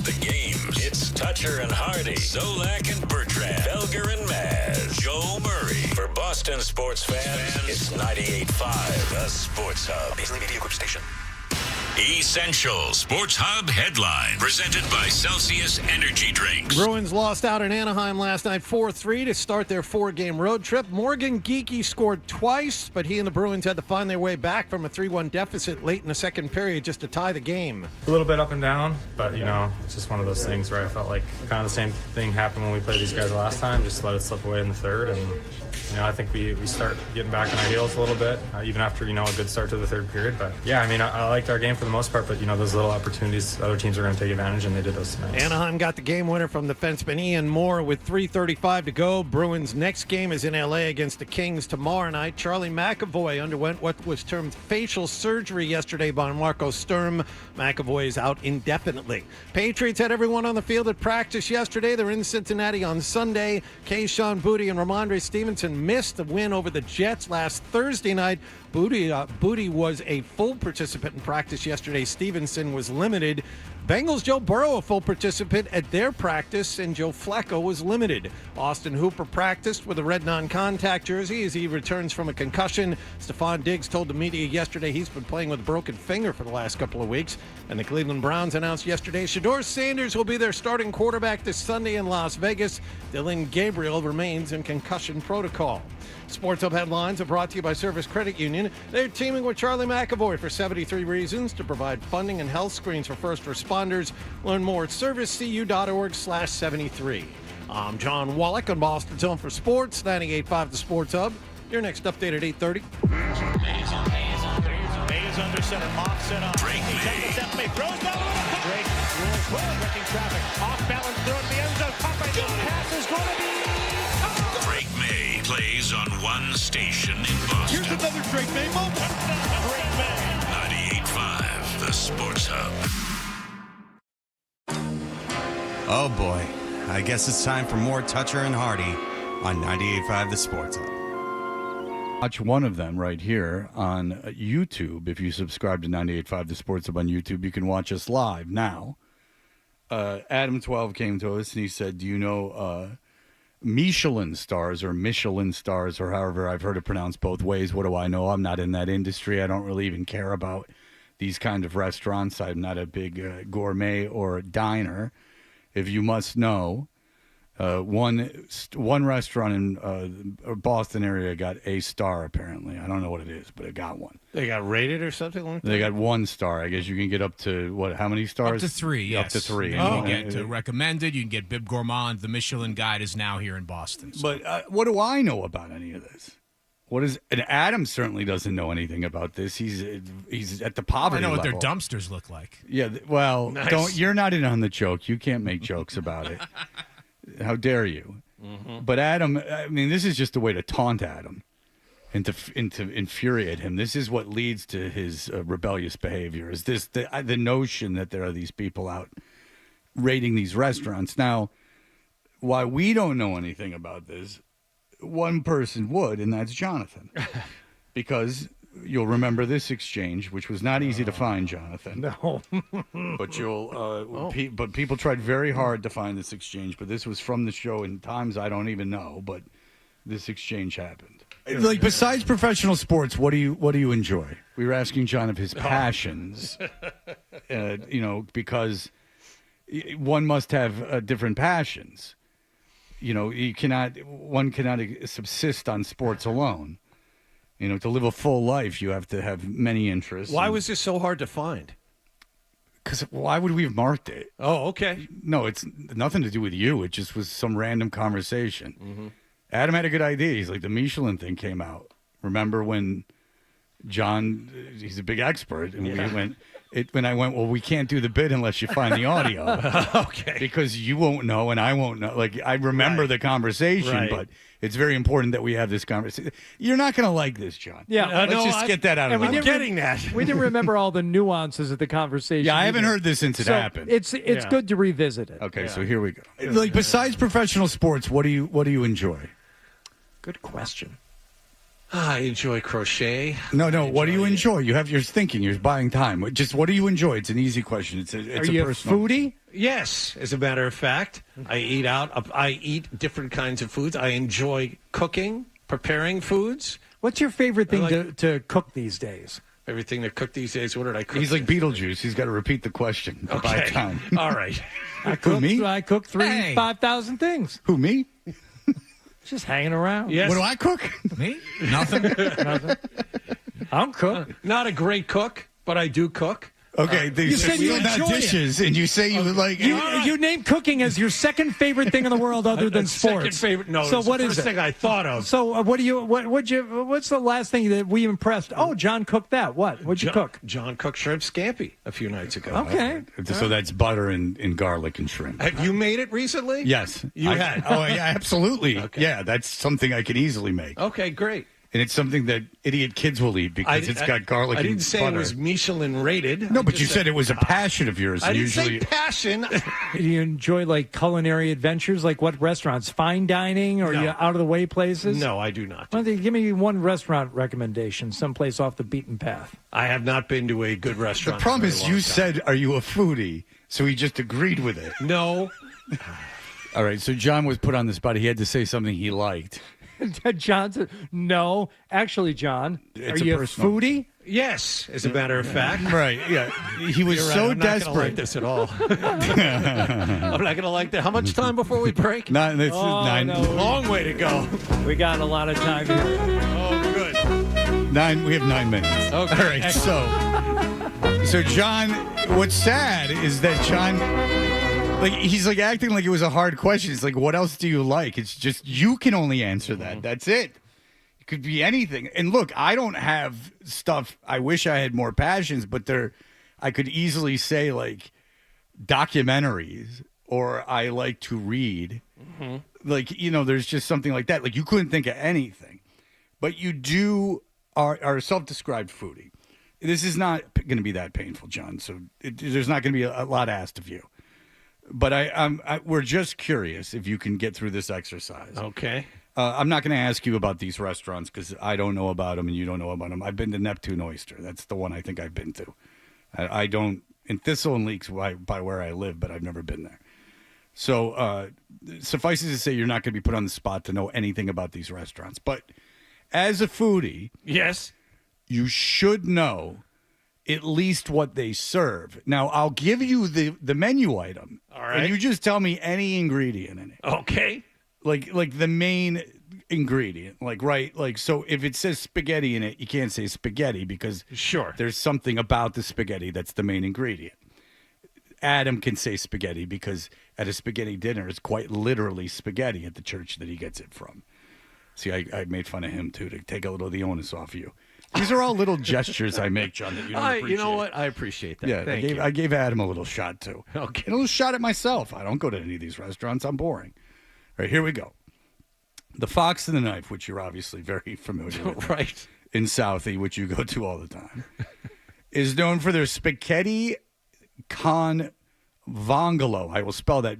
Speaker 9: The games. It's Toucher and Hardy, Zolak and Bertrand, Felger and Maz, Joe Murray. For Boston sports fans, it's 98.5, the Sports Hub. Paisley Media Group Station. Essential Sports Hub headline presented by Celsius Energy Drinks.
Speaker 2: Bruins lost out in Anaheim last night 4-3 to start their 4-game road trip. Morgan Geekie scored twice, but he and the Bruins had to find their way back from a 3-1 deficit late in the second period just to tie the game.
Speaker 3: A little bit up and down, but, it's just one of those things where I felt like kind of the same thing happened when we played these guys last time, just let it slip away in the third. And, I think we start getting back on our heels a little bit, even after, a good start to the third period. But, yeah, I liked our game for the most part, but, those little opportunities, other teams are going to take advantage, and they did those tonight.
Speaker 2: Anaheim got the game winner from defenseman Ian Moore with 3:35 to go. Bruins' next game is in L.A. against the Kings tomorrow night. Charlie McAvoy underwent what was termed facial surgery yesterday by Marco Sturm. McAvoy is out indefinitely. Patriots had everyone on the field at practice yesterday. They're in Cincinnati on Sunday. Keyshawn Boutte and Ramondre Stevenson missed the win over the Jets last Thursday night. Boutte was a full participant in practice yesterday. Stevenson was limited. Bengals Joe Burrow a full participant at their practice, and Joe Flacco was limited. Austin Hooper practiced with a red non-contact jersey as he returns from a concussion. Stephon Diggs told the media yesterday he's been playing with a broken finger for the last couple of weeks. And the Cleveland Browns announced yesterday Shedeur Sanders will be their starting quarterback this Sunday in Las Vegas. Dylan Gabriel remains in concussion protocol. Sports Hub headlines are brought to you by Service Credit Union. They're teaming with Charlie McAvoy for 73 reasons to provide funding and health screens for first responders. Learn more at servicecu.org/73. I'm John Wallach on Boston's Home for Sports, 98.5 The Sports Hub. Your next update at 8:30.
Speaker 19: Mays under center, off set on.
Speaker 9: Drake May.
Speaker 19: Throws down Drake rolls well, wrecking traffic. Off balance, throw it to the end zone. Popeye, the pass is going to be...
Speaker 9: Drake May plays on one station in Boston.
Speaker 19: Here's another Drake May moment. Drake May.
Speaker 9: 98.5, the Sports Hub.
Speaker 21: Oh boy, I guess it's time for more Toucher and Hardy on 98.5 The Sports Hub.
Speaker 5: Watch one of them right here on YouTube. If you subscribe to 98.5 The Sports Hub on YouTube, you can watch us live now. Adam12 came to us and he said, do you know Michelin stars or however I've heard it pronounced both ways? What do I know? I'm not in that industry. I don't really even care about these kind of restaurants. I'm not a big gourmet or diner. If you must know, one restaurant in Boston area got a star, apparently. I don't know what it is, but it got one.
Speaker 2: They got rated or something like that?
Speaker 5: They got 1 star. I guess you can get up to, how many stars?
Speaker 11: Up to 3, yes.
Speaker 5: Up to 3.
Speaker 11: You can get recommended. You can get Bib Gourmand. The Michelin Guide is now here in Boston. So.
Speaker 5: But what do I know about any of this? And Adam certainly doesn't know anything about this. He's at the poverty level.
Speaker 11: I know what their dumpsters look like.
Speaker 5: Yeah, well,
Speaker 2: Nice.
Speaker 5: you're not in on the joke. You can't make jokes about it. How dare you?
Speaker 2: Mm-hmm.
Speaker 5: But Adam, I mean, this is just a way to taunt Adam and to infuriate him. This is what leads to his rebellious behavior. Is this the notion that there are these people out raiding these restaurants? Now, why we don't know anything about this, one person would, and that's Jonathan, because you'll remember this exchange, which was not easy to find, Jonathan.
Speaker 6: No.
Speaker 5: But but people tried very hard to find this exchange. But this was from the show in times I don't even know. But this exchange happened. Like, besides professional sports, what do you enjoy? We were asking John of his passions. Because one must have different passions. One cannot subsist on sports alone. To live a full life, you have to have many interests.
Speaker 2: Why was this so hard to find?
Speaker 5: Because why would we have marked it?
Speaker 2: Oh, okay.
Speaker 5: No, it's nothing to do with you. It just was some random conversation.
Speaker 2: Mm-hmm.
Speaker 5: Adam had a good idea. He's like, the Michelin thing came out. Remember when John, he's a big expert, and when I went, well, we can't do the bit unless you find the audio.
Speaker 2: Okay.
Speaker 5: Because you won't know and I won't know. Like, I remember the conversation, but it's very important that we have this conversation. You're not going to like this, John.
Speaker 6: Yeah.
Speaker 5: Let's get that out of the way.
Speaker 2: I'm getting that.
Speaker 6: We didn't remember all the nuances of the conversation.
Speaker 5: Yeah, I haven't heard this since it happened.
Speaker 6: It's good to revisit it.
Speaker 5: Okay, so here we go. Like, besides professional sports, what do you enjoy?
Speaker 22: Good question.
Speaker 2: I enjoy crochet.
Speaker 5: No. What do you enjoy? You have your thinking. You're buying time. Just what do you enjoy? It's an easy question. It's
Speaker 6: Are you a
Speaker 5: personal.
Speaker 6: foodie?
Speaker 2: Yes, as a matter of fact, I eat out. I eat different kinds of foods. I enjoy cooking, preparing foods.
Speaker 6: What's your favorite thing to cook these days?
Speaker 2: Everything to cook these days. What did I cook?
Speaker 5: He's like Beetlejuice. He's got to repeat the question to buy time.
Speaker 2: All right.
Speaker 6: I cook 5,000 things.
Speaker 5: Who, me?
Speaker 6: Just hanging around.
Speaker 2: Yes.
Speaker 5: What do I cook?
Speaker 11: Me? Nothing.
Speaker 6: Nothing. I don't cook.
Speaker 2: Not a great cook, but I do cook.
Speaker 5: Okay,
Speaker 6: you said you
Speaker 5: not
Speaker 6: enjoy
Speaker 5: dishes, and you say you like.
Speaker 6: You name cooking as your second favorite thing in the world other than sports.
Speaker 2: Second favorite. No,
Speaker 6: so
Speaker 2: it's
Speaker 6: what
Speaker 2: the
Speaker 6: is
Speaker 2: first
Speaker 6: it?
Speaker 2: thing I thought of.
Speaker 6: So what's the last thing that we impressed? Oh, John cooked that. What'd you cook?
Speaker 2: John cooked shrimp scampi a few nights ago.
Speaker 6: Okay.
Speaker 5: So that's butter and garlic and shrimp.
Speaker 2: Have you made it recently?
Speaker 5: Yes.
Speaker 2: You had?
Speaker 5: Oh, yeah, absolutely.
Speaker 2: Okay.
Speaker 5: Yeah, that's something I can easily make.
Speaker 2: Okay, great.
Speaker 5: And it's something that idiot kids will eat because it's got garlic and butter.
Speaker 2: I didn't say it was Michelin rated.
Speaker 5: No, but you said it was a passion of yours.
Speaker 2: I didn't
Speaker 5: usually
Speaker 2: say passion.
Speaker 6: Do you enjoy like culinary adventures? Like what restaurants? Fine dining or
Speaker 2: No.
Speaker 6: you out of the way places?
Speaker 2: No, I do not.
Speaker 6: Why don't you give me one restaurant recommendation, someplace off the beaten path.
Speaker 2: I have not been to a good
Speaker 5: The
Speaker 2: restaurant.
Speaker 5: problem
Speaker 2: in a
Speaker 5: is
Speaker 2: very
Speaker 5: you
Speaker 2: long time.
Speaker 5: said, "Are you a foodie?" So he just agreed with it.
Speaker 2: No.
Speaker 5: All right. So John was put on the spot. He had to say something he liked.
Speaker 6: John said, no. Actually, John,
Speaker 5: It's
Speaker 6: are
Speaker 5: a
Speaker 6: you a
Speaker 5: personal-
Speaker 6: foodie?
Speaker 2: Yes, as a matter of fact.
Speaker 5: Right. Yeah. He was
Speaker 2: You're right,
Speaker 5: so
Speaker 2: I'm not gonna
Speaker 5: desperate.
Speaker 2: like this at all. I'm not going to like that. How much time before we break?
Speaker 5: This is
Speaker 6: Oh,
Speaker 5: 9.
Speaker 6: no.
Speaker 2: Long way to go.
Speaker 6: We got a lot of time here.
Speaker 2: Oh, good.
Speaker 5: 9. We have 9 minutes.
Speaker 2: Okay.
Speaker 5: All right. So John, what's sad is that John, like, he's like acting like it was a hard question. It's like, what else do you like? It's just you can only answer that. That's it. It could be anything. And look, I don't have stuff. I wish I had more passions, but I could easily say like documentaries, or I like to read. Like, there's just something like that. Like, you couldn't think of anything, but you are a self-described foodie. This is not going to be that painful, John. So there's not going to be a lot asked of you. But we're just curious if you can get through this exercise.
Speaker 2: Okay.
Speaker 5: I'm not going to ask you about these restaurants because I don't know about them and you don't know about them. I've been to Neptune Oyster. That's the one I think I've been to. I don't, in Thistle and Leaks by where I live, but I've never been there. So suffice it to say, you're not going to be put on the spot to know anything about these restaurants. But as a foodie,
Speaker 2: yes,
Speaker 5: you should know at least what they serve. Now, I'll give you the menu item.
Speaker 2: All right.
Speaker 5: And you just tell me any ingredient in it.
Speaker 2: Okay.
Speaker 5: Like the main ingredient. Like, so if it says spaghetti in it, you can't say spaghetti because
Speaker 2: Sure.
Speaker 5: there's something about the spaghetti that's the main ingredient. Adam can say spaghetti because at a spaghetti dinner, it's quite literally spaghetti at the church that he gets it from. See, I made fun of him, too, to take a little of the onus off you. These are all little gestures I make, John, that you don't appreciate.
Speaker 2: You know what? I appreciate that.
Speaker 5: Yeah,
Speaker 2: Thank you.
Speaker 5: I gave Adam a little shot, too.
Speaker 2: Okay.
Speaker 5: And a little shot at myself. I don't go to any of these restaurants. I'm boring. All right, here we go. The Fox and the Knife, which you're obviously very familiar with.
Speaker 2: Right.
Speaker 5: In Southie, which you go to all the time, is known for their spaghetti con vongole. I will spell that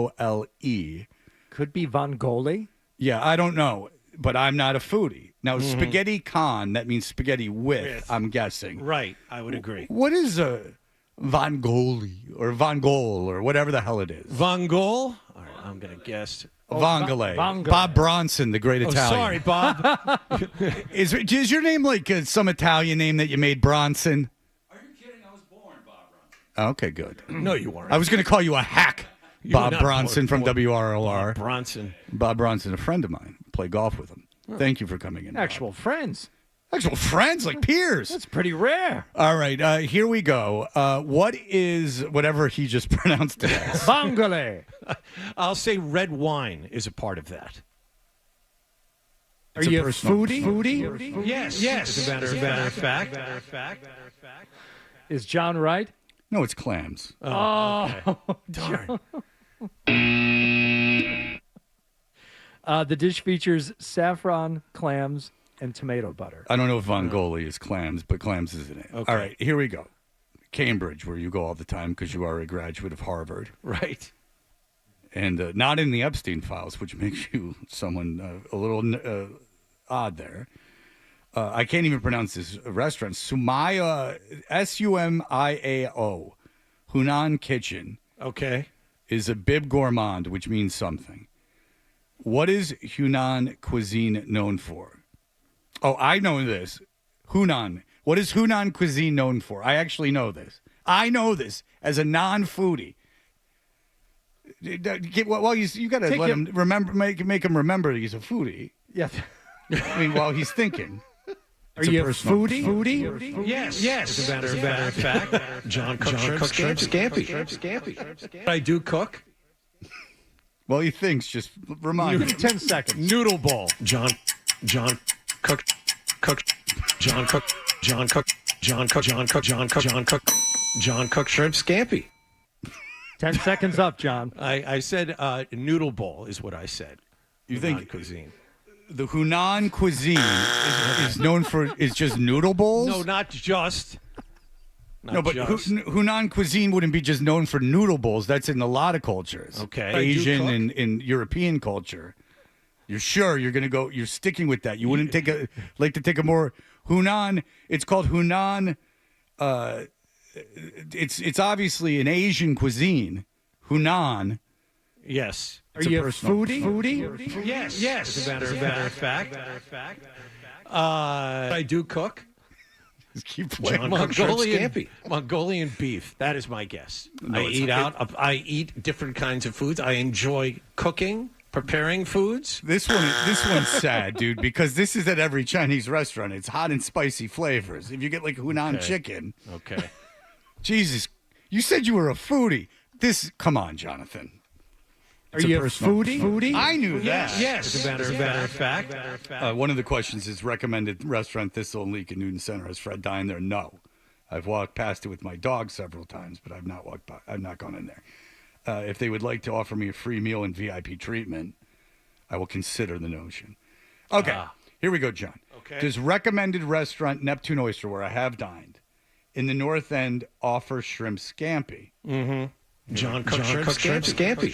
Speaker 5: Vongole.
Speaker 6: Could be Vongole.
Speaker 5: Yeah, I don't know, but I'm not a foodie. Now, spaghetti con, that means spaghetti with, I'm guessing.
Speaker 2: Right. I would agree.
Speaker 5: What is a vongole or vongole or whatever the hell it is?
Speaker 2: Vongole? All right, I'm going to guess.
Speaker 5: Vongole.
Speaker 6: Vongole.
Speaker 5: Bob Bronson, the great Italian.
Speaker 2: Sorry, Bob.
Speaker 5: Is your name like some Italian name that you made Bronson?
Speaker 19: Are you kidding? I was born Bob Bronson.
Speaker 5: Okay, good.
Speaker 2: No, you weren't.
Speaker 5: I was going to call you a hack,
Speaker 2: You were
Speaker 5: Bob
Speaker 2: not
Speaker 5: Bronson from
Speaker 2: born-
Speaker 5: WRLR.
Speaker 2: Bronson.
Speaker 5: Bob Bronson, a friend of mine. Play golf with him. Thank you for coming in. Bob.
Speaker 6: Actual friends.
Speaker 5: Actual friends, like peers.
Speaker 6: That's pretty rare.
Speaker 5: All right, here we go. What is whatever he just pronounced it as?
Speaker 6: Vongole.
Speaker 2: I'll say red wine is a part of that.
Speaker 6: Are
Speaker 5: It's a
Speaker 6: you a
Speaker 5: personal-
Speaker 6: foodie?
Speaker 2: Yes. As a matter of fact.
Speaker 6: Is John right?
Speaker 5: No, it's clams.
Speaker 6: Oh,
Speaker 2: Darn.
Speaker 6: The dish features saffron, clams, and tomato butter.
Speaker 5: I don't know if vongole is clams, but clams is in it.
Speaker 2: Okay.
Speaker 5: All right, here we go. Cambridge, where you go all the time because you are a graduate of Harvard.
Speaker 2: Right.
Speaker 5: And not in the Epstein files, which makes you someone a little odd there. I can't even pronounce this restaurant. Sumaya, Sumiao, Hunan Kitchen.
Speaker 2: Okay.
Speaker 5: Is a bib gourmand, which means something. What is Hunan cuisine known for? Oh, I know this. Hunan. What is Hunan cuisine known for? I actually know this. I know this as a non-foodie. Well, you got to let him remember, make him remember he's a foodie.
Speaker 6: Yeah.
Speaker 5: I mean, while he's thinking.
Speaker 6: Are you a foodie?
Speaker 2: Yes. As a matter of fact, John cooks shrimp scampi. I do cook.
Speaker 5: Well, he thinks. Just remind him.
Speaker 6: 10 seconds.
Speaker 2: Noodle bowl. John cook. John cook shrimp scampi.
Speaker 6: 10 seconds up, John.
Speaker 2: I said noodle bowl is what I said.
Speaker 5: You think
Speaker 2: cuisine?
Speaker 5: The Hunan cuisine is known for just noodle bowls?
Speaker 2: No, not just.
Speaker 5: Hunan cuisine wouldn't be just known for noodle bowls. That's in a lot of cultures.
Speaker 2: Okay.
Speaker 5: Asian and European culture. You're sure you're going to go, you're sticking with that. You wouldn't take a more Hunan. It's called Hunan. It's obviously an Asian cuisine. Hunan.
Speaker 2: Yes.
Speaker 6: Are you a foodie?
Speaker 2: Yes. As a matter of fact. I do cook.
Speaker 5: Just keep playing.
Speaker 2: Mongolian beef. That is my guess. I eat out. I eat different kinds of foods. I enjoy cooking, preparing foods.
Speaker 5: This one's sad, dude, because this is at every Chinese restaurant. It's hot and spicy flavors. If you get like Hunan chicken.
Speaker 2: Okay.
Speaker 5: Jesus, you said you were a foodie. Come on, Jonathan.
Speaker 6: Are you a foodie?
Speaker 5: I knew that.
Speaker 2: Yes. As a matter of fact.
Speaker 5: One of the questions is recommended restaurant Thistle and Leek in Newton Center. Has Fred dined there? No. I've walked past it with my dog several times, but I've not walked by. I've not gone in there. If they would like to offer me a free meal and VIP treatment, I will consider the notion. Okay, here we go, John.
Speaker 2: Okay.
Speaker 5: Does recommended restaurant Neptune Oyster, where I have dined, in the North End, offer shrimp scampi?
Speaker 2: Mm-hmm. John cooks shrimp scampi.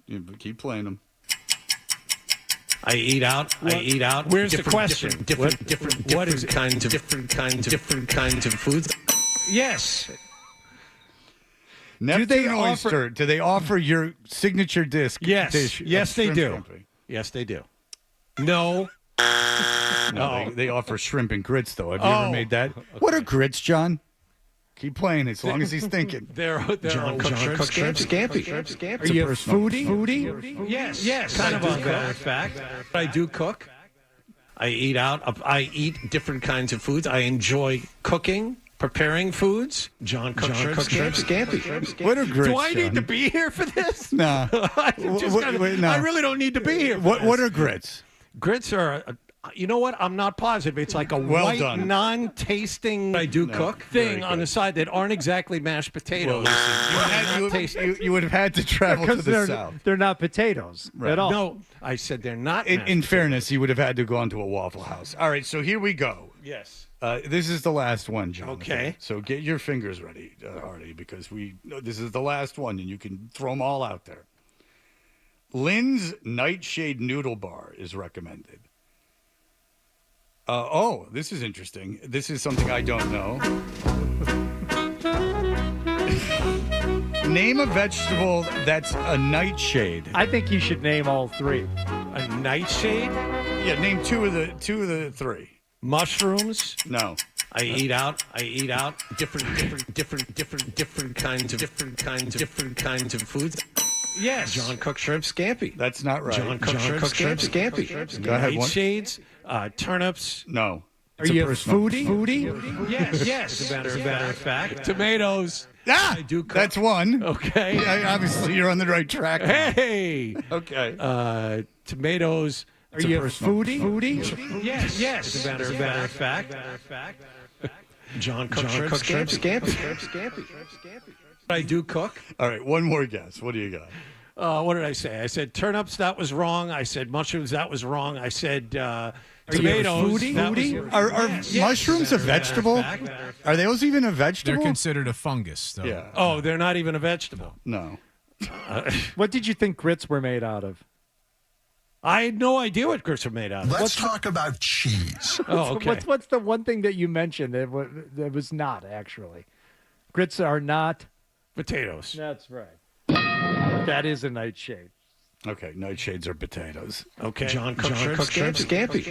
Speaker 5: Yeah, keep playing them.
Speaker 2: I eat out.
Speaker 6: Where's the question?
Speaker 2: Different kinds of foods. Yes.
Speaker 5: Neptune Oyster. Do they offer your signature dish?
Speaker 2: Yes, they do.
Speaker 5: Scampi?
Speaker 2: Yes, they do. No.
Speaker 5: No, they offer shrimp and grits, though. Have you ever made that? Okay. What are grits, John? Keep playing as long as he's thinking.
Speaker 2: John cooks shrimp scampi.
Speaker 6: Are you a foodie?
Speaker 2: Yes. Kind of a matter of fact. I do cook. I eat out. I eat different kinds of foods. I enjoy cooking, preparing foods. John cooks shrimp scampi.
Speaker 5: What are grits?
Speaker 2: Do I
Speaker 5: John?
Speaker 2: need to be here for this?
Speaker 5: No.
Speaker 2: I really don't need to be here.
Speaker 5: What are grits?
Speaker 2: Grits are. You know what? I'm not positive. It's like a white, non-tasting cook thing on the side that aren't exactly mashed potatoes.
Speaker 5: You would have had to travel to the south.
Speaker 6: They're not potatoes at all.
Speaker 2: No, I said they're not.
Speaker 5: In fairness, you would have had to go onto a Waffle House. All right, so here we go.
Speaker 2: Yes.
Speaker 5: This is the last one, John.
Speaker 2: Okay.
Speaker 5: So get your fingers ready, Artie, because this is the last one, and you can throw them all out there. Lynn's Nightshade Noodle Bar is recommended. This is interesting. This is something I don't know. Name a vegetable that's a nightshade.
Speaker 6: I think you should name all three.
Speaker 2: A nightshade?
Speaker 5: Yeah, name two of the three.
Speaker 2: Mushrooms?
Speaker 5: No.
Speaker 2: I eat out. Different kinds of foods. Yes. John cooks shrimp scampi.
Speaker 5: That's not right.
Speaker 2: John cooks shrimp scampi.
Speaker 5: Go ahead.
Speaker 2: Nightshades, turnips.
Speaker 5: No.
Speaker 6: Are you a foodie?
Speaker 2: Yes. As a matter of fact. Tomatoes.
Speaker 5: I do cook. That's one.
Speaker 2: Okay.
Speaker 5: Obviously, you're on the right track.
Speaker 2: Hey.
Speaker 5: Okay.
Speaker 2: Tomatoes.
Speaker 6: Are you a foodie?
Speaker 2: Yes. As a matter of fact. John cooks shrimp scampi. I do cook.
Speaker 5: All right, one more guess. What do you got?
Speaker 2: What did I say? I said turnips. That was wrong. I said mushrooms. That was wrong. I said tomatoes.
Speaker 5: Are mushrooms a vegetable? Are those even a vegetable?
Speaker 11: They're considered a fungus, though.
Speaker 5: Yeah.
Speaker 2: Oh, they're not even a vegetable.
Speaker 5: No.
Speaker 6: What did you think grits were made out of?
Speaker 2: I had no idea what grits were made out of.
Speaker 8: Let's talk about cheese.
Speaker 2: Oh, okay.
Speaker 6: What's the one thing that you mentioned that was not actually? Grits are not
Speaker 2: potatoes.
Speaker 6: That's right. That is a nightshade.
Speaker 5: Okay, nightshades are potatoes.
Speaker 2: Okay.
Speaker 5: John
Speaker 2: Shrimp Scampi.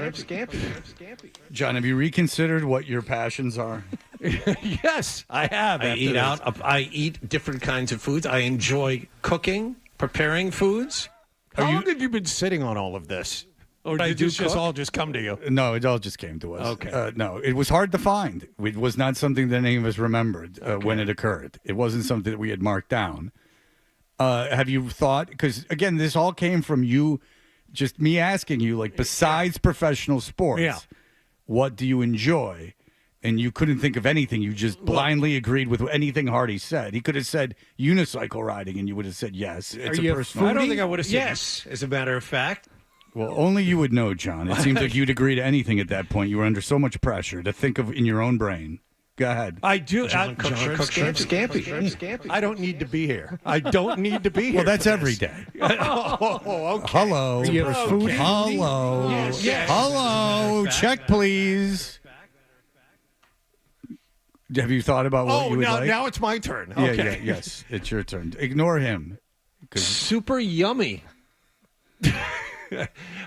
Speaker 5: John, have you reconsidered what your passions are?
Speaker 2: Yes, I have. I eat out. I eat different kinds of foods. I enjoy cooking, preparing foods. How long have you been sitting on all of this? Or did this just all just come to you?
Speaker 5: No, it all just came to us.
Speaker 2: Okay.
Speaker 5: No, it was hard to find. It was not something that any of us remembered when it occurred. It wasn't something that we had marked down. Have you thought, because again, this all came from you, just me asking you, like, besides professional sports, what do you enjoy? And you couldn't think of anything. You just blindly agreed with anything Hardy said. He could have said unicycle riding, and you would have said yes. It's a personal.
Speaker 2: I don't think I would have said yes, as a matter of fact.
Speaker 5: Well, only you would know, John. It seems like you'd agree to anything at that point. You were under so much pressure to think of in your own brain. Go ahead.
Speaker 2: I do. John Shrimp Scampi. I don't need to be here. I don't need to be here.
Speaker 5: Well, that's every day.
Speaker 2: Oh, okay.
Speaker 5: Hello.
Speaker 2: Okay.
Speaker 5: Hello.
Speaker 2: Yes.
Speaker 5: Hello. Check, please. Have you thought about what you would like?
Speaker 2: Now it's my turn.
Speaker 5: Yeah,
Speaker 2: Okay.
Speaker 5: yes. It's your turn. Ignore him.
Speaker 2: Super yummy.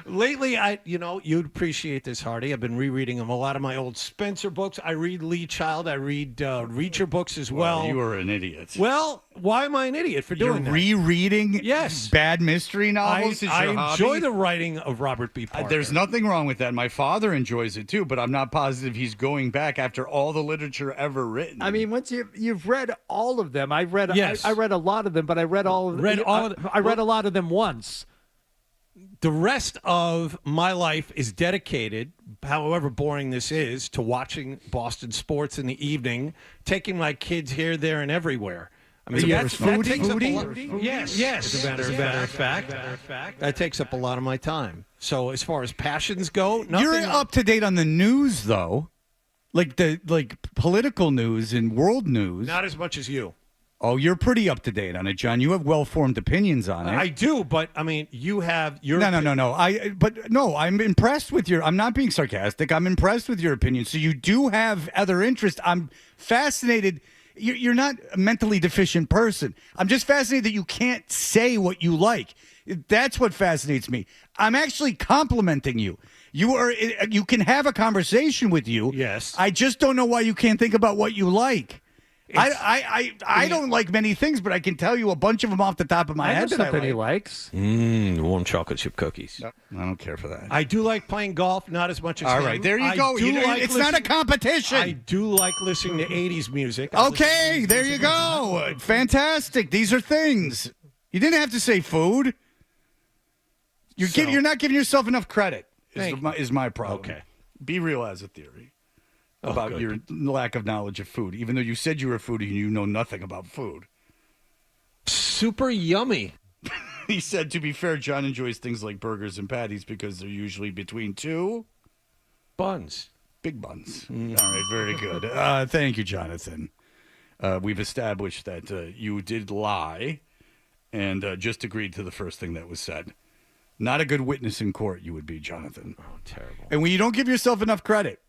Speaker 2: Lately, you'd appreciate this, Hardy. I've been rereading a lot of my old Spencer books. I read Lee Child. I read Reacher books as well.
Speaker 5: You are an idiot.
Speaker 2: Well, why am I an idiot for doing that?
Speaker 5: Rereading bad mystery novels is
Speaker 2: I
Speaker 5: your hobby?
Speaker 2: enjoy the writing of Robert B. Parker.
Speaker 5: There's nothing wrong with that. My father enjoys it too, but I'm not positive he's going back after all the literature ever written.
Speaker 6: I mean, once you've read all of them, I read a lot of them, but I read all of them. I read a lot of them once.
Speaker 2: The rest of my life is dedicated, however boring this is, to watching Boston sports in the evening, taking my kids here, there, and everywhere. I mean, that takes up a lot. Yes. As a matter of fact, that takes up a lot of my time. So as far as passions go, nothing.
Speaker 5: You're up to date on the news, though, like political news and world news.
Speaker 2: Not as much as you.
Speaker 5: Oh, you're pretty up to date on it, John. You have well-formed opinions on it.
Speaker 2: I do, but I mean, you have your.
Speaker 5: No. I'm impressed with your. I'm not being sarcastic. I'm impressed with your opinion. So you do have other interests. I'm fascinated. You're not a mentally deficient person. I'm just fascinated that you can't say what you like. That's what fascinates me. I'm actually complimenting you. You can have a conversation with you.
Speaker 2: Yes.
Speaker 5: I just don't know why you can't think about what you like. I don't like many things, but I can tell you a bunch of them off the top of my head that I like.
Speaker 6: He likes.
Speaker 2: Warm chocolate chip cookies.
Speaker 5: No, I don't care for that.
Speaker 2: I do like playing golf, not as much as
Speaker 5: All
Speaker 2: him.
Speaker 5: right, there you go. It's not a competition.
Speaker 2: I do like listening to 80s music.
Speaker 5: Okay, there you go. Fantastic. These are things. You didn't have to say food. You're not giving yourself enough credit, is my problem.
Speaker 2: Okay.
Speaker 5: Be real as a theory. About your lack of knowledge of food, even though you said you were a foodie and you know nothing about food.
Speaker 2: Super yummy.
Speaker 5: He said, to be fair, John enjoys things like burgers and patties because they're usually between two
Speaker 2: buns.
Speaker 5: Big buns. All right, very good. Thank you, Jonathan. We've established that you did lie and just agreed to the first thing that was said. Not a good witness in court, you would be, Jonathan.
Speaker 2: Oh, terrible.
Speaker 5: And when you don't give yourself enough credit,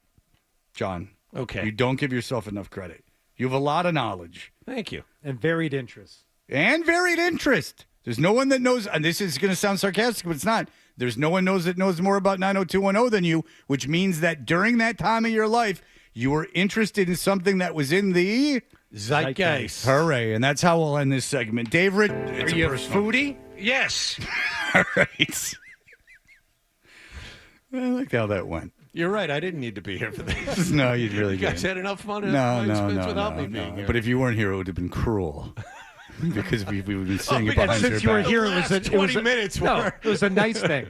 Speaker 5: John.
Speaker 2: Okay.
Speaker 5: You don't give yourself enough credit. You have a lot of knowledge.
Speaker 2: Thank you.
Speaker 6: And varied interests.
Speaker 5: There's no one that knows, and this is going to sound sarcastic, but it's not. There's no one that knows more about 90210 than you, which means that during that time of your life, you were interested in something that was in the
Speaker 2: zeitgeist.
Speaker 5: Hooray. And that's how we'll end this segment. Dave, are you a
Speaker 2: foodie? Yes.
Speaker 5: All right. I like how that went.
Speaker 2: You're right. I didn't need to be here for this.
Speaker 5: No, you really didn't.
Speaker 2: You guys had enough fun at my expense without me being here.
Speaker 5: But if you weren't here, it would have been cruel. Because we've been saying it behind your back.
Speaker 6: Since you were here, it was
Speaker 2: 20 minutes.
Speaker 6: It was a nice thing.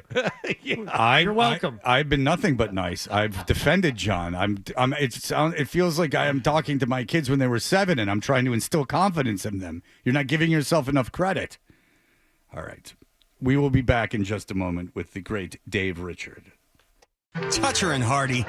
Speaker 6: You're welcome.
Speaker 5: I've been nothing but nice. I've defended John. It feels like I am talking to my kids when they were 7, and I'm trying to instill confidence in them. You're not giving yourself enough credit. All right. We will be back in just a moment with the great Dave Richard.
Speaker 21: Toucher and Hardy.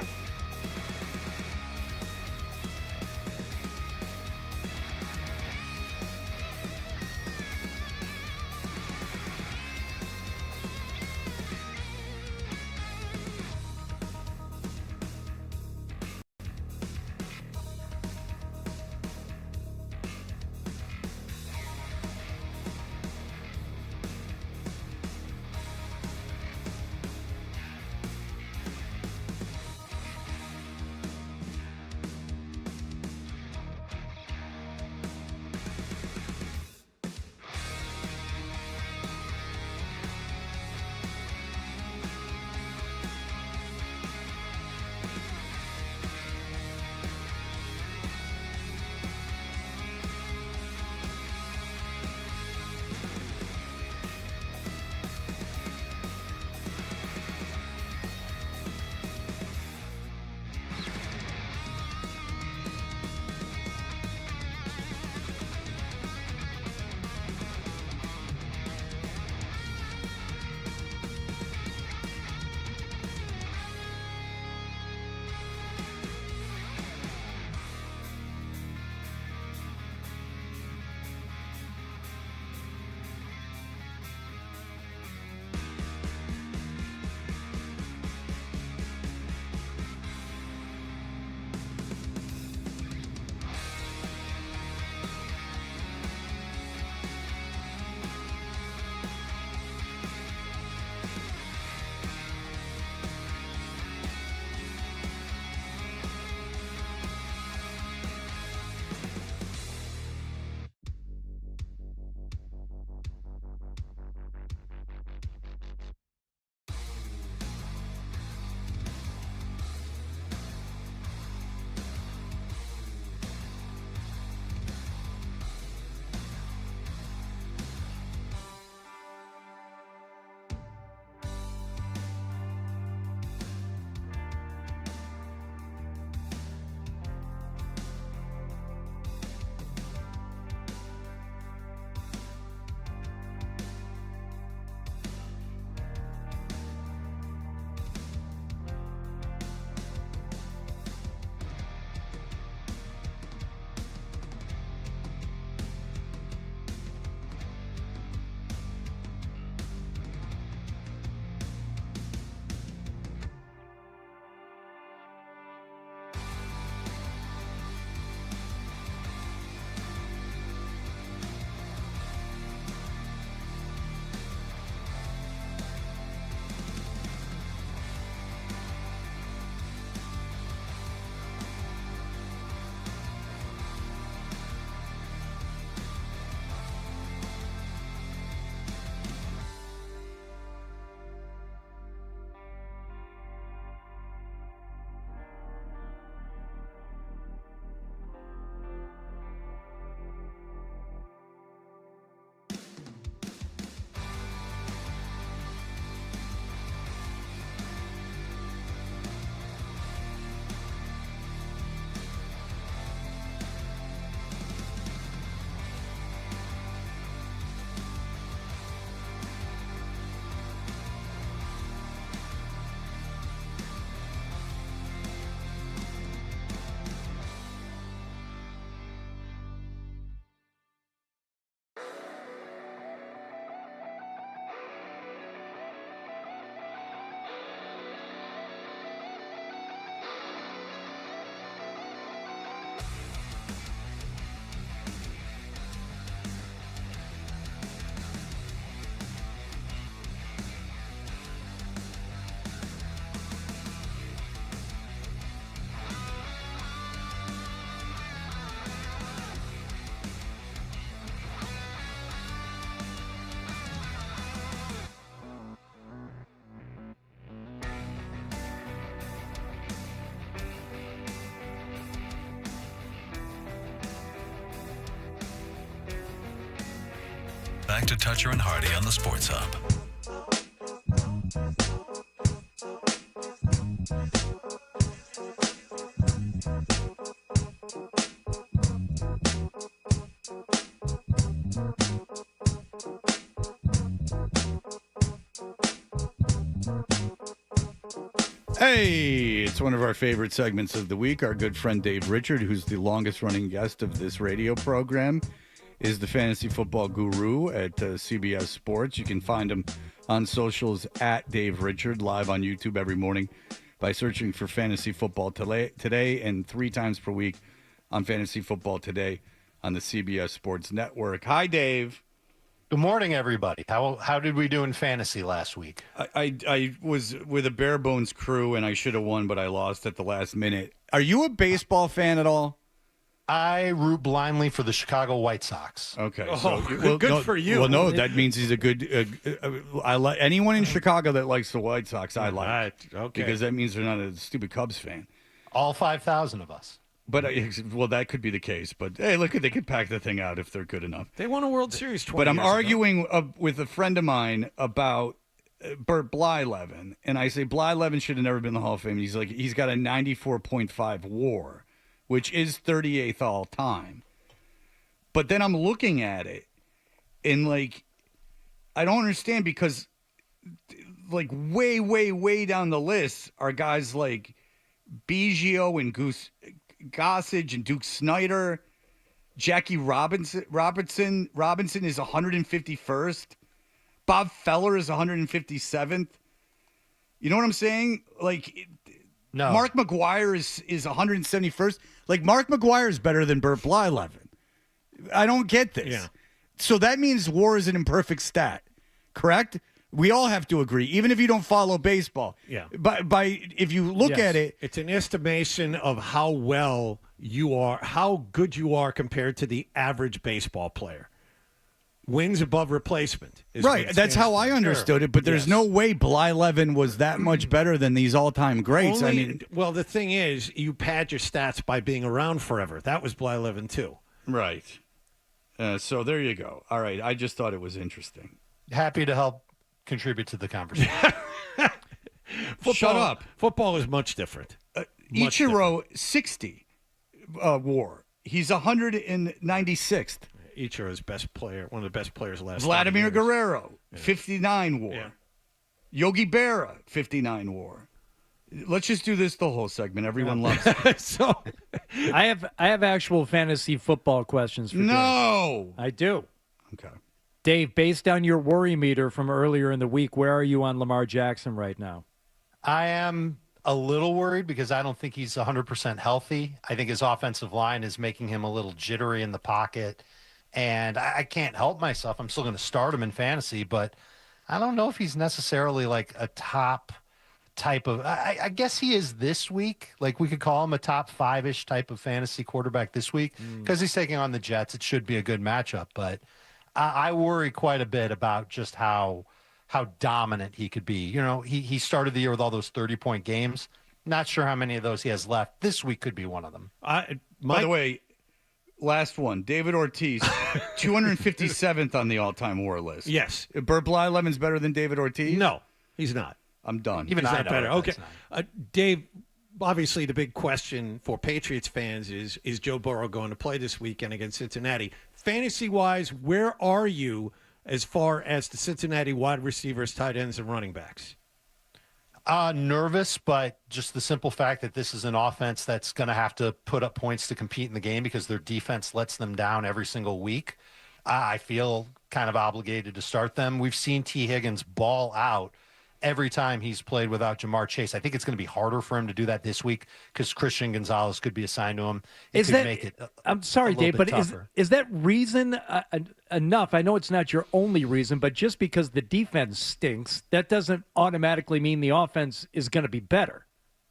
Speaker 1: back to Toucher and Hardy on the Sports Hub.
Speaker 5: Hey, it's one of our favorite segments of the week. Our good friend Dave Richard, who's the longest-running guest of this radio program, is the fantasy football guru at CBS Sports. You can find him on socials at Dave Richard, live on YouTube every morning by searching for Fantasy Football Today and 3 times per week on Fantasy Football Today on the CBS Sports Network. Hi, Dave.
Speaker 7: Good morning, everybody. How did we do in fantasy last week?
Speaker 5: I was with a bare bones crew, and I should have won, but I lost at the last minute. Are you a baseball fan at all?
Speaker 7: I root blindly for the Chicago White Sox.
Speaker 5: Okay,
Speaker 2: good for you.
Speaker 5: Well, no, that means he's a good. I like anyone in Chicago that likes the White Sox. I like,
Speaker 2: okay,
Speaker 5: because that means they're not a stupid Cubs fan.
Speaker 7: All 5,000 of us.
Speaker 5: But well, that could be the case. But hey, look, they could pack the thing out if they're good enough.
Speaker 2: They won a World Series 20
Speaker 5: But I'm
Speaker 2: years ago.
Speaker 5: arguing with a friend of mine about Bert Blyleven, and I say Blyleven should have never been in the Hall of Fame. He's like, he's got a 94.5 WAR, which is 38th all time. But then I'm looking at it, and like, I don't understand, because like way, way, way down the list are guys like Biggio and Gossage and Duke Snyder. Jackie Robinson is 151st. Bob Feller is 157th. You know what I'm saying? Like,
Speaker 7: no.
Speaker 5: Mark McGuire is 171st. Like, Mark McGuire is better than Bert Blyleven. I don't get this.
Speaker 2: Yeah.
Speaker 5: So that means WAR is an imperfect stat, correct? We all have to agree, even if you don't follow baseball.
Speaker 2: Yeah.
Speaker 5: By if you look at it,
Speaker 2: it's an estimation of how well you are, how good you are compared to the average baseball player. Wins above replacement. Is
Speaker 5: right.
Speaker 2: what it
Speaker 5: That's
Speaker 2: stands
Speaker 5: how
Speaker 2: for.
Speaker 5: I understood it. But there's no way Blyleven was that much better than these all-time greats.
Speaker 2: Well, the thing is, you pad your stats by being around forever. That was Blyleven too.
Speaker 5: Right. So there you go. All right. I just thought it was interesting.
Speaker 7: Happy to help contribute to the conversation.
Speaker 5: Shut up.
Speaker 2: Football is much different.
Speaker 5: Ichiro, 60 WAR. He's 196th.
Speaker 2: Ichiro's best player, one of the best players last.
Speaker 5: Vladimir Guerrero, 59 WAR.
Speaker 2: Yeah.
Speaker 5: Yogi Berra, 59 WAR. Let's just do this the whole segment. Everyone loves it.
Speaker 6: So, I have actual fantasy football questions for
Speaker 5: No.
Speaker 6: Dave. I do.
Speaker 5: Okay.
Speaker 6: Dave, based on your worry meter from earlier in the week, where are you on Lamar Jackson right now?
Speaker 7: I am a little worried because I don't think he's 100% healthy. I think his offensive line is making him a little jittery in the pocket, and I can't help myself. I'm still going to start him in fantasy, but I don't know if he's necessarily like a top type of – I guess he is this week. Like, we could call him a top 5-ish type of fantasy quarterback this week because he's taking on the Jets. It should be a good matchup, but I worry quite a bit about just how dominant he could be. You know, he started the year with all those 30-point games. Not sure how many of those he has left. This week could be one of them.
Speaker 5: By the way, last one, David Ortiz, 257th on the all-time WAR list.
Speaker 2: Yes.
Speaker 5: Bert Blyleven's better than David Ortiz?
Speaker 2: No, he's not.
Speaker 5: I'm done.
Speaker 2: Even he's not better. Okay, Dave. Obviously, the big question for Patriots fans is Joe Burrow going to play this weekend against Cincinnati? Fantasy-wise, where are you as far as the Cincinnati wide receivers, tight ends, and running backs?
Speaker 7: Nervous, but just the simple fact that this is an offense that's going to have to put up points to compete in the game because their defense lets them down every single week. I feel kind of obligated to start them. We've seen T. Higgins ball out every time he's played without Jamar Chase. I think it's going to be harder for him to do that this week because Christian Gonzalez could be assigned to him.
Speaker 6: I'm sorry, Dave, but is that reason enough? I know it's not your only reason, but just because the defense stinks, that doesn't automatically mean the offense is going to be better.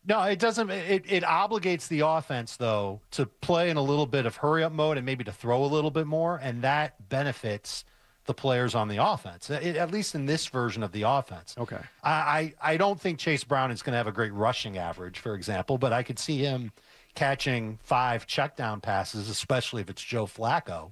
Speaker 7: No, it doesn't. It obligates the offense, though, to play in a little bit of hurry-up mode and maybe to throw a little bit more, and that benefits the players on the offense, at least in this version of the offense.
Speaker 6: Okay.
Speaker 7: I don't think Chase Brown is going to have a great rushing average, for example, but I could see him catching 5 checkdown passes, especially if it's Joe Flacco.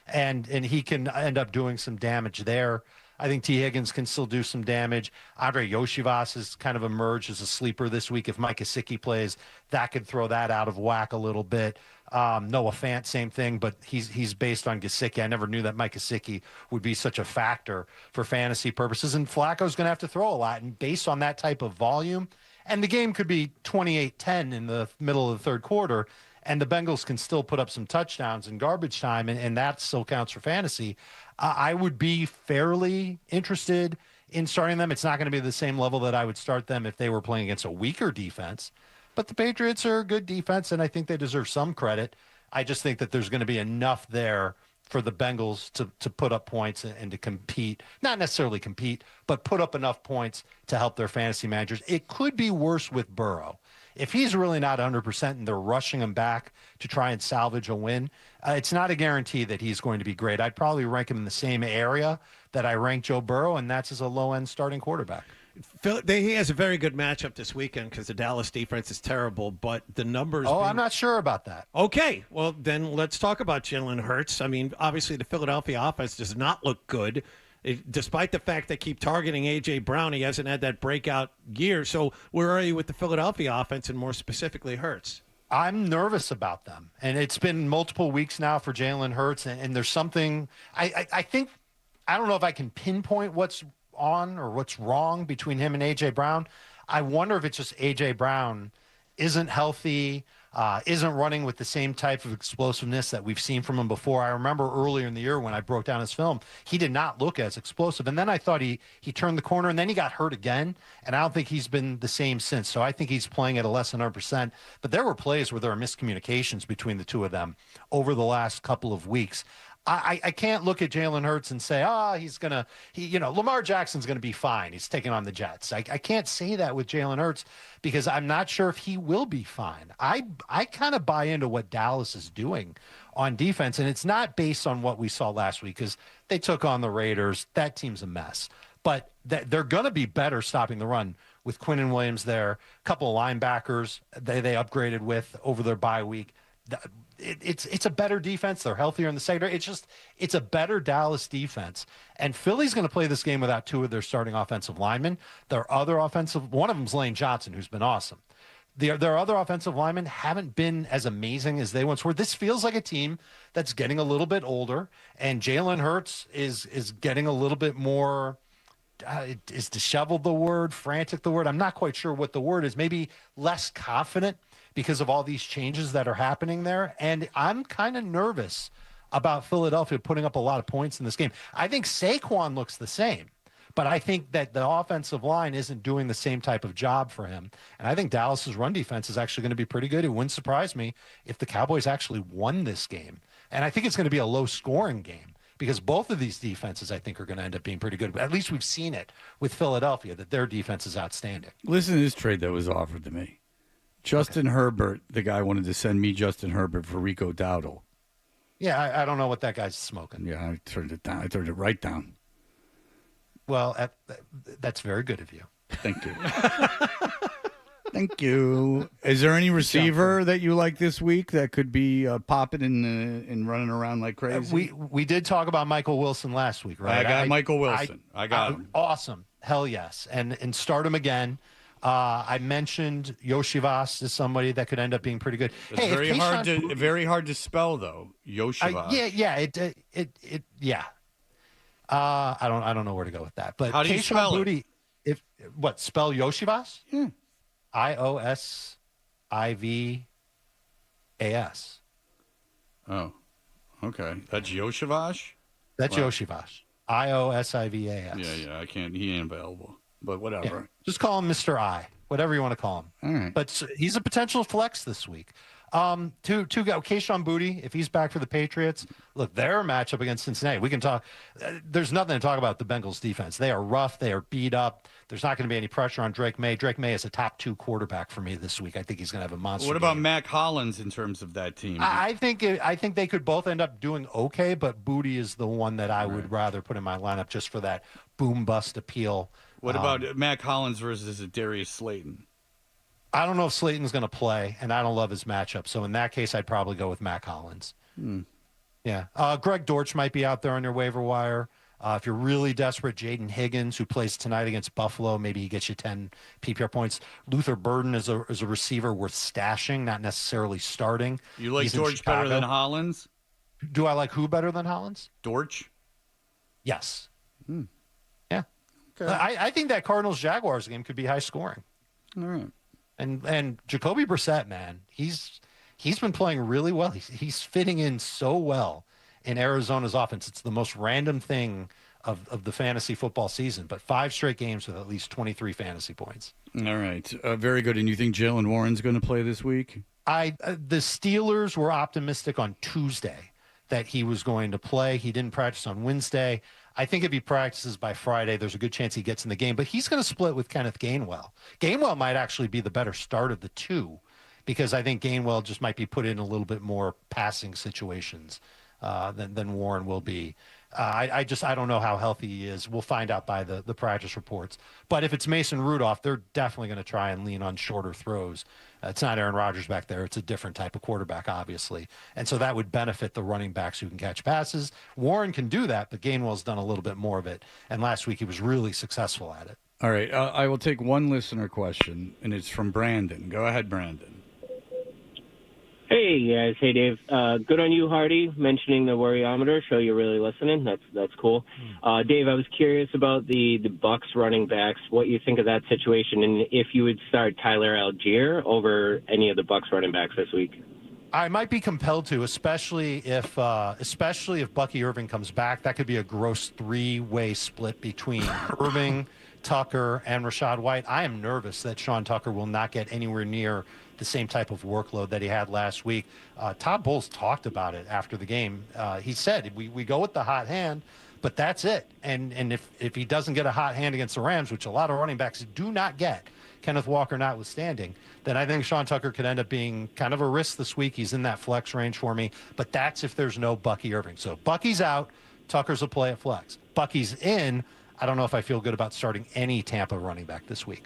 Speaker 7: and he can end up doing some damage there. I think T. Higgins can still do some damage. Andre Yoshivas has kind of emerged as a sleeper this week. If Mike Gesicki plays, that could throw that out of whack a little bit. Noah Fant, same thing, but he's based on Gesicki. I never knew that Mike Gesicki would be such a factor for fantasy purposes. And Flacco's going to have to throw a lot. And based on that type of volume, and the game could be 28-10 in the middle of the third quarter, and the Bengals can still put up some touchdowns in garbage time, and that still counts for fantasy. I would be fairly interested in starting them. It's not going to be the same level that I would start them if they were playing against a weaker defense. But the Patriots are a good defense, and I think they deserve some credit. I just think that there's going to be enough there for the Bengals to put up points and to compete. Not necessarily compete, but put up enough points to help their fantasy managers. It could be worse with Burrow. If he's really not 100% and they're rushing him back to try and salvage a win, it's not a guarantee that he's going to be great. I'd probably rank him in the same area that I rank Joe Burrow, and that's as a low-end starting quarterback.
Speaker 2: He has a very good matchup this weekend because the Dallas defense is terrible, but the numbers...
Speaker 7: I'm not sure about that.
Speaker 2: Okay, well, then let's talk about Jalen Hurts. I mean, obviously the Philadelphia offense does not look good. Despite the fact they keep targeting A.J. Brown, he hasn't had that breakout year. So where are you with the Philadelphia offense and more specifically Hurts?
Speaker 7: I'm nervous about them. And it's been multiple weeks now for Jalen Hurts. And there's something I think – I don't know if I can pinpoint what's on or what's wrong between him and A.J. Brown. I wonder if it's just A.J. Brown isn't healthy, isn't running with the same type of explosiveness that we've seen from him before. I remember earlier in the year when I broke down his film, he did not look as explosive. And then I thought he turned the corner, and then he got hurt again. And I don't think he's been the same since. So I think he's playing at a less than 100%. But there were plays where there were miscommunications between the two of them over the last couple of weeks. I can't look at Jalen Hurts and say, Lamar Jackson's going to be fine. He's taking on the Jets. I can't say that with Jalen Hurts because I'm not sure if he will be fine. I kind of buy into what Dallas is doing on defense, and it's not based on what we saw last week because they took on the Raiders. That team's a mess. But they're going to be better stopping the run with Quinnen Williams there, a couple of linebackers they upgraded with over their bye week. It's a better defense. They're healthier in the secondary. It's a better Dallas defense. And Philly's going to play this game without two of their starting offensive linemen. Their other one of them's Lane Johnson, who's been awesome. Their other offensive linemen haven't been as amazing as they once were. This feels like a team that's getting a little bit older, and Jalen Hurts is getting a little bit more. Is disheveled the word? Frantic the word? I'm not quite sure what the word is. Maybe less confident because of all these changes that are happening there. And I'm kind of nervous about Philadelphia putting up a lot of points in this game. I think Saquon looks the same, but I think that the offensive line isn't doing the same type of job for him. And I think Dallas's run defense is actually going to be pretty good. It wouldn't surprise me if the Cowboys actually won this game. And I think it's going to be a low-scoring game because both of these defenses, I think, are going to end up being pretty good. But at least we've seen it with Philadelphia, that their defense is outstanding.
Speaker 5: Listen to this trade that was offered to me. Justin Herbert, the guy wanted to send me Justin Herbert for Rico Dowdle.
Speaker 7: Yeah, I don't know what that guy's smoking.
Speaker 5: Yeah, I turned it down. I turned it right down.
Speaker 7: Well, that's very good of you.
Speaker 5: Thank you. Thank you. Is there any receiver that you like this week that could be popping and running around like crazy?
Speaker 7: We did talk about Michael Wilson last week, right?
Speaker 5: I got Michael Wilson. I got him.
Speaker 7: Awesome. Hell yes. And start him again. I mentioned Yoshivas is somebody that could end up being pretty good.
Speaker 5: It's very hard to spell though. Yoshivas.
Speaker 7: Yeah. I don't know where to go with that. But
Speaker 5: how do you spell
Speaker 7: Foodie, spell Yoshivas?
Speaker 5: Yeah.
Speaker 7: IOSIVAS.
Speaker 5: Oh, okay. That's Yoshivas?
Speaker 7: That's Yoshivas. IOSIVAS.
Speaker 5: Yeah. I can't. He ain't available. But whatever.
Speaker 7: Yeah. Just call him Mr. I. Whatever you want to call him.
Speaker 5: All right.
Speaker 7: But he's a potential flex this week. Two go. Keyshawn Boutte, if he's back for the Patriots, look, their matchup against Cincinnati. We can talk. There's nothing to talk about the Bengals defense. They are rough. They are beat up. There's not going to be any pressure on Drake May. Drake May is a top 2 quarterback for me this week. I think he's going to have a monster.
Speaker 5: What about
Speaker 7: game.
Speaker 5: Mac Hollins in terms of that team?
Speaker 7: I think they could both end up doing okay, but Boutte is the one that I would rather put in my lineup just for that boom bust appeal.
Speaker 5: What about Mac Hollins versus Darius Slayton?
Speaker 7: I don't know if Slayton's going to play, and I don't love his matchup. So in that case, I'd probably go with Mac Hollins. Yeah. Greg Dortch might be out there on your waiver wire. If you're really desperate, Jaden Higgins, who plays tonight against Buffalo, maybe he gets you 10 PPR points. Luther Burden is a receiver worth stashing, not necessarily starting.
Speaker 5: You like
Speaker 7: He's in
Speaker 5: Dortch better
Speaker 7: Chicago.
Speaker 5: than Hollins?
Speaker 7: Do I like who better than Hollins?
Speaker 5: Dortch?
Speaker 7: Yes.
Speaker 5: Yeah.
Speaker 7: Okay. I think that Cardinals-Jaguars game could be high scoring.
Speaker 5: All right.
Speaker 7: And Jacoby Brissett, man, he's been playing really well. He's fitting in so well in Arizona's offense. It's the most random thing of the fantasy football season, but 5 straight games with at least 23 fantasy points.
Speaker 5: All right. Very good. And you think Jalen Warren's going to play this week?
Speaker 7: The Steelers were optimistic on Tuesday that he was going to play. He didn't practice on Wednesday. I think if he practices by Friday, there's a good chance he gets in the game, but he's going to split with Kenneth Gainwell. Gainwell might actually be the better start of the two, because I think Gainwell just might be put in a little bit more passing situations than Warren will be. I don't know how healthy he is. We'll find out by the practice reports. But if it's Mason Rudolph, they're definitely going to try and lean on shorter throws. It's not Aaron Rodgers back there. It's a different type of quarterback, obviously. And so that would benefit the running backs who can catch passes. Warren can do that, but Gainwell's done a little bit more of it. And last week he was really successful at it.
Speaker 5: All right. I will take one listener question, and it's from Brandon. Go ahead, Brandon.
Speaker 4: Hey guys, hey Dave. Good on you, Hardy, mentioning the worryometer. Show you're really listening. That's cool. Dave, I was curious about the Bucks running backs. What you think of that situation, and if you would start Tyler Algier over any of the Bucks running backs this week.
Speaker 7: I might be compelled to, especially if Bucky Irving comes back. That could be a gross 3-way split between Irving, Tucker, and Rachaad White. I am nervous that Sean Tucker will not get anywhere near the same type of workload that he had last week. Todd Bowles talked about it after the game. He said, we go with the hot hand, but that's it. And if he doesn't get a hot hand against the Rams, which a lot of running backs do not get, Kenneth Walker notwithstanding, then I think Sean Tucker could end up being kind of a risk this week. He's in that flex range for me, but that's if there's no Bucky Irving. So Bucky's out, Tucker's a play at flex. Bucky's in, I don't know if I feel good about starting any Tampa running back this week.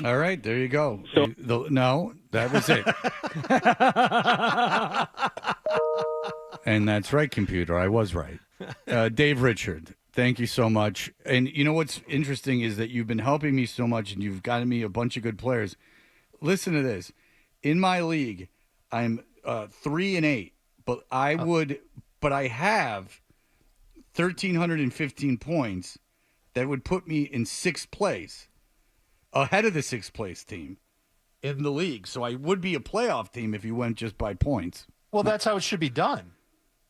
Speaker 5: All right, there you go. No, that was it. And that's right, computer. I was right. Dave Richard, thank you so much. And you know what's interesting is that you've been helping me so much, and you've gotten me a bunch of good players. Listen to this. In my league, I'm 3-8, but I have 1,315 points that would put me in 6th place, ahead of the 6th place team in the league. So I would be a playoff team if you went just by points.
Speaker 7: Well, that's how it should be done.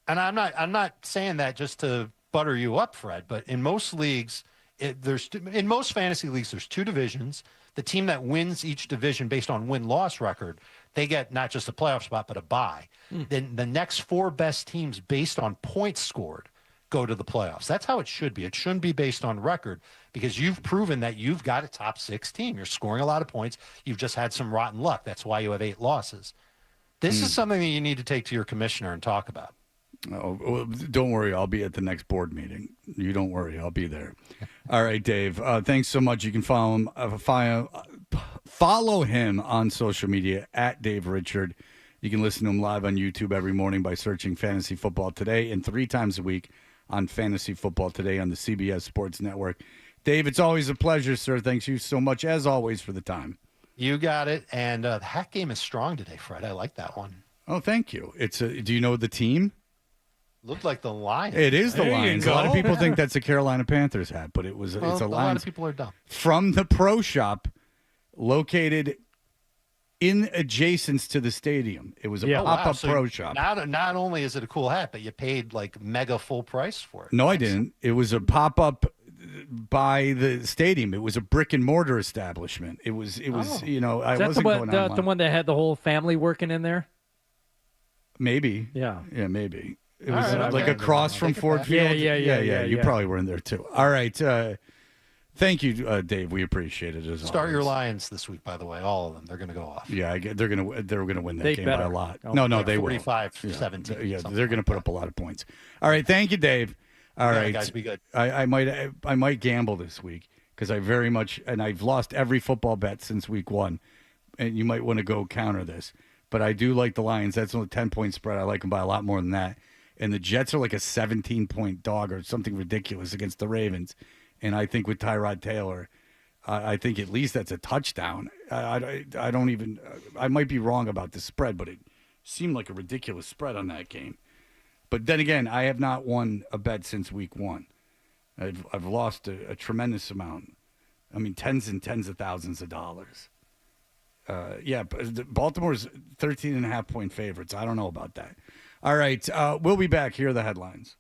Speaker 7: And I'm not saying that just to butter you up, Fred, but in most leagues, in most fantasy leagues, there's 2 divisions. The team that wins each division based on win-loss record, they get not just a playoff spot, but a bye. Then the next 4 best teams based on points scored go to the playoffs. That's how it should be. It shouldn't be based on record, because you've proven that you've got a top 6 team. You're scoring a lot of points. You've just had some rotten luck. That's why you have 8 losses. This is something that you need to take to your commissioner and talk about.
Speaker 5: Oh, well, don't worry. I'll be at the next board meeting. You don't worry. I'll be there. All right, Dave. Thanks so much. You can follow him. Follow him on social media at Dave Richard. You can listen to him live on YouTube every morning by searching Fantasy Football Today, and 3 times a week on Fantasy Football Today on the CBS Sports Network. Dave, it's always a pleasure, sir. Thanks you so much, as always, for the time.
Speaker 7: You got it. And the Hack game is strong today, Fred. I like that one.
Speaker 5: Oh, thank you. Do you know the team?
Speaker 7: Looked like the Lions.
Speaker 5: It is the
Speaker 7: There you
Speaker 5: Lions. A
Speaker 7: go.
Speaker 5: lot of people think that's a Carolina Panthers hat, but it's a Lions.
Speaker 7: A lot of people are dumb.
Speaker 5: From the Pro Shop, located in adjacence to the stadium. It was a pop-up
Speaker 7: So
Speaker 5: Pro Shop.
Speaker 7: Not only is it a cool hat, but you paid like mega full price for it.
Speaker 5: No, I didn't. It was a pop-up by the stadium. It was a brick and mortar establishment. It was. I wasn't going online.
Speaker 6: The one that had the whole family working in there?
Speaker 5: Maybe.
Speaker 6: Yeah.
Speaker 5: Yeah, maybe. It
Speaker 6: All
Speaker 5: was
Speaker 6: right,
Speaker 5: like across from Ford Field.
Speaker 6: Yeah.
Speaker 5: You probably were in there too. All right. Thank you, Dave. We appreciate it.
Speaker 7: Start your Lions this week, by the way. All of them. They're going to go off.
Speaker 5: Yeah, they're going to win that
Speaker 7: They
Speaker 5: game by
Speaker 7: better.
Speaker 5: a lot.
Speaker 7: Oh,
Speaker 5: No,
Speaker 7: yeah,
Speaker 5: they will.
Speaker 7: 45-17.
Speaker 5: Yeah, they're going to put up a lot of points. All right, thank you, Dave. All right,
Speaker 7: guys, be good.
Speaker 5: I might gamble this week because I very much, and I've lost every football bet since week 1, and you might want to go counter this. But I do like the Lions. That's only 10-point spread. I like them by a lot more than that. and the Jets are like a 17-point dog or something ridiculous against the Ravens. And I think with Tyrod Taylor, I think at least that's a touchdown. I don't even – I might be wrong about the spread, but it seemed like a ridiculous spread on that game. But then again, I have not won a bet since week 1. I've lost a tremendous amount. I mean, tens and tens of thousands of dollars. Baltimore's 13.5-point favorites. I don't know about that. All right, we'll be back. Here are the headlines.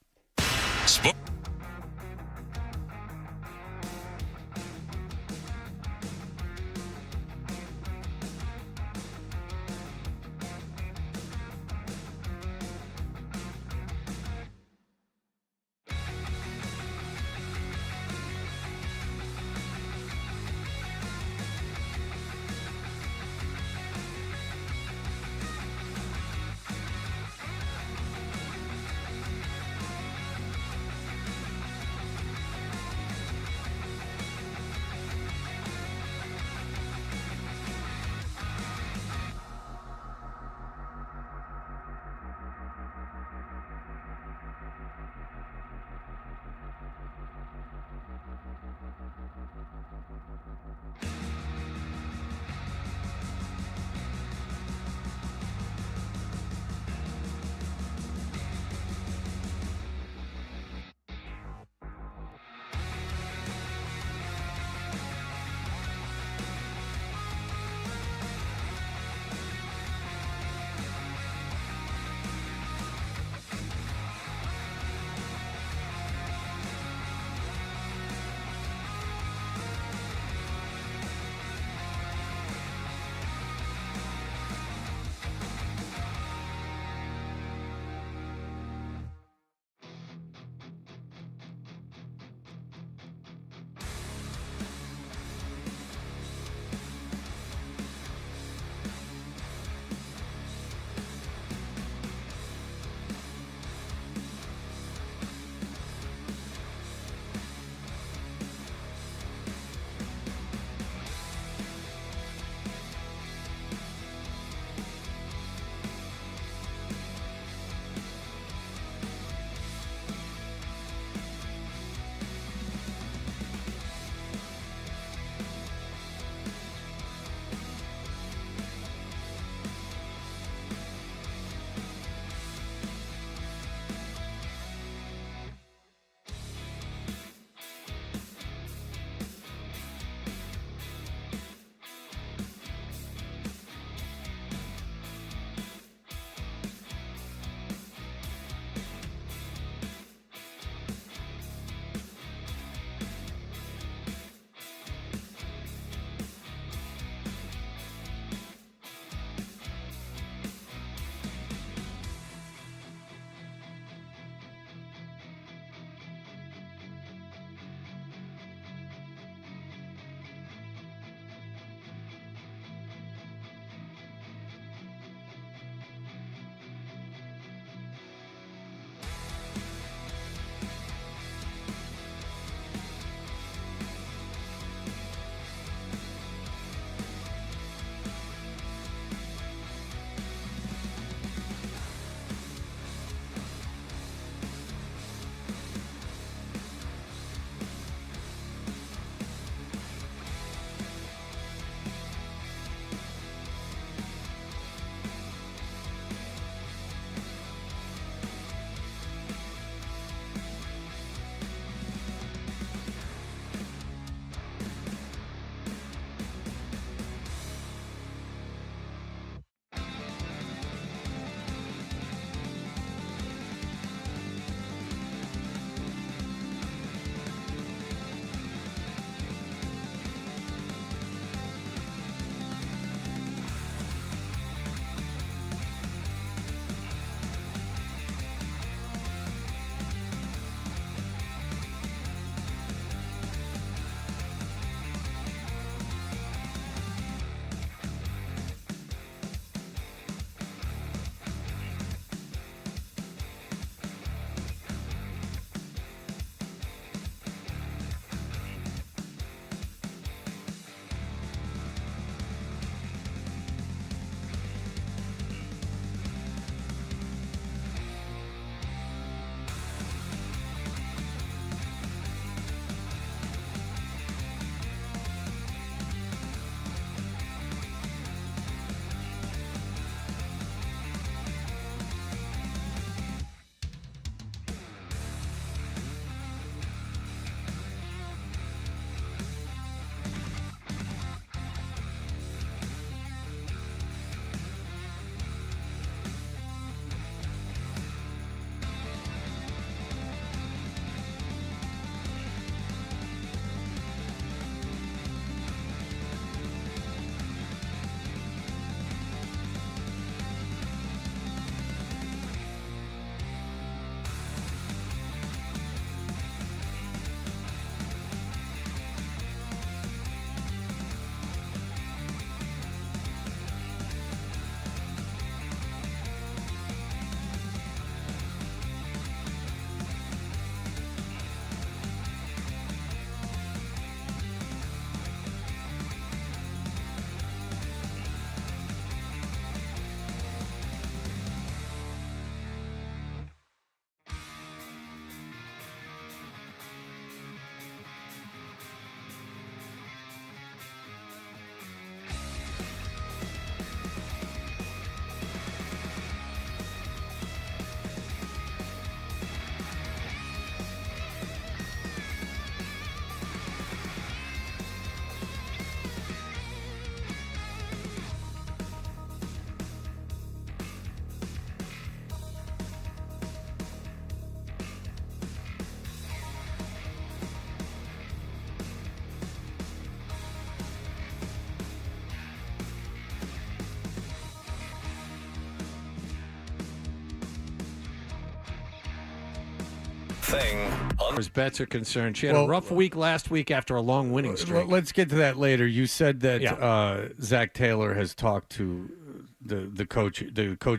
Speaker 1: thing on
Speaker 2: As bets are concerned, she had a rough week last week after a long winning streak.
Speaker 5: Let's get to that later. You said that Zach Taylor has talked to the coach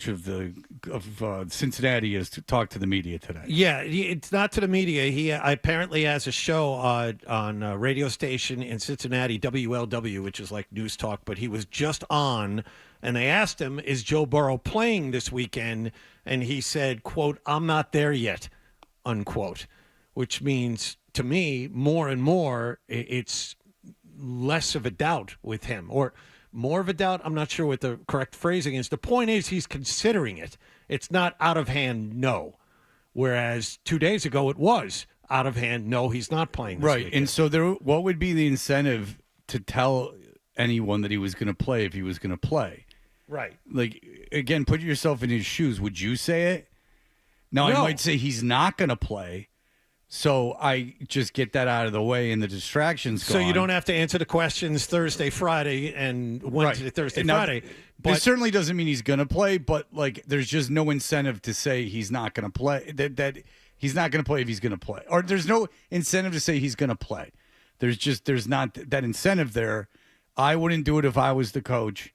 Speaker 5: of Cincinnati has talked to the media today.
Speaker 2: Yeah, it's not to the media. He apparently has a show on a radio station in Cincinnati, WLW, which is like news talk, but he was just on, and they asked him, is Joe Burrow playing this weekend? And he said, quote, I'm not there yet, unquote, which means to me, more and more, it's less of a doubt with him, or more of a doubt. I'm not sure what the correct phrasing is. The point is he's considering it. It's not out of hand, no. Whereas 2 days ago it was out of hand, no, he's not playing this
Speaker 5: Right.
Speaker 2: weekend.
Speaker 5: And so what would be the incentive to tell anyone that he was going to play if he was going to play?
Speaker 2: Right.
Speaker 5: Like, again, put yourself in his shoes. Would you say it? Now,
Speaker 2: No.
Speaker 5: I might say he's not going to play, so I just get that out of the way and the distractions
Speaker 2: So
Speaker 5: gone.
Speaker 2: you don't have to answer the questions Thursday, Friday, and Wednesday,
Speaker 5: Right.
Speaker 2: Thursday,
Speaker 5: Now,
Speaker 2: Friday.
Speaker 5: This certainly doesn't mean he's going to play, but like, there's just no incentive to say he's not going to play. That he's not going to play if he's going to play, or there's no incentive to say he's going to play. There's not that incentive there. I wouldn't do it if I was the coach.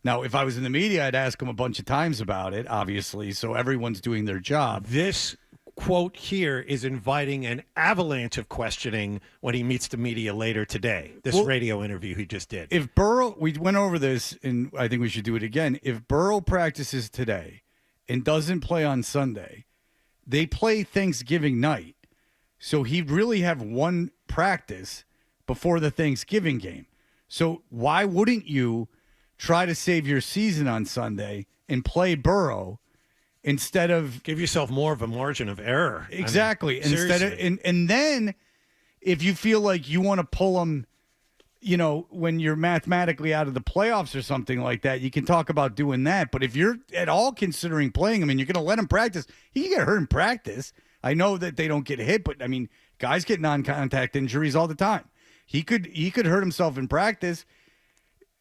Speaker 5: Now, if I was in the media, I'd ask him a bunch of times about it, obviously, so everyone's doing their job.
Speaker 2: This quote here is inviting an avalanche of questioning when he meets the media later today. This radio interview he just did.
Speaker 5: If Burrow, we went over this, and I think we should do it again. If Burrow practices today and doesn't play on Sunday, they play Thanksgiving night. So he'd really have one practice before the Thanksgiving game. So why wouldn't you try to save your season on Sunday and play Burrow instead of
Speaker 2: give yourself more of a margin of error?
Speaker 5: Exactly.
Speaker 2: I mean,
Speaker 5: Instead of
Speaker 2: seriously.
Speaker 5: and then if you feel like you want to pull him, you know, when you're mathematically out of the playoffs or something like that, you can talk about doing that. But if you're at all considering playing him and you're going to let him practice, he can get hurt in practice. I know that they don't get hit, but I mean, guys get non-contact injuries all the time. He could hurt himself in practice.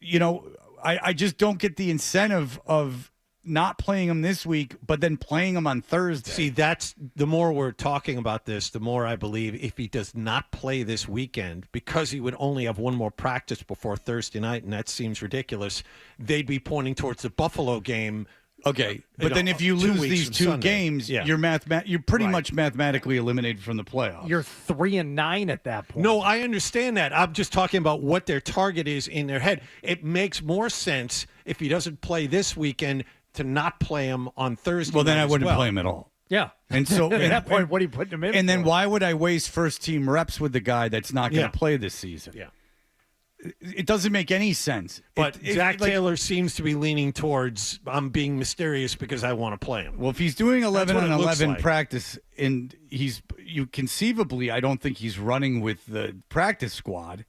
Speaker 5: You know, I just don't get the incentive of not playing him this week, but then playing him on Thursday.
Speaker 2: See, that's the more we're talking about this, the more I believe if he does not play this weekend, because he would only have one more practice before Thursday night, and that seems ridiculous, they'd be pointing towards the Buffalo game.
Speaker 5: Okay, but then if you lose these two games, you're pretty much mathematically eliminated from the playoffs.
Speaker 6: You're 3-9 at that point.
Speaker 2: No, I understand that. I'm just talking about what their target is in their head. It makes more sense if he doesn't play this weekend to not play him on Thursday.
Speaker 5: Well, then
Speaker 2: night
Speaker 5: I
Speaker 2: as
Speaker 5: wouldn't
Speaker 2: well.
Speaker 5: play him at all.
Speaker 6: Yeah.
Speaker 5: And so
Speaker 6: at that point, what are you putting him in
Speaker 5: And then
Speaker 6: for?
Speaker 5: why would I waste first-team reps with the guy that's not going to play this season?
Speaker 2: Yeah.
Speaker 5: It doesn't make any sense.
Speaker 2: But Zach Taylor seems to be leaning towards, I'm being mysterious because I want to play him.
Speaker 5: Well, if he's doing 11
Speaker 2: That's what
Speaker 5: on
Speaker 2: it looks
Speaker 5: 11
Speaker 2: like.
Speaker 5: practice, and you conceivably, I don't think he's running with the practice squad.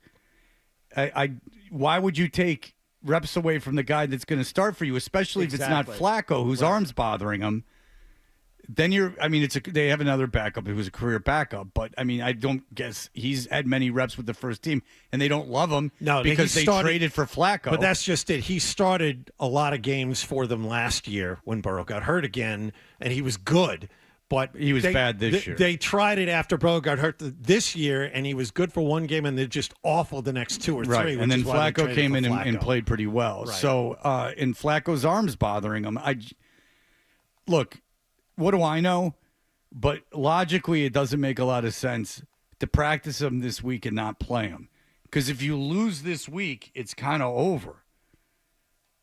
Speaker 5: Why would you take reps away from the guy that's going to start for you, especially if it's not Flacco, whose arm's bothering him? Then they have another backup who was a career backup, but I mean, I don't guess he's had many reps with the first team, and they don't love him because they traded for Flacco.
Speaker 2: But that's just it. He started a lot of games for them last year when Burrow got hurt again, and he was good. But
Speaker 5: he was bad this year.
Speaker 2: They tried it after Burrow got hurt this year, and he was good for one game, and they're just awful the next two or three.
Speaker 5: Right,
Speaker 2: which
Speaker 5: and then
Speaker 2: is why they
Speaker 5: Flacco
Speaker 2: traded
Speaker 5: came
Speaker 2: for
Speaker 5: in and
Speaker 2: Flacco.
Speaker 5: played pretty well.
Speaker 2: Right.
Speaker 5: So, and Flacco's arm's bothering him. Look, what do I know? But logically, it doesn't make a lot of sense to practice him this week and not play him. Because if you lose this week, it's kind of over.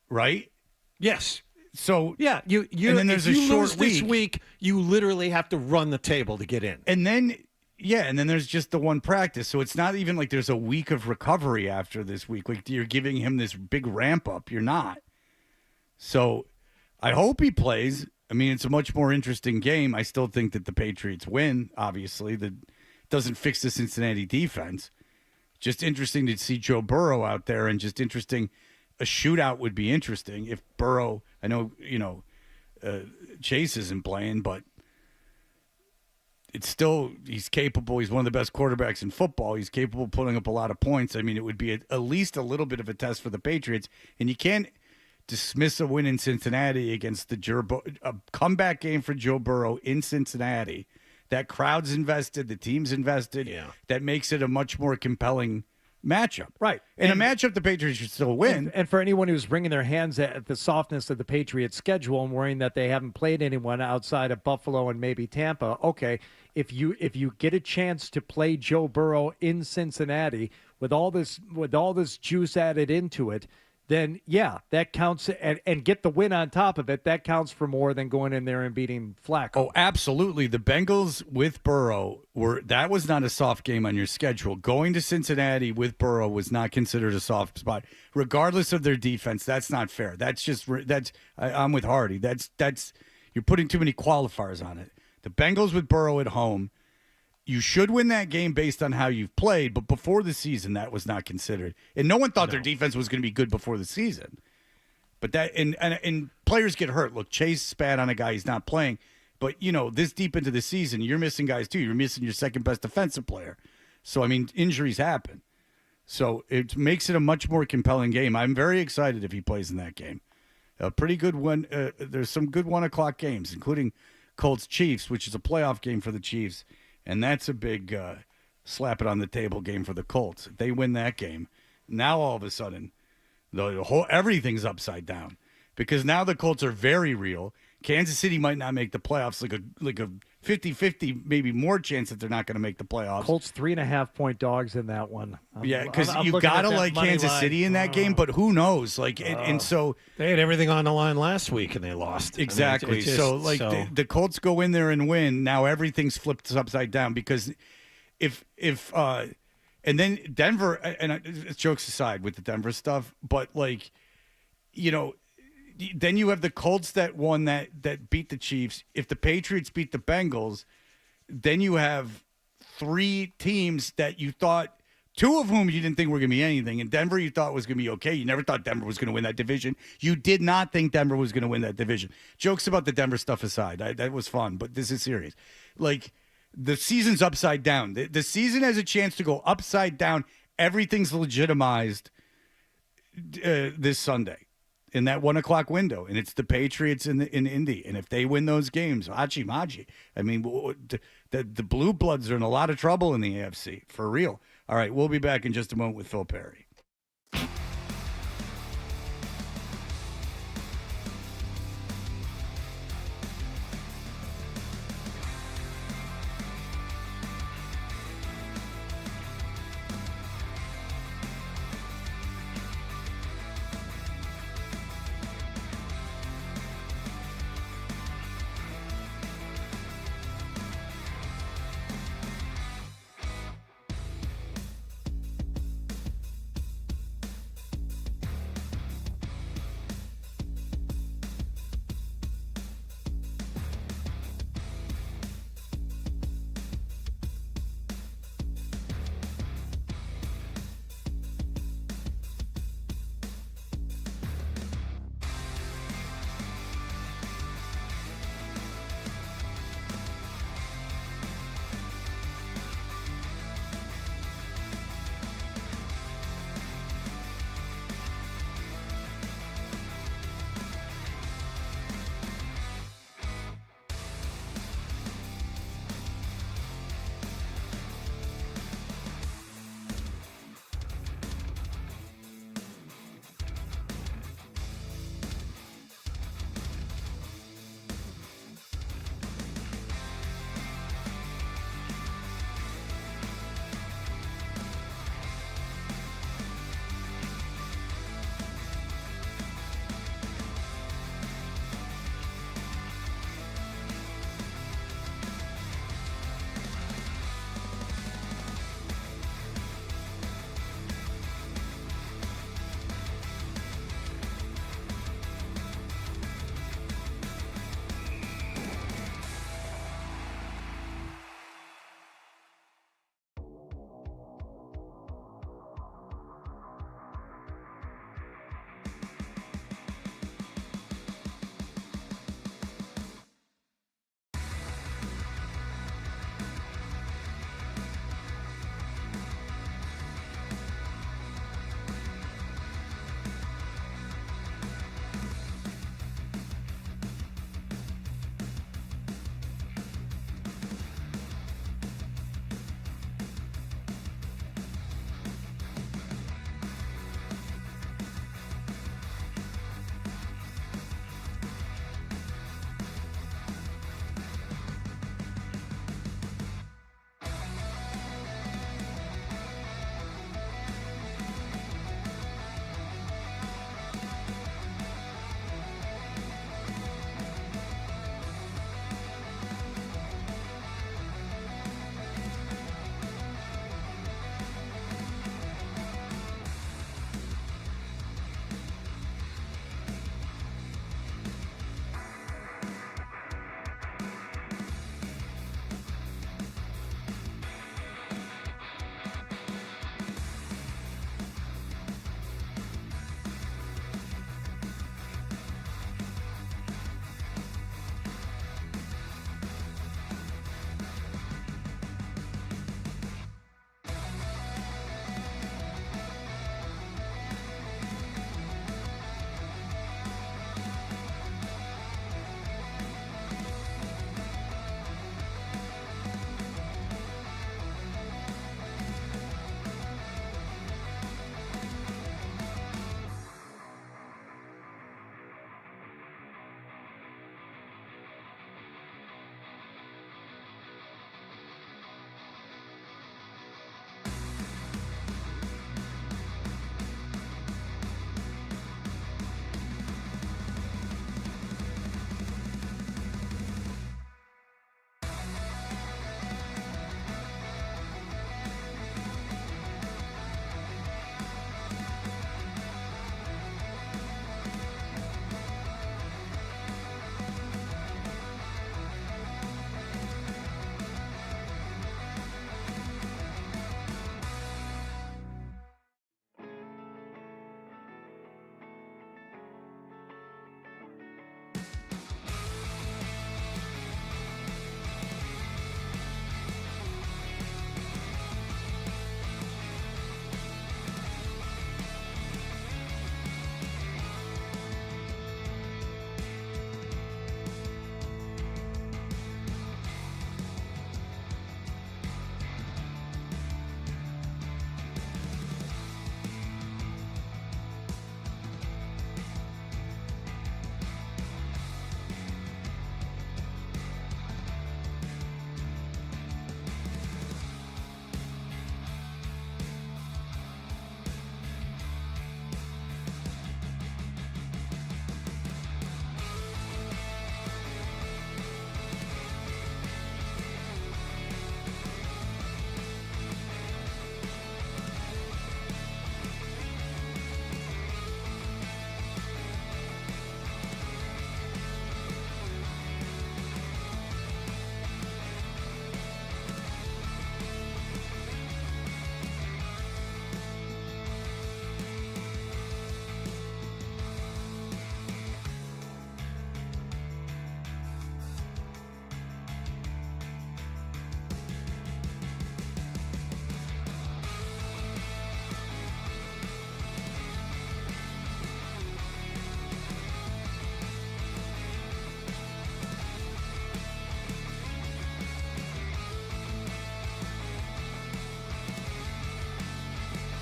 Speaker 5: Right?
Speaker 2: Yes.
Speaker 5: So
Speaker 2: yeah, you
Speaker 5: and then there's
Speaker 2: if
Speaker 5: a
Speaker 2: you
Speaker 5: short
Speaker 2: lose this week, you literally have to run the table to get in.
Speaker 5: And then there's just the one practice. So it's not even like there's a week of recovery after this week. Like you're giving him this big ramp up. You're not. So I hope he plays. I mean, it's a much more interesting game. I still think that the Patriots win, obviously. That doesn't fix the Cincinnati defense. Just interesting to see Joe Burrow out there, and just interesting. A shootout would be interesting if Burrow, I know, Chase isn't playing, but it's still, he's capable. He's one of the best quarterbacks in football. He's capable of putting up a lot of points. I mean, it would be at least a little bit of a test for the Patriots. And you can't dismiss a win in Cincinnati against a comeback game for Joe Burrow in Cincinnati. That crowd's invested, the team's invested.
Speaker 2: Yeah.
Speaker 5: That makes it a much more compelling matchup.
Speaker 6: Right.
Speaker 5: In a matchup, the Patriots should still win.
Speaker 6: And for anyone who's wringing their hands at the softness of the Patriots' schedule and worrying that they haven't played anyone outside of Buffalo and maybe Tampa, okay, if you get a chance to play Joe Burrow in Cincinnati with all this juice added into it, then yeah, that counts, and get the win on top of it. That counts for more than going in there and beating Flacco.
Speaker 5: Oh, absolutely. The Bengals with Burrow that was not a soft game on your schedule. Going to Cincinnati with Burrow was not considered a soft spot, regardless of their defense. That's not fair. I'm with Hardy. That's you're putting too many qualifiers on it. The Bengals with Burrow at home. You should win that game based on how you've played, but before the season, that was not considered. And no one thought their defense was going to be good before the season. But that and players get hurt. Look, Chase spat on a guy he's not playing. But, this deep into the season, you're missing guys too. You're missing your second best defensive player. So, injuries happen. So it makes it a much more compelling game. I'm very excited if he plays in that game. A pretty good one. There's some good 1 o'clock games, including Colts-Chiefs, which is a playoff game for the Chiefs. And that's a big slap it on the table game for the Colts. If they win that game, now all of a sudden, everything's upside down because now the Colts are very real. Kansas City might not make the playoffs, like a 50-50, maybe more chance that they're not going to make the playoffs.
Speaker 6: Colts 3.5-point dogs in that one.
Speaker 5: Because you gotta like Kansas City in that game, but who knows? And so
Speaker 2: they had everything on the line last week and they lost.
Speaker 5: Exactly. The Colts go in there and win. Now everything's flipped upside down because if and then Denver, and jokes aside with the Denver stuff, but then you have the Colts that won that beat the Chiefs. If the Patriots beat the Bengals, then you have 3 teams that you thought, 2 of whom you didn't think were going to be anything. And Denver you thought was going to be okay. You never thought Denver was going to win that division. You did not think Denver was going to win that division. Jokes about the Denver stuff aside. That was fun, but this is serious. The season's upside down. The season has a chance to go upside down. Everything's legitimized this Sunday. In that 1 o'clock window, and it's the Patriots in Indy, and if they win those games, hachi machi. The Blue Bloods are in a lot of trouble in the AFC for real. All right, we'll be back in just a moment with Phil Perry.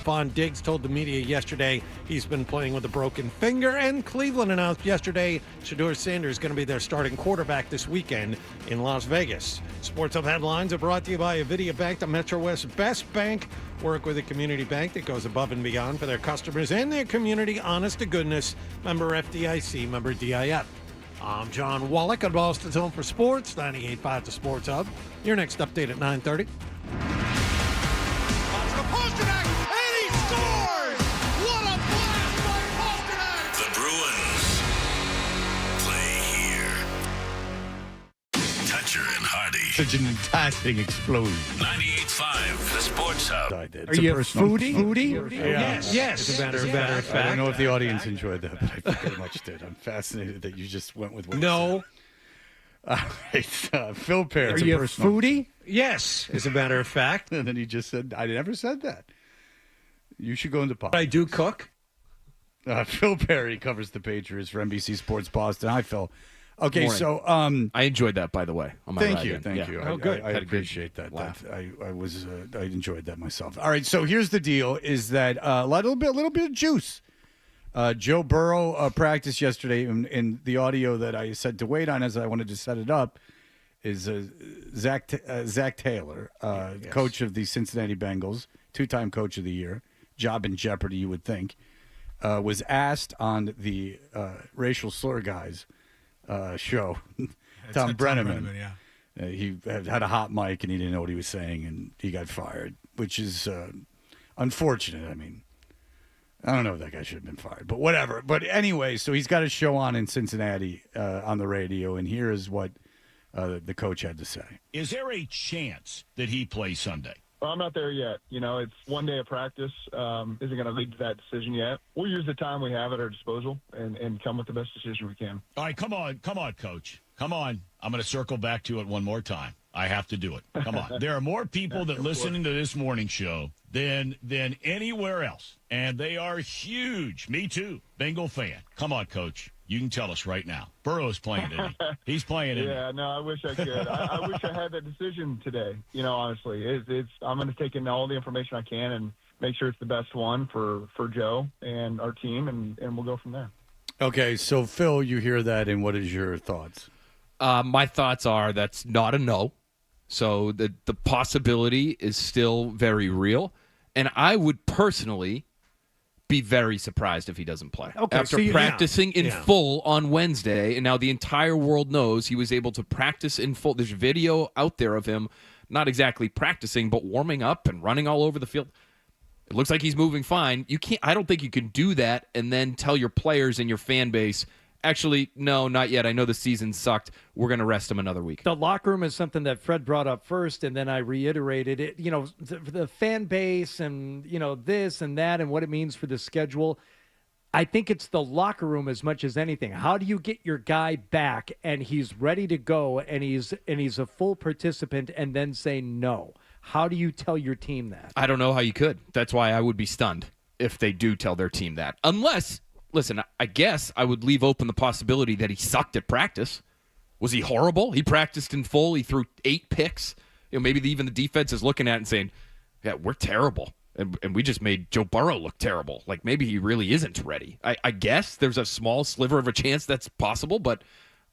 Speaker 2: Stephon Diggs told the media yesterday he's been playing with a broken finger, and Cleveland announced yesterday Shedeur Sanders is going to be their starting quarterback this weekend in Las Vegas. Sports Hub headlines are brought to you by Avidia Bank, the Metro West's best bank. Work with a community bank that goes above and beyond for their customers and their community. Honest to goodness. Member FDIC, member DIF. I'm John Wallach on Boston's Home for Sports, 98.5 The Sports Hub. Your next update at 9:30.
Speaker 9: And he scores! What a blast by Pastrnak! The Bruins play here. Toucher and Hardy.
Speaker 5: Such an fantastic explosion.
Speaker 9: 98.5 The Sports Hub.
Speaker 5: Are
Speaker 6: you a foodie?
Speaker 5: Yes.
Speaker 6: Yes. As a matter of fact.
Speaker 5: I don't know if the audience enjoyed that, but I very much did. I'm fascinated that you just went with what
Speaker 2: No.
Speaker 5: All right, Phil Perry.
Speaker 6: Are you a foodie?
Speaker 2: Yes, as a matter of fact.
Speaker 5: And then he just said, I never said that. You should go into pop.
Speaker 2: I do cook.
Speaker 5: Phil Perry covers the Patriots for NBC Sports Boston. Hi, Phil. Okay,
Speaker 10: Morning.
Speaker 5: so
Speaker 10: I enjoyed that, by the way. On my
Speaker 5: thank
Speaker 10: ride
Speaker 5: you,
Speaker 10: in.
Speaker 5: thank
Speaker 10: Yeah.
Speaker 5: you.
Speaker 10: Oh, good.
Speaker 5: I
Speaker 10: Had a good
Speaker 5: appreciate that.
Speaker 10: laugh.
Speaker 5: I enjoyed that myself. All right, so here's the deal: is that a little bit of juice. Joe Burrow practiced yesterday, and the audio that I said to wait on as I wanted to set it up is Zach Taylor, coach of the Cincinnati Bengals, two-time coach of the year, job in jeopardy, you would think, was asked on the Racial Slur Guys show, Tom Brenneman. He had a hot mic, and he didn't know what he was saying, and he got fired, which is unfortunate. I mean, I don't know if that guy should have been fired, but whatever. But anyway, so he's got a show on in Cincinnati on the radio, and here is what the coach had to say.
Speaker 22: Is there a chance that he plays Sunday?
Speaker 23: Well, I'm not there yet. You know, it's one day of practice. Isn't going to lead to that decision yet. We'll use the time we have at our disposal and come with the best decision we can.
Speaker 22: All right, come on, Coach. Come on. I'm going to circle back to it one more time. I have to do it. Come on. There are more people that listening to this morning show than anywhere else, and they are huge. Me too, Bengal fan. Come on, Coach. You can tell us right now. Burrow's playing, isn't he? He's playing, isn't he?
Speaker 23: Yeah, no, I wish I could. I wish I had that decision today. You know, honestly, I'm going to take in all the information I can and make sure it's the best one for Joe and our team, and we'll go from there.
Speaker 5: Okay, so Phil, you hear that, and what is your thoughts?
Speaker 10: My thoughts are that's not a no. So the possibility is still very real. And I would personally be very surprised if he doesn't play.
Speaker 6: Okay,
Speaker 10: After
Speaker 6: so
Speaker 10: practicing in full on Wednesday, and now the entire world knows he was able to practice in full. There's video out there of him not exactly practicing, but warming up and running all over the field. It looks like he's moving fine. I don't think you can do that and then tell your players and your fan base, actually, no, not yet. I know the season sucked. We're going to rest him another week.
Speaker 6: The locker room is something that Fred brought up first, and then I reiterated it. You know, the fan base and, you know, this and that and what it means for the schedule. I think it's the locker room as much as anything. How do you get your guy back and he's ready to go and he's a full participant and then say no? How do you tell your team that?
Speaker 10: I don't know how you could. That's why I would be stunned if they do tell their team that. Unless, listen, I guess I would leave open the possibility that he sucked at practice. Was he horrible? He practiced in full. He threw 8 picks. You know, maybe even the defense is looking at it and saying, yeah, we're terrible. And we just made Joe Burrow look terrible. Like, maybe he really isn't ready. I guess there's a small sliver of a chance that's possible, but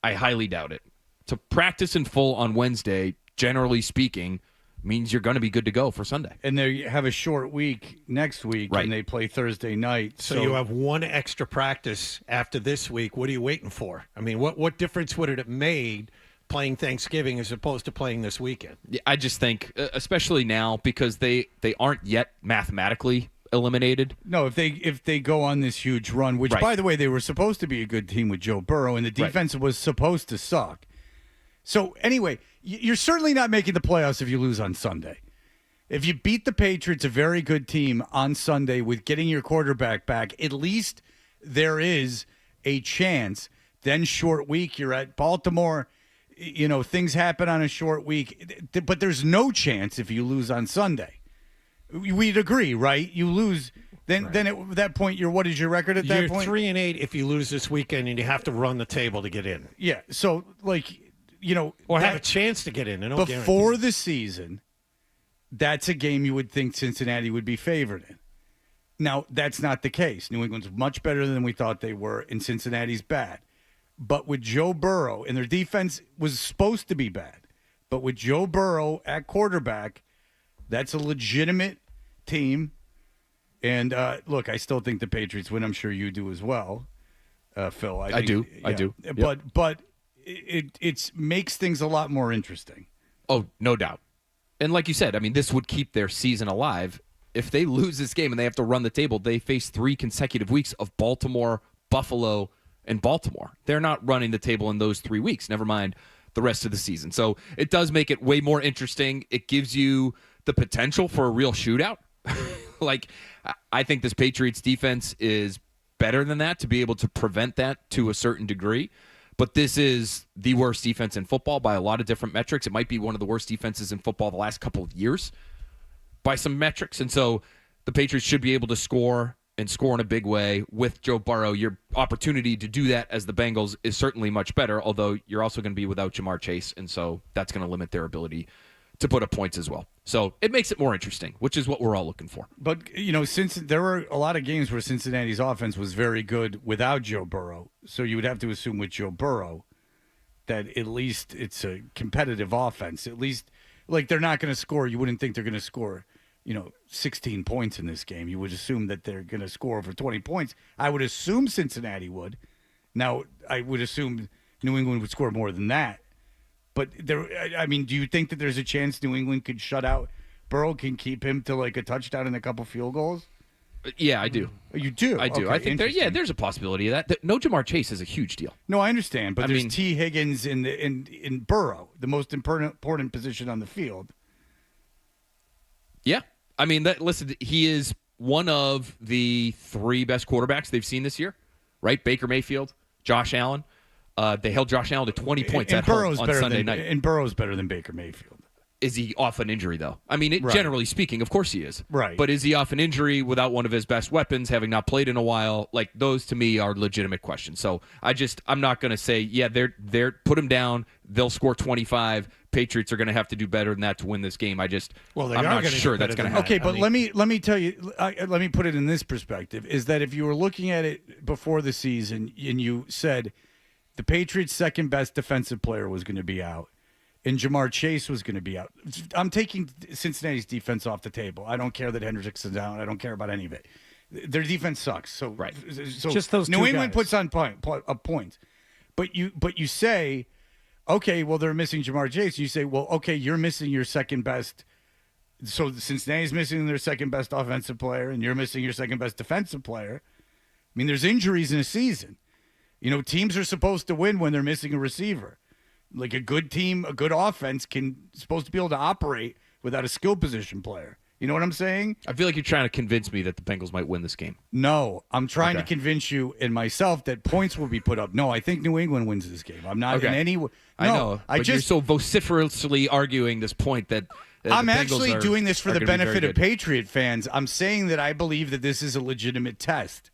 Speaker 10: I highly doubt it. To practice in full on Wednesday, generally speaking, means you're going to be good to go for Sunday.
Speaker 5: And they have a short week next week,
Speaker 10: right,
Speaker 5: and they play Thursday night.
Speaker 2: So you have one extra practice after this week. What are you waiting for? I mean, what difference would it have made playing Thanksgiving as opposed to playing this weekend?
Speaker 10: Yeah, I just think, especially now, because they aren't yet mathematically eliminated.
Speaker 5: No, if they go on this huge run, which, by the way, they were supposed to be a good team with Joe Burrow, and the defense was supposed to suck. So, anyway, you're certainly not making the playoffs if you lose on Sunday. If you beat the Patriots, a very good team, on Sunday with getting your quarterback back, at least there is a chance. Then short week, you're at Baltimore. You know, things happen on a short week. But there's no chance if you lose on Sunday. We'd agree, right? You lose, then at that point, what is your record at that point?
Speaker 2: You're 3-8 if you lose this weekend, and you have to run the table to get in.
Speaker 5: Yeah, so, like, you know,
Speaker 2: or have a chance to get in.
Speaker 5: Before the season, that's a game you would think Cincinnati would be favored in. Now, that's not the case. New England's much better than we thought they were, and Cincinnati's bad. But with Joe Burrow, and their defense was supposed to be bad, but with Joe Burrow at quarterback, that's a legitimate team. And look, I still think the Patriots win. I'm sure you do as well, Phil. I do.
Speaker 10: Yep.
Speaker 5: But it makes things a lot more interesting.
Speaker 10: Oh, no doubt. And like you said, I mean, this would keep their season alive. If they lose this game and they have to run the table, they face 3 consecutive weeks of Baltimore, Buffalo, and Baltimore. They're not running the table in those 3 weeks, never mind the rest of the season. So it does make it way more interesting. It gives you the potential for a real shootout. Like, I think this Patriots defense is better than that to be able to prevent that to a certain degree. But this is the worst defense in football by a lot of different metrics. It might be one of the worst defenses in football the last couple of years by some metrics. And so the Patriots should be able to score and score in a big way with Joe Burrow. Your opportunity to do that as the Bengals is certainly much better, although you're also going to be without Jamar Chase, and so that's going to limit their ability to put up points as well. So it makes it more interesting, which is what we're all looking for.
Speaker 5: But, since there were a lot of games where Cincinnati's offense was very good without Joe Burrow, so you would have to assume with Joe Burrow that at least it's a competitive offense. At least, like, they're not going to score. You wouldn't think they're going to score, 16 points in this game. You would assume that they're going to score over 20 points. I would assume Cincinnati would. Now, I would assume New England would score more than that. But do you think that there's a chance New England could shut out Burrow, can keep him to like a touchdown and a couple field goals?
Speaker 10: Yeah, I do.
Speaker 5: You do?
Speaker 10: I do.
Speaker 5: Okay,
Speaker 10: I think there's a possibility of that. No Jamar Chase is a huge deal.
Speaker 5: No, I understand, but there's T. Higgins in Burrow, the most important position on the field.
Speaker 10: Yeah. I mean, listen, he is one of the 3 best quarterbacks they've seen this year, right? Baker Mayfield, Josh Allen. They held Josh Allen to 20 points at home on Sunday night.
Speaker 5: And Burrow's better than Baker Mayfield.
Speaker 10: Is he off an injury, though? I mean, generally speaking, of course he is.
Speaker 5: Right.
Speaker 10: But is he off an injury without one of his best weapons, having not played in a while? Like, those to me are legitimate questions. So I'm not going to say, they're put him down, they'll score 25. Patriots are going to have to do better than that to win this game. I'm not sure that's going to happen.
Speaker 5: Okay, but let me tell you, let me put it in this perspective, is that if you were looking at it before the season and you said the Patriots' second best defensive player was going to be out, and Jamar Chase was going to be out. I'm taking Cincinnati's defense off the table. I don't care that Hendricks is down. I don't care about any of it. Their defense sucks. So
Speaker 10: right.
Speaker 5: So
Speaker 6: just those
Speaker 5: New
Speaker 6: two
Speaker 5: England
Speaker 6: guys.
Speaker 5: puts on points, but you say, okay, well they're missing Jamar Chase. You say, well, okay, you're missing your second best. So Cincinnati's missing their second best offensive player, and you're missing your second best defensive player. I mean, there's injuries in a season. Teams are supposed to win when they're missing a receiver. Like a good team, a good offense supposed to be able to operate without a skill position player. You know what I'm saying?
Speaker 10: I feel like you're trying to convince me that the Bengals might win this game.
Speaker 5: No, I'm trying to convince you and myself that points will be put up. No, I think New England wins this game. I'm not in any way.
Speaker 10: I know. You're so vociferously arguing this point that
Speaker 5: I'm actually doing this for the benefit of Patriot fans. I'm saying that I believe that this is a legitimate test.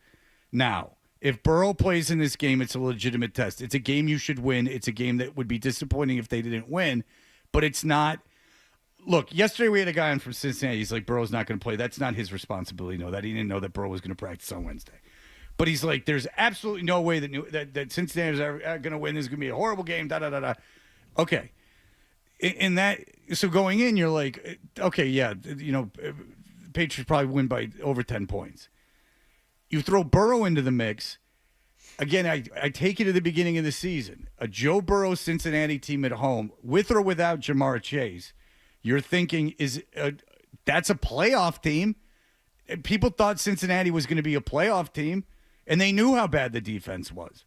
Speaker 5: Now, if Burrow plays in this game, it's a legitimate test. It's a game you should win. It's a game that would be disappointing if they didn't win, but it's not. Look, yesterday we had a guy on from Cincinnati. He's like, Burrow's not going to play. That's not his responsibility. No, that he didn't know that Burrow was going to practice on Wednesday. But he's like, there's absolutely no way that Cincinnati's ever going to win. This is going to be a horrible game. Okay. In that, so going in, you're like, okay, yeah, Patriots probably win by over 10 points. You throw Burrow into the mix. Again, I take it at the beginning of the season. A Joe Burrow Cincinnati team at home, with or without Jamar Chase, you're thinking, that's a playoff team? People thought Cincinnati was going to be a playoff team, and they knew how bad the defense was.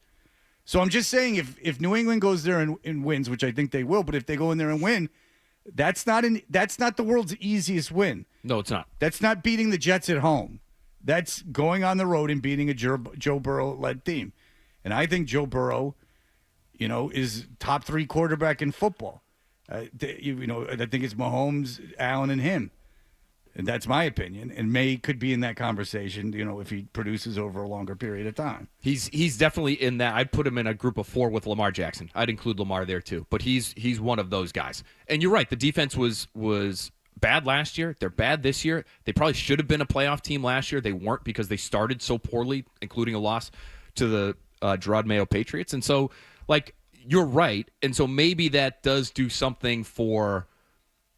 Speaker 5: So I'm just saying, if New England goes there and wins, which I think they will, but if they go in there and win, that's not the world's easiest win.
Speaker 10: No, it's not.
Speaker 5: That's not beating the Jets at home. That's going on the road and beating a Joe Burrow-led team. And I think Joe Burrow, is top 3 quarterback in football. I think it's Mahomes, Allen, and him. And that's my opinion. And May could be in that conversation, if he produces over a longer period of time.
Speaker 10: He's definitely in that. I'd put him in a group of 4 with Lamar Jackson. I'd include Lamar there too. But he's one of those guys. And you're right. The defense was bad last year. They're bad this year. They probably should have been a playoff team last year. They weren't because they started so poorly, including a loss to the Gerard Mayo Patriots. And so, like, you're right. And so maybe that does do something for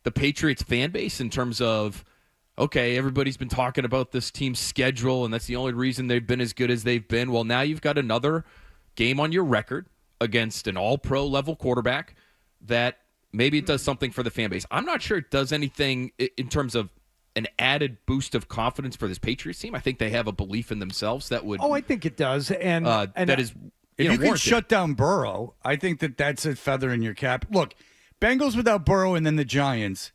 Speaker 10: the Patriots fan base in terms of, okay, everybody's been talking about this team's schedule, and that's the only reason they've been as good as they've been. Well, now you've got another game on your record against an all-pro level quarterback that maybe it does something for the fan base. I'm not sure it does anything in terms of an added boost of confidence for this Patriots team. I think they have a belief in themselves that would.
Speaker 6: Oh, I think it does, and
Speaker 10: that is.
Speaker 5: If you can
Speaker 10: warranted.
Speaker 5: shut down Burrow, I think that's a feather in your cap. Look, Bengals without Burrow and then the Giants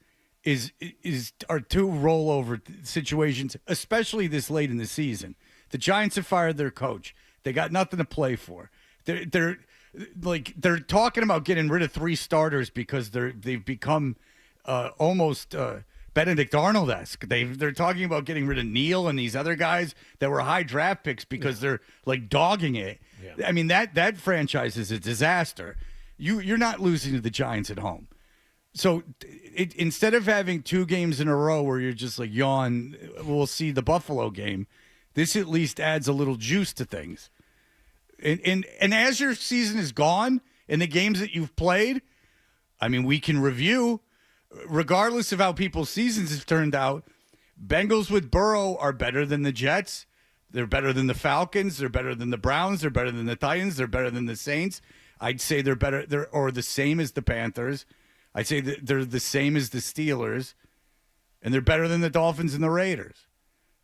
Speaker 5: are two rollover situations, especially this late in the season. The Giants have fired their coach. They got nothing to play for. They're talking about getting rid of 3 starters because they've become almost Benedict Arnold-esque. They're talking about getting rid of Neal and these other guys that were high draft picks because they're like dogging it. Yeah. I mean, that franchise is a disaster. You're not losing to the Giants at home. So instead of having 2 games in a row where you're just like, yawn, we'll see the Buffalo game, this at least adds a little juice to things. And as your season is gone and the games that you've played, I mean, we can review, regardless of how people's seasons have turned out, Bengals with Burrow are better than the Jets. They're better than the Falcons. They're better than the Browns. They're better than the Titans. They're better than the Saints. I'd say they're better, or the same as the Panthers. I'd say that they're the same as the Steelers, and they're better than the Dolphins and the Raiders.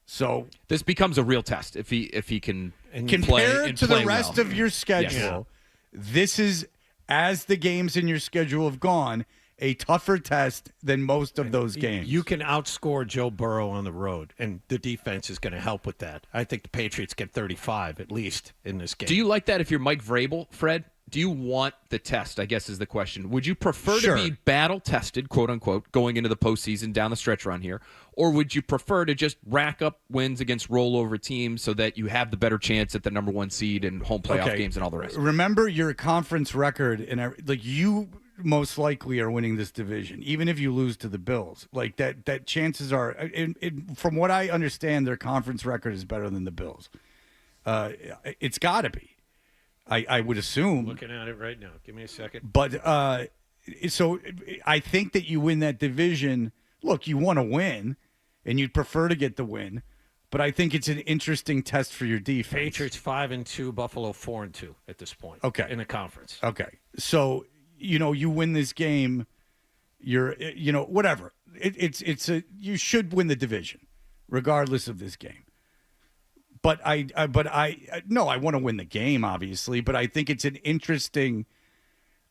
Speaker 5: So
Speaker 10: this becomes a real test if he can
Speaker 5: compare
Speaker 10: play
Speaker 5: it to the rest
Speaker 10: well.
Speaker 5: of your schedule. Yes. This is, as the games in your schedule have gone, a tougher test than most of those games.
Speaker 2: You can outscore Joe Burrow on the road, and the defense is going to help with that. I think the Patriots get 35 at least in this game.
Speaker 10: Do you like that if you're Mike Vrabel, Fred? Do you want the test, I guess is the question. Would you prefer to be battle-tested, quote-unquote, going into the postseason down the stretch run here, or would you prefer to just rack up wins against rollover teams so that you have the better chance at the number 1 seed and home playoff games and all the rest?
Speaker 5: Remember your conference record, and like you most likely are winning this division, even if you lose to the Bills. Like that chances are, from what I understand, their conference record is better than the Bills. It's got to be. I would assume.
Speaker 2: Looking at it right now. Give me a second.
Speaker 5: But so I think that you win that division. Look, you want to win, and you'd prefer to get the win. But I think it's an interesting test for your defense.
Speaker 2: Patriots 5-2, Buffalo 4-2 at this point.
Speaker 5: Okay,
Speaker 2: in the conference.
Speaker 5: Okay, so you win this game. You're whatever. You should win the division, regardless of this game. But I want to win the game, obviously. But I think it's an interesting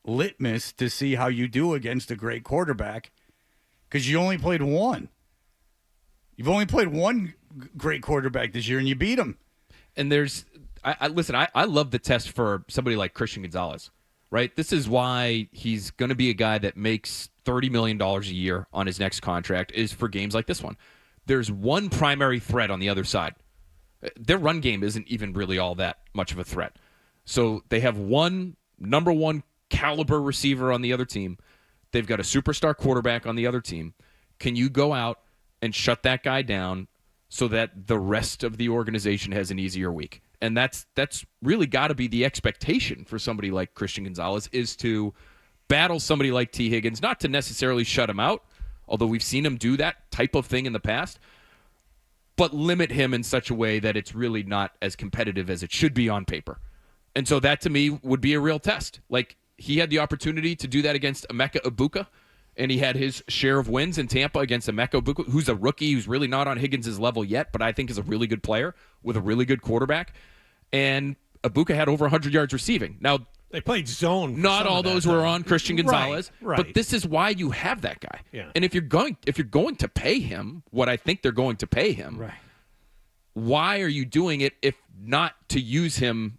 Speaker 5: litmus to see how you do against a great quarterback, because you only played one. You've only played one great quarterback this year, and you beat him.
Speaker 10: And I love the test for somebody like Christian Gonzalez, right? This is why he's going to be a guy that makes $30 million a year on his next contract, is for games like this one. There's one primary threat on the other side. Their run game isn't even really all that much of a threat. So they have one number 1 caliber receiver on the other team. They've got a superstar quarterback on the other team. Can you go out and shut that guy down so that the rest of the organization has an easier week? And that's really got to be the expectation for somebody like Christian Gonzalez, is to battle somebody like T. Higgins, not to necessarily shut him out, although we've seen him do that type of thing in the past, but limit him in such a way that it's really not as competitive as it should be on paper. And so that, to me, would be a real test. Like, he had the opportunity to do that against Emeka Egbuka, and he had his share of wins in Tampa against Emeka Egbuka, who's a rookie, who's really not on Higgins' level yet, but I think is a really good player with a really good quarterback. And Egbuka had over 100 yards receiving. Now,
Speaker 2: they played zone.
Speaker 10: Not all those were on Christian Gonzalez,
Speaker 2: right.
Speaker 10: But this is why you have that guy.
Speaker 2: Yeah.
Speaker 10: And if you're going to pay him what I think they're going to pay him,
Speaker 2: right,
Speaker 10: why are you doing it if not to use him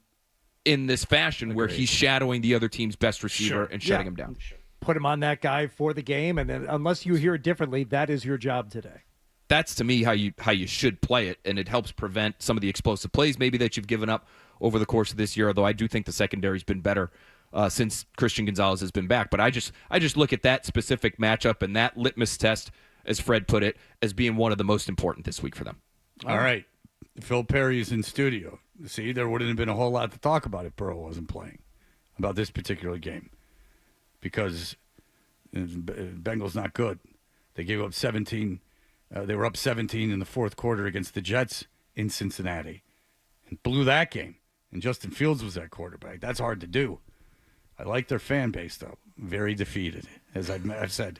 Speaker 10: in this fashion where he's shadowing the other team's best receiver and shutting him down?
Speaker 6: Put him on that guy for the game, and then unless you hear it differently, that is your job today.
Speaker 10: That's, to me, how you should play it, and it helps prevent some of the explosive plays maybe that you've given up over the course of this year, although I do think the secondary's been better since Christian Gonzalez has been back. But I just look at that specific matchup and that litmus test as Fred put it, as being one of the most important this week for them.
Speaker 5: All right. Phil Perry is in studio. See, there wouldn't have been a whole lot to talk about if Burrow wasn't playing about this particular game because Bengals not good. They gave up 17. They were up 17 in the fourth quarter against the Jets in Cincinnati and blew that game. And Justin Fields was that quarterback. That's hard to do. I like their fan base, though. Very defeated, as I've said.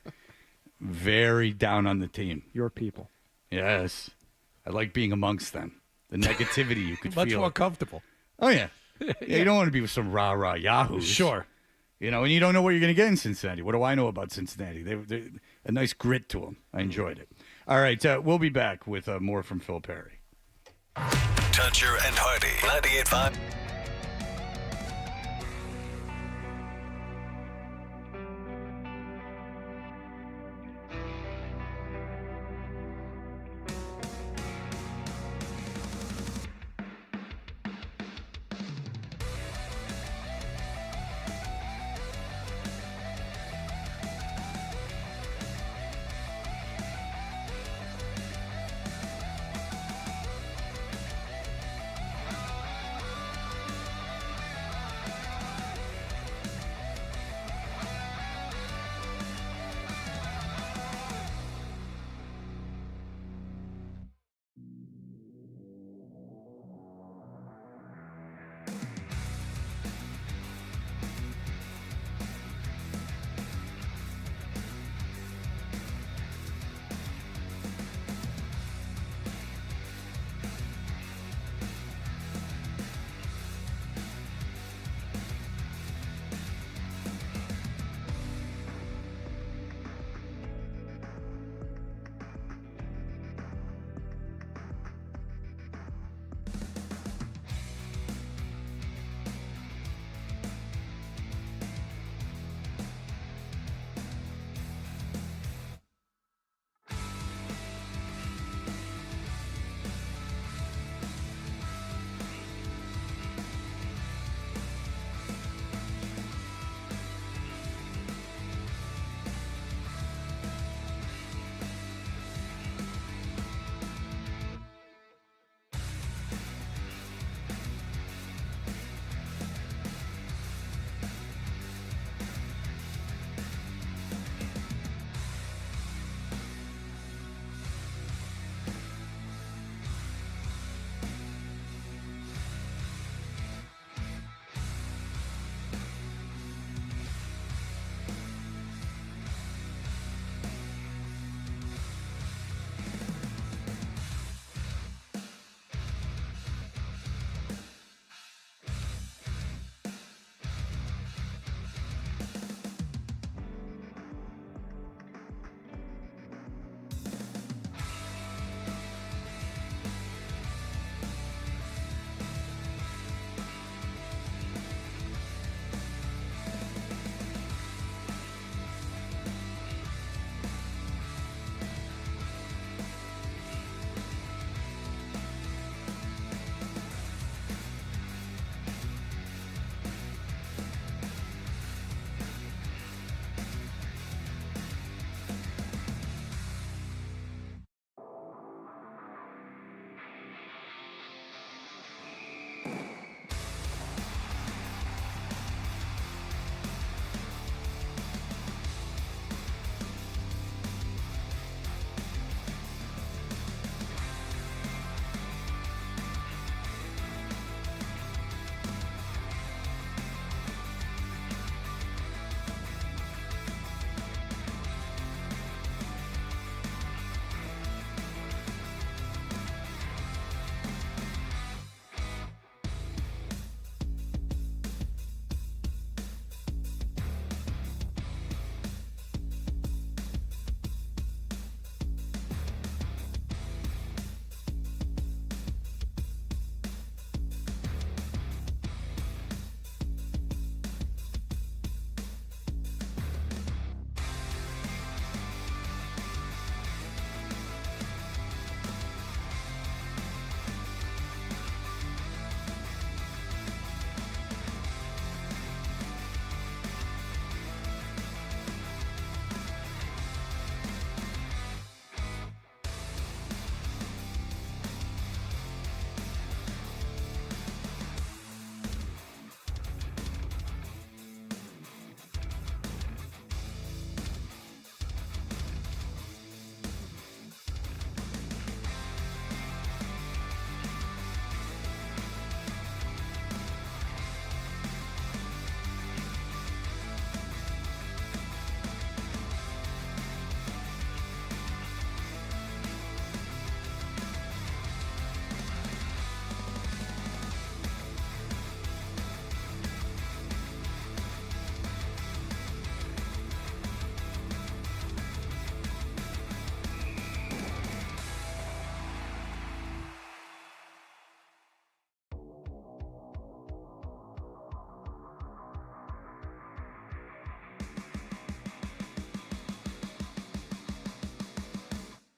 Speaker 5: Very down on the team.
Speaker 6: Your people.
Speaker 5: Yes. I like being amongst them. The negativity you could
Speaker 6: Much
Speaker 5: feel.
Speaker 6: more comfortable.
Speaker 5: Oh, yeah. Yeah. You don't want to be with some rah-rah yahoos.
Speaker 6: Sure.
Speaker 5: You know, and you don't know what you're going to get in Cincinnati. What do I know about Cincinnati? They're a nice grit to them. I enjoyed it. All right, we'll be back with more from Phil Perry.
Speaker 1: Toucher and Hardy, 98.5.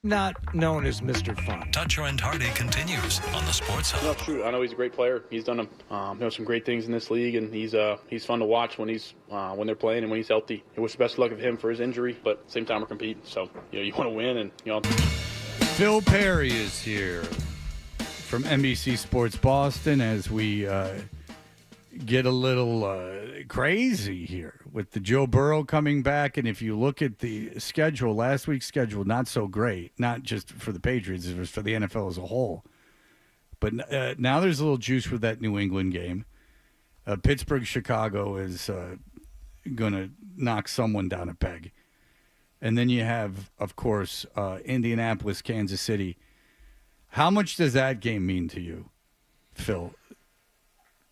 Speaker 6: not known as Mr. Fun.
Speaker 1: Toucher and Hardy continues on the Sports Hub.
Speaker 17: No, shoot, I know he's a great player. He's done some great things in this league, and he's fun to watch when they're playing and when he's healthy. I wish the best of luck of him for his injury, but at the same time we're competing, so you want to win, and
Speaker 5: Phil Perry is here from NBC Sports Boston as we get a little crazy here with the Joe Burrow coming back. And if you look at the schedule, last week's schedule, not so great, not just for the Patriots, it was for the NFL as a whole. But now there's a little juice with that New England game. Pittsburgh, Chicago is going to knock someone down a peg. And then you have, of course, Indianapolis, Kansas City. How much does that game mean to you, Phil?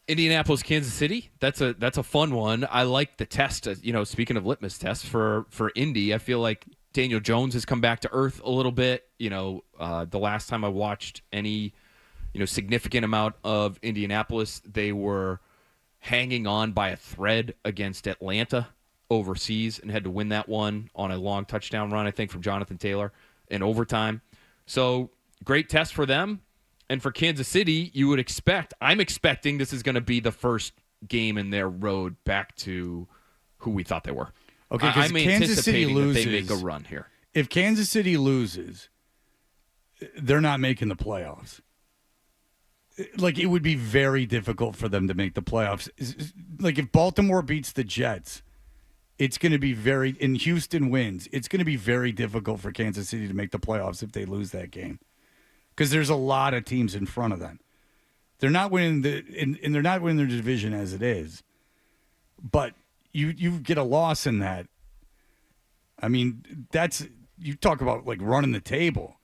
Speaker 10: Indianapolis, Kansas City. That's a fun one. I like the test. Speaking of litmus tests for Indy, I feel like Daniel Jones has come back to earth a little bit. The last time I watched any, significant amount of Indianapolis, they were hanging on by a thread against Atlanta overseas and had to win that one on a long touchdown run, I think, from Jonathan Taylor in overtime. So great test for them. And for Kansas City, I'm expecting this is going to be the first game in their road back to who we thought they were.
Speaker 5: Okay, because Kansas City loses.
Speaker 10: They make a run here.
Speaker 5: If Kansas City loses, they're not making the playoffs. Like, it would be very difficult for them to make the playoffs. Like, if Baltimore beats the Jets, it's going to be and Houston wins, it's going to be very difficult for Kansas City to make the playoffs if they lose that game. Because there's a lot of teams in front of them. They're not winning and they're not winning their division as it is. But you get a loss in that. I mean, you talk about like running the table.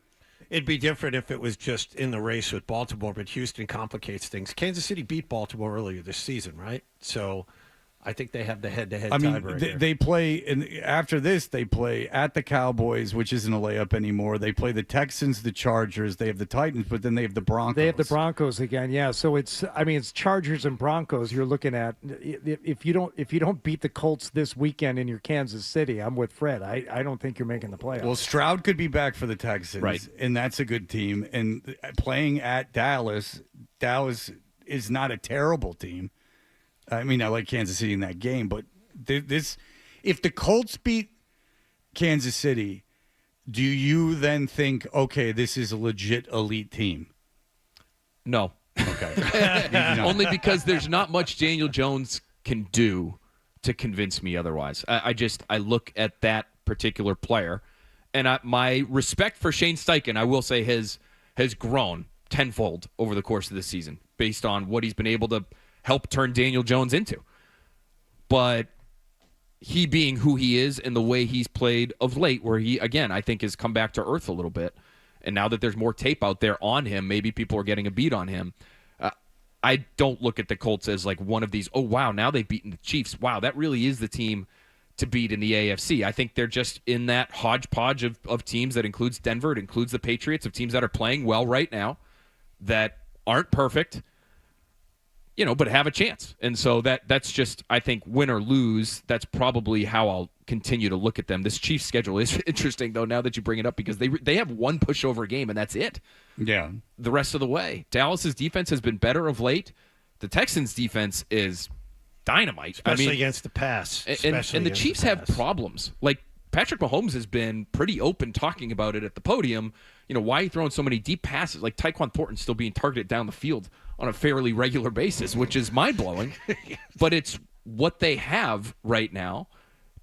Speaker 2: It'd be different if it was just in the race with Baltimore, but Houston complicates things. Kansas City beat Baltimore earlier this season, right? So I think they have the head-to-head tiebreaker.
Speaker 5: They play, and after this, they play at the Cowboys, which isn't a layup anymore. They play the Texans, the Chargers. They have the Titans, but then they have the Broncos.
Speaker 6: They have the Broncos again, yeah. So it's Chargers and Broncos. You're looking at if you don't beat the Colts this weekend in your Kansas City, I'm with Fred. I don't think you're making the playoffs.
Speaker 5: Well, Stroud could be back for the Texans,
Speaker 10: right?
Speaker 5: And that's a good team. And playing at Dallas is not a terrible team. I mean, I like Kansas City in that game, but if the Colts beat Kansas City, do you then think, okay, this is a legit elite team?
Speaker 10: No.
Speaker 5: Okay.
Speaker 10: Only because there's not much Daniel Jones can do to convince me otherwise. I look at that particular player, and my respect for Shane Steichen, I will say, has grown tenfold over the course of the season based on what he's been able to help turn Daniel Jones into. But he being who he is and the way he's played of late, where he, again, I think has come back to earth a little bit. And now that there's more tape out there on him, maybe people are getting a beat on him. I don't look at the Colts as like one of these, oh, wow, now they've beaten the Chiefs. Wow, that really is the team to beat in the AFC. I think they're just in that hodgepodge of teams that includes Denver. It includes the Patriots, of teams that are playing well right now, that aren't perfect, but have a chance. And so that's just, I think, win or lose, that's probably how I'll continue to look at them. This Chiefs schedule is interesting, though, now that you bring it up, because they have one pushover game, and that's it.
Speaker 5: Yeah.
Speaker 10: The rest of the way. Dallas's defense has been better of late. The Texans' defense is dynamite.
Speaker 2: Especially against the pass.
Speaker 10: And the Chiefs have problems. Like, Patrick Mahomes has been pretty open talking about it at the podium. Why are you throwing so many deep passes? Like, Tyquan Thornton's still being targeted down the field on a fairly regular basis, which is mind-blowing. But it's what they have right now,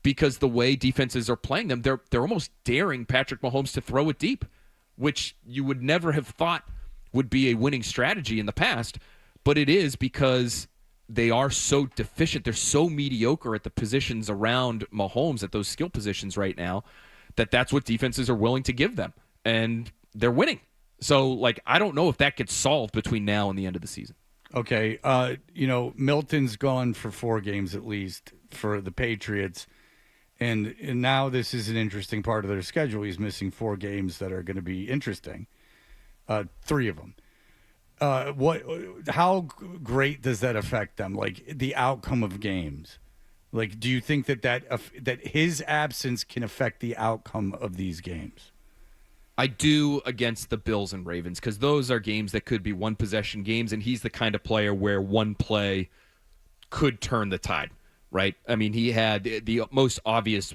Speaker 10: because the way defenses are playing them, they're almost daring Patrick Mahomes to throw it deep, which you would never have thought would be a winning strategy in the past. But it is, because they are so deficient. They're so mediocre at the positions around Mahomes, at those skill positions right now, that's what defenses are willing to give them. And they're winning. So, I don't know if that gets solved between now and the end of the season.
Speaker 5: Okay. Milton's gone for 4 games at least for the Patriots. And now this is an interesting part of their schedule. He's missing 4 games that are going to be interesting. 3 of them. How great does that affect them? Like, the outcome of games? Like, do you think that his absence can affect the outcome of these games?
Speaker 10: I do against the Bills and Ravens because those are games that could be one-possession games, and he's the kind of player where one play could turn the tide, right? I mean, he had the most obvious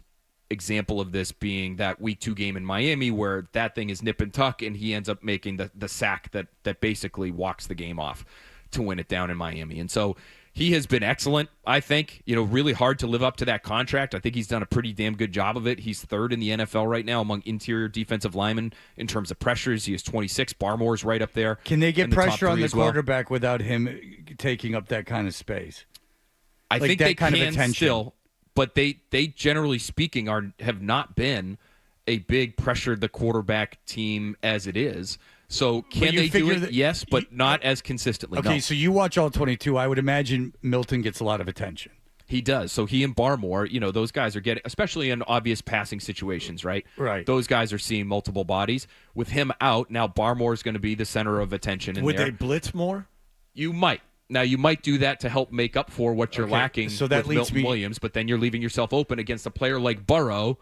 Speaker 10: example of this being that Week 2 game in Miami where that thing is nip and tuck, and he ends up making the sack that basically walks the game off to win it down in Miami. And so he has been excellent, I think. Really hard to live up to that contract. I think he's done a pretty damn good job of it. He's third in the NFL right now among interior defensive linemen in terms of pressures. He is 26. Barmore's right up there.
Speaker 5: Can they get pressure on the
Speaker 10: well.
Speaker 5: quarterback without him taking up that kind of space?
Speaker 10: I think
Speaker 5: that
Speaker 10: they
Speaker 5: kind
Speaker 10: can
Speaker 5: of attention.
Speaker 10: still, but they generally speaking have not been a big pressure the quarterback team as it is. So can they do it? Yes, but not as consistently.
Speaker 5: Okay,
Speaker 10: no.
Speaker 5: so you watch all 22. I would imagine Milton gets a lot of attention.
Speaker 10: He does. So he and Barmore, those guys are getting, especially in obvious passing situations, right?
Speaker 5: Right.
Speaker 10: Those guys are seeing multiple bodies. With him out, now Barmore is going to be the center of attention in
Speaker 2: Would
Speaker 10: there.
Speaker 2: they blitz more?
Speaker 10: You might. Now, you might do that to help make up for what you're lacking
Speaker 5: so that
Speaker 10: with
Speaker 5: leads
Speaker 10: Milton Williams, but then you're leaving yourself open against a player like Burrow,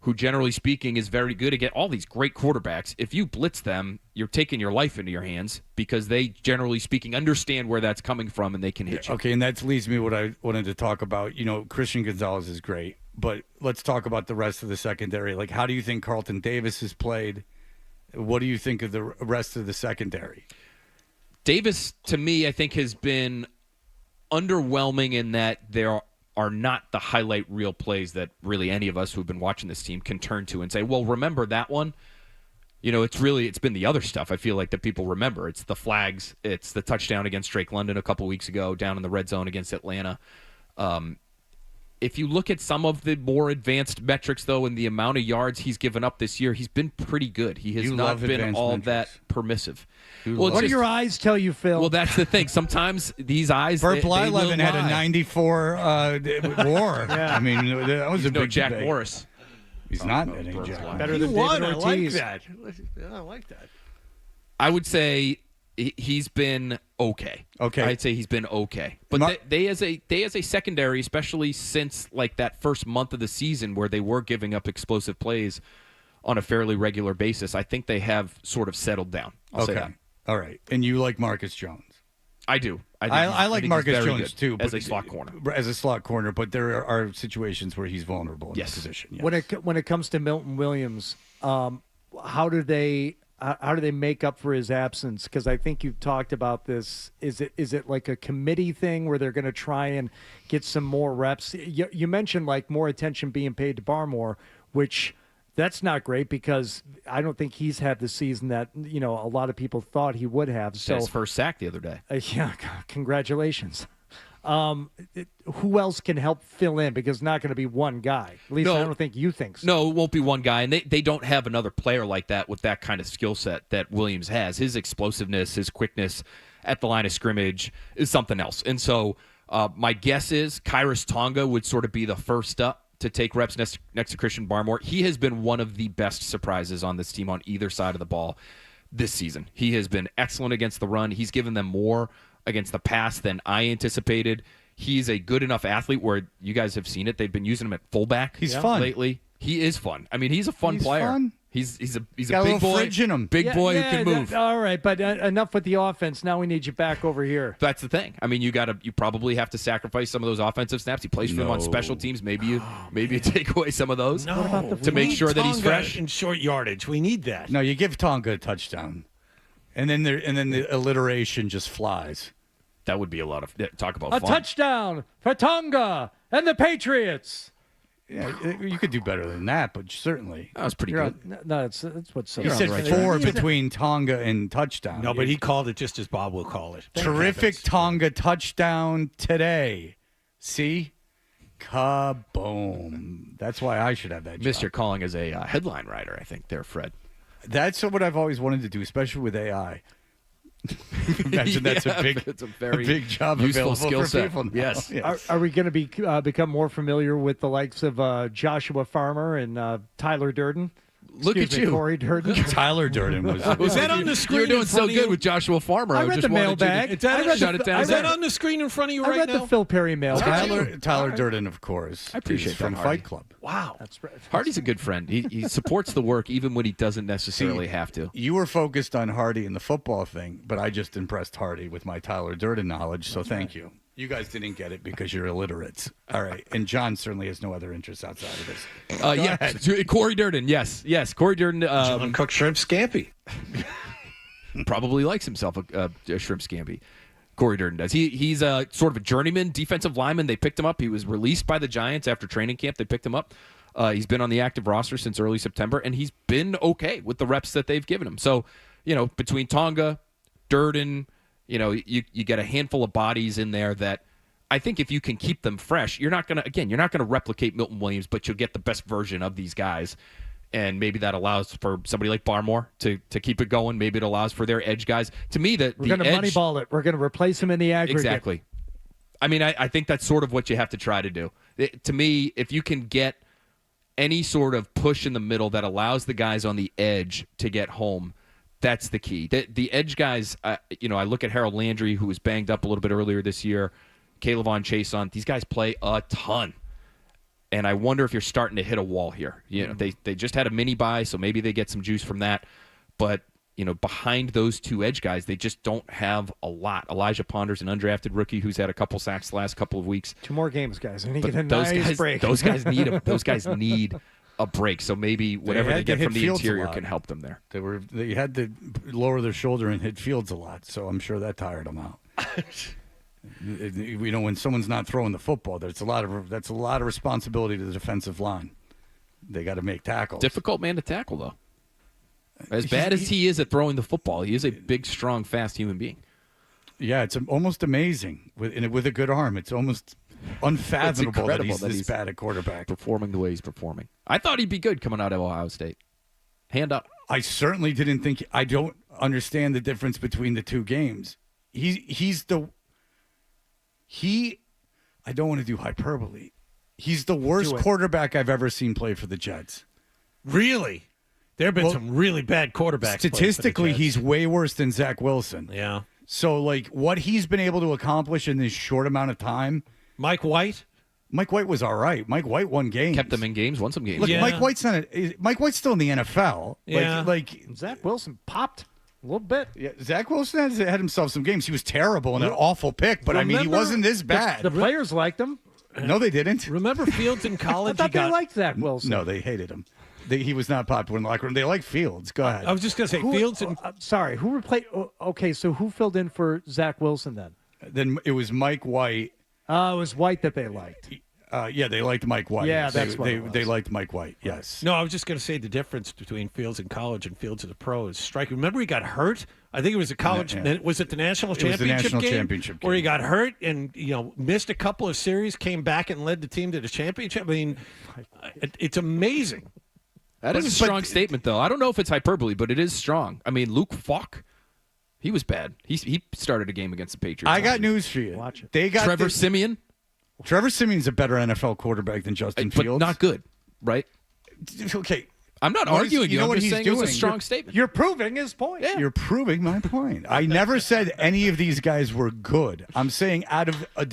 Speaker 10: who generally speaking is very good against all these great quarterbacks. If you blitz them, you're taking your life into your hands because they, generally speaking, understand where that's coming from and they can hit you.
Speaker 5: Okay, and that leads me to what I wanted to talk about. Christian Gonzalez is great, but let's talk about the rest of the secondary. Like, how do you think Carlton Davis has played? What do you think of the rest of the secondary?
Speaker 10: Davis, to me, I think has been underwhelming in that there are not the highlight reel plays that really any of us who've been watching this team can turn to and say, well, remember that one? It's been the other stuff I feel like that people remember. It's the flags. It's the touchdown against Drake London a couple weeks ago down in the red zone against Atlanta. If you look at some of the more advanced metrics, though, and the amount of yards he's given up this year, he's been pretty good. He has not been all that permissive.
Speaker 6: What do your eyes tell you, Phil?
Speaker 10: Well, that's the thing. Sometimes these eyes,
Speaker 5: Burt
Speaker 10: they will
Speaker 5: Blyleven had a
Speaker 10: lie.
Speaker 5: 94 WAR.
Speaker 6: Yeah.
Speaker 5: I mean, that was
Speaker 10: He's
Speaker 5: a
Speaker 10: no
Speaker 5: big
Speaker 10: Jack
Speaker 5: debate.
Speaker 10: Morris.
Speaker 5: He's not any Jack Morris.
Speaker 6: Better
Speaker 2: He
Speaker 6: than
Speaker 2: won.
Speaker 6: David
Speaker 2: I like
Speaker 6: Ortiz.
Speaker 2: that. Yeah, I like that.
Speaker 10: I would say he's been okay.
Speaker 5: Okay.
Speaker 10: I'd say he's been okay. But they as a secondary, especially since like that first month of the season where they were giving up explosive plays on a fairly regular basis, I think they have sort of settled down. I'll say that.
Speaker 5: All right. And you like Marcus Jones?
Speaker 10: I do.
Speaker 5: I like Marcus Jones too,
Speaker 10: as a slot corner.
Speaker 5: As a slot corner, but there are situations where he's vulnerable in that position. Yes.
Speaker 6: When it comes to Milton Williams, how do they make up for his absence? Because I think you've talked about this. Is it like a committee thing where they're going to try and get some more reps? You mentioned like more attention being paid to Barmore, which that's not great because I don't think he's had the season that a lot of people thought he would have. So
Speaker 10: his first sack the other day.
Speaker 6: Yeah, congratulations. Who else can help fill in? Because it's not going to be one guy. At least I don't think you think so.
Speaker 10: No, it won't be one guy. And they don't have another player like that with that kind of skill set that Williams has. His explosiveness, his quickness at the line of scrimmage is something else. And so my guess is Kyrus Tonga would sort of be the first up to take reps next to Christian Barmore. He has been one of the best surprises on this team on either side of the ball this season. He has been excellent against the run. He's given them more against the pass than I anticipated. He's a good enough athlete where you guys have seen it. They've been using him at fullback.
Speaker 5: He's fun
Speaker 10: lately. He is fun. I mean, he's a fun player.
Speaker 5: Fun.
Speaker 10: He's a
Speaker 5: Got
Speaker 10: big
Speaker 5: a
Speaker 10: boy.
Speaker 5: fridge in him.
Speaker 10: Big boy who can move.
Speaker 6: All right, but enough with the offense. Now we need you back over here.
Speaker 10: That's the thing. I mean, you probably have to sacrifice some of those offensive snaps. He plays for them on special teams. Maybe you take away some of those to make sure that he's fresh
Speaker 2: in short yardage. We need that.
Speaker 5: No, you give Tonga a touchdown, and then the alliteration just flies.
Speaker 10: That would be a lot of talk about
Speaker 6: a
Speaker 10: fun.
Speaker 6: touchdown for Tonga and the Patriots.
Speaker 5: Yeah, you could do better than that, but certainly.
Speaker 10: That was pretty good.
Speaker 6: No, that's what's so.
Speaker 5: He said
Speaker 6: right.
Speaker 5: 4 between Tonga and touchdown.
Speaker 2: No, but he called it just as Bob will call it.
Speaker 5: Terrific Tonga touchdown today. See? Kaboom. That's why I should have that job.
Speaker 10: Mr. Calling is a headline writer, I think, there, Fred.
Speaker 5: That's what I've always wanted to do, especially with AI. Imagine that's a big job
Speaker 10: useful
Speaker 5: available
Speaker 10: skill
Speaker 5: for
Speaker 10: set.
Speaker 5: people now.
Speaker 10: Yes.
Speaker 6: Are we going to become more familiar with the likes of Joshua Farmer and Tyler Durden?
Speaker 10: Look at you.
Speaker 6: Corey Durden.
Speaker 5: Tyler Durden was.
Speaker 2: Was that on the screen?
Speaker 10: You were doing
Speaker 2: in
Speaker 10: so
Speaker 2: front of
Speaker 10: good
Speaker 2: you?
Speaker 10: with Joshua Farmer.
Speaker 6: I read
Speaker 10: just
Speaker 6: the
Speaker 10: wanted
Speaker 6: mailbag.
Speaker 10: You to
Speaker 6: I read
Speaker 10: shut it down.
Speaker 2: Is that on the screen in front of you
Speaker 6: I
Speaker 2: right
Speaker 6: read
Speaker 2: now?
Speaker 6: the Phil Perry mailbag.
Speaker 5: Tyler Durden, of course.
Speaker 10: I appreciate
Speaker 5: He's from
Speaker 10: that, Hardy.
Speaker 5: Fight Club.
Speaker 2: Wow.
Speaker 6: That's right.
Speaker 10: Hardy's a good friend. He supports the work even when he doesn't necessarily
Speaker 5: See,
Speaker 10: have to.
Speaker 5: You were focused on Hardy and the football thing, but I just impressed Hardy with my Tyler Durden knowledge, so thank you. You guys didn't get it because you're illiterates. All right. And John certainly has no other interests outside of this.
Speaker 10: Yeah, Corey Durden. Yes. Corey Durden.
Speaker 2: John cooked shrimp scampi.
Speaker 10: Probably likes himself a shrimp scampi. Corey Durden does. He's a sort of a journeyman defensive lineman. They picked him up. He was released by the Giants after training camp. They picked him up. He's been on the active roster since early September, and he's been okay with the reps that they've given him. So, between Tonga, Durden, you get a handful of bodies in there that I think if you can keep them fresh, you're not going to replicate Milton Williams, but you'll get the best version of these guys. And maybe that allows for somebody like Barmore to keep it going. Maybe it allows for their edge guys. To me, we're
Speaker 6: going to moneyball it. We're going to replace him in the aggregate.
Speaker 10: Exactly. I mean, I think that's sort of what you have to try to do. To me, if you can get any sort of push in the middle that allows the guys on the edge to get home, that's the key. The edge guys, I look at Harold Landry, who was banged up a little bit earlier this year, Kaylavon Chason. These guys play a ton. And I wonder if you're starting to hit a wall here. They just had a mini bye, so maybe they get some juice from that. But, behind those two edge guys, they just don't have a lot. Elijah Ponder's an undrafted rookie who's had a couple sacks the last couple of weeks.
Speaker 6: 2 more games, guys. I need to
Speaker 10: But
Speaker 6: get a nice break.
Speaker 10: Those guys need a break. So maybe whatever they get from the
Speaker 5: Fields
Speaker 10: interior can help them there.
Speaker 5: They had to lower their shoulder and hit Fields a lot, so I'm sure that tired them out. When someone's not throwing the football, that's a lot of responsibility to the defensive line. They got to make tackles.
Speaker 10: Difficult man to tackle, though. As bad as he is at throwing the football, he is a big, strong, fast human being.
Speaker 5: Yeah, it's almost amazing with a good arm. It's almost unfathomable that he's this bad at quarterback,
Speaker 10: performing the way he's performing. I thought he'd be good coming out of Ohio State. Hand up.
Speaker 5: I certainly didn't think. I don't understand the difference between the two games. I don't want to do hyperbole. He's the worst quarterback I've ever seen play for the Jets.
Speaker 2: Really? There have been some really bad quarterbacks.
Speaker 5: Statistically, he's way worse than Zach Wilson.
Speaker 2: Yeah.
Speaker 5: So, what he's been able to accomplish in this short amount of time.
Speaker 2: Mike White
Speaker 5: was all right. Mike White won games.
Speaker 10: Kept them in games, won some games.
Speaker 5: Look, Mike White's still in the NFL.
Speaker 2: Yeah.
Speaker 6: Zach Wilson popped a little bit.
Speaker 5: Yeah, Zach Wilson had himself some games. He was terrible and an awful pick, but he wasn't this bad.
Speaker 6: The players liked him.
Speaker 5: No, they didn't.
Speaker 2: Remember Fields in college?
Speaker 6: I thought they liked Zach Wilson.
Speaker 5: No, they hated him. He was not popular in the locker room. They liked Fields. Go ahead.
Speaker 2: I was just going to say Fields.
Speaker 6: Sorry, who replaced? Okay, so who filled in for Zach Wilson then?
Speaker 5: Then it was Mike White.
Speaker 6: It was White that they liked.
Speaker 5: Yeah, they liked Mike White.
Speaker 6: Yeah, that's what it was.
Speaker 5: They liked Mike White. Yes.
Speaker 2: No, I was just going to say the difference between Fields in college and Fields as a pro is striking. Remember, he got hurt. I think it was a college. Was it the national championship
Speaker 5: game? It was the national
Speaker 2: game
Speaker 5: championship game
Speaker 2: where he got hurt and missed a couple of series, came back and led the team to the championship. I mean, it's amazing.
Speaker 10: That is a strong statement, though. I don't know if it's hyperbole, but it is strong. I mean, Luke Falk, he was bad. He started a game against the Patriots.
Speaker 5: I got news for you.
Speaker 6: Watch it.
Speaker 5: They got
Speaker 10: Trevor Siemian.
Speaker 5: Trevor Siemian's a better NFL quarterback than Justin
Speaker 10: but
Speaker 5: Fields.
Speaker 10: not good, right?
Speaker 5: Okay.
Speaker 10: I'm not arguing you. I'm just saying it was a strong statement.
Speaker 6: You're proving his point.
Speaker 10: Yeah.
Speaker 5: You're proving my point. I never said any of these guys were good. I'm saying out of a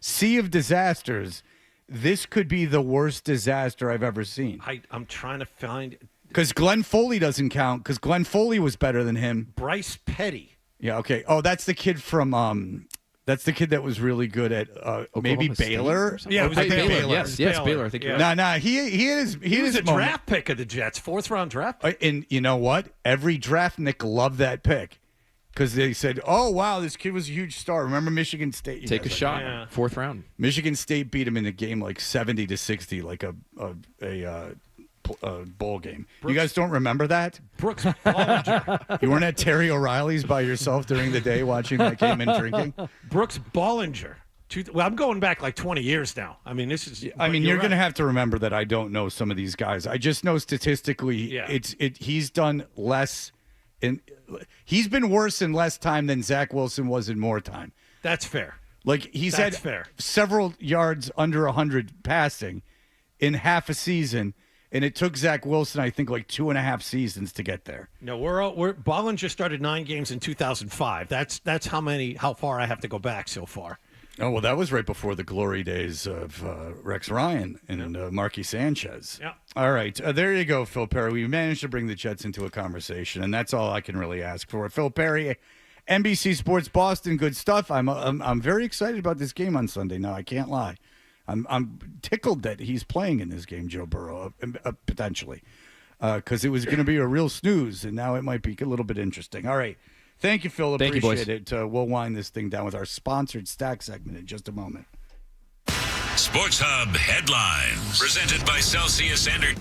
Speaker 5: sea of disasters, this could be the worst disaster I've ever seen.
Speaker 2: I'm trying to find.
Speaker 5: Because Glenn Foley doesn't count, because Glenn Foley was better than him.
Speaker 2: Bryce Petty.
Speaker 5: Yeah, okay. Oh, that's the kid from that's the kid that was really good at maybe Baylor.
Speaker 2: Yeah, it was
Speaker 10: Baylor. Yes, Baylor. I think.
Speaker 5: Yeah. No, he
Speaker 2: was a draft pick of the Jets, 4th round draft pick.
Speaker 5: And you know what? Every draftnik loved that pick because they said, "Oh wow, this kid was a huge star." Remember Michigan State?
Speaker 10: Take a shot. Yeah. 4th round.
Speaker 5: Michigan State beat him in a game like 70-60, like a bowl game. You guys don't remember that?
Speaker 2: Brooks Bollinger.
Speaker 5: You weren't at Terry O'Reilly's by yourself during the day watching that game and drinking?
Speaker 2: Brooks Bollinger. Well, I'm going back like 20 years now. I mean, this is.
Speaker 5: I mean, you're going to have to remember that I don't know some of these guys. I just know statistically, he's done less. He's been worse in less time than Zach Wilson was in more time.
Speaker 2: That's fair.
Speaker 5: Like he's had several yards under 100 passing in half a season. And it took Zach Wilson, I think, like 2.5 seasons to get there.
Speaker 2: No, we're Bollinger started 9 games in 2005. That's how far I have to go back so far.
Speaker 5: Oh, well, that was right before the glory days of Rex Ryan and Marquis Sanchez.
Speaker 2: Yeah.
Speaker 5: All right. There you go, Phil Perry. We managed to bring the Jets into a conversation, and that's all I can really ask for. Phil Perry, NBC Sports Boston, good stuff. I'm very excited about this game on Sunday. Now, I can't lie. I'm tickled that he's playing in this game, Joe Burrow, potentially, because it was going to be a real snooze, and now it might be a little bit interesting. All right. Thank you, Phil.
Speaker 10: Thank you, boys.
Speaker 5: Appreciate it. We'll wind this thing down with our sponsored stack segment in just a moment.
Speaker 9: Sports Hub headlines presented by Celsius Energy.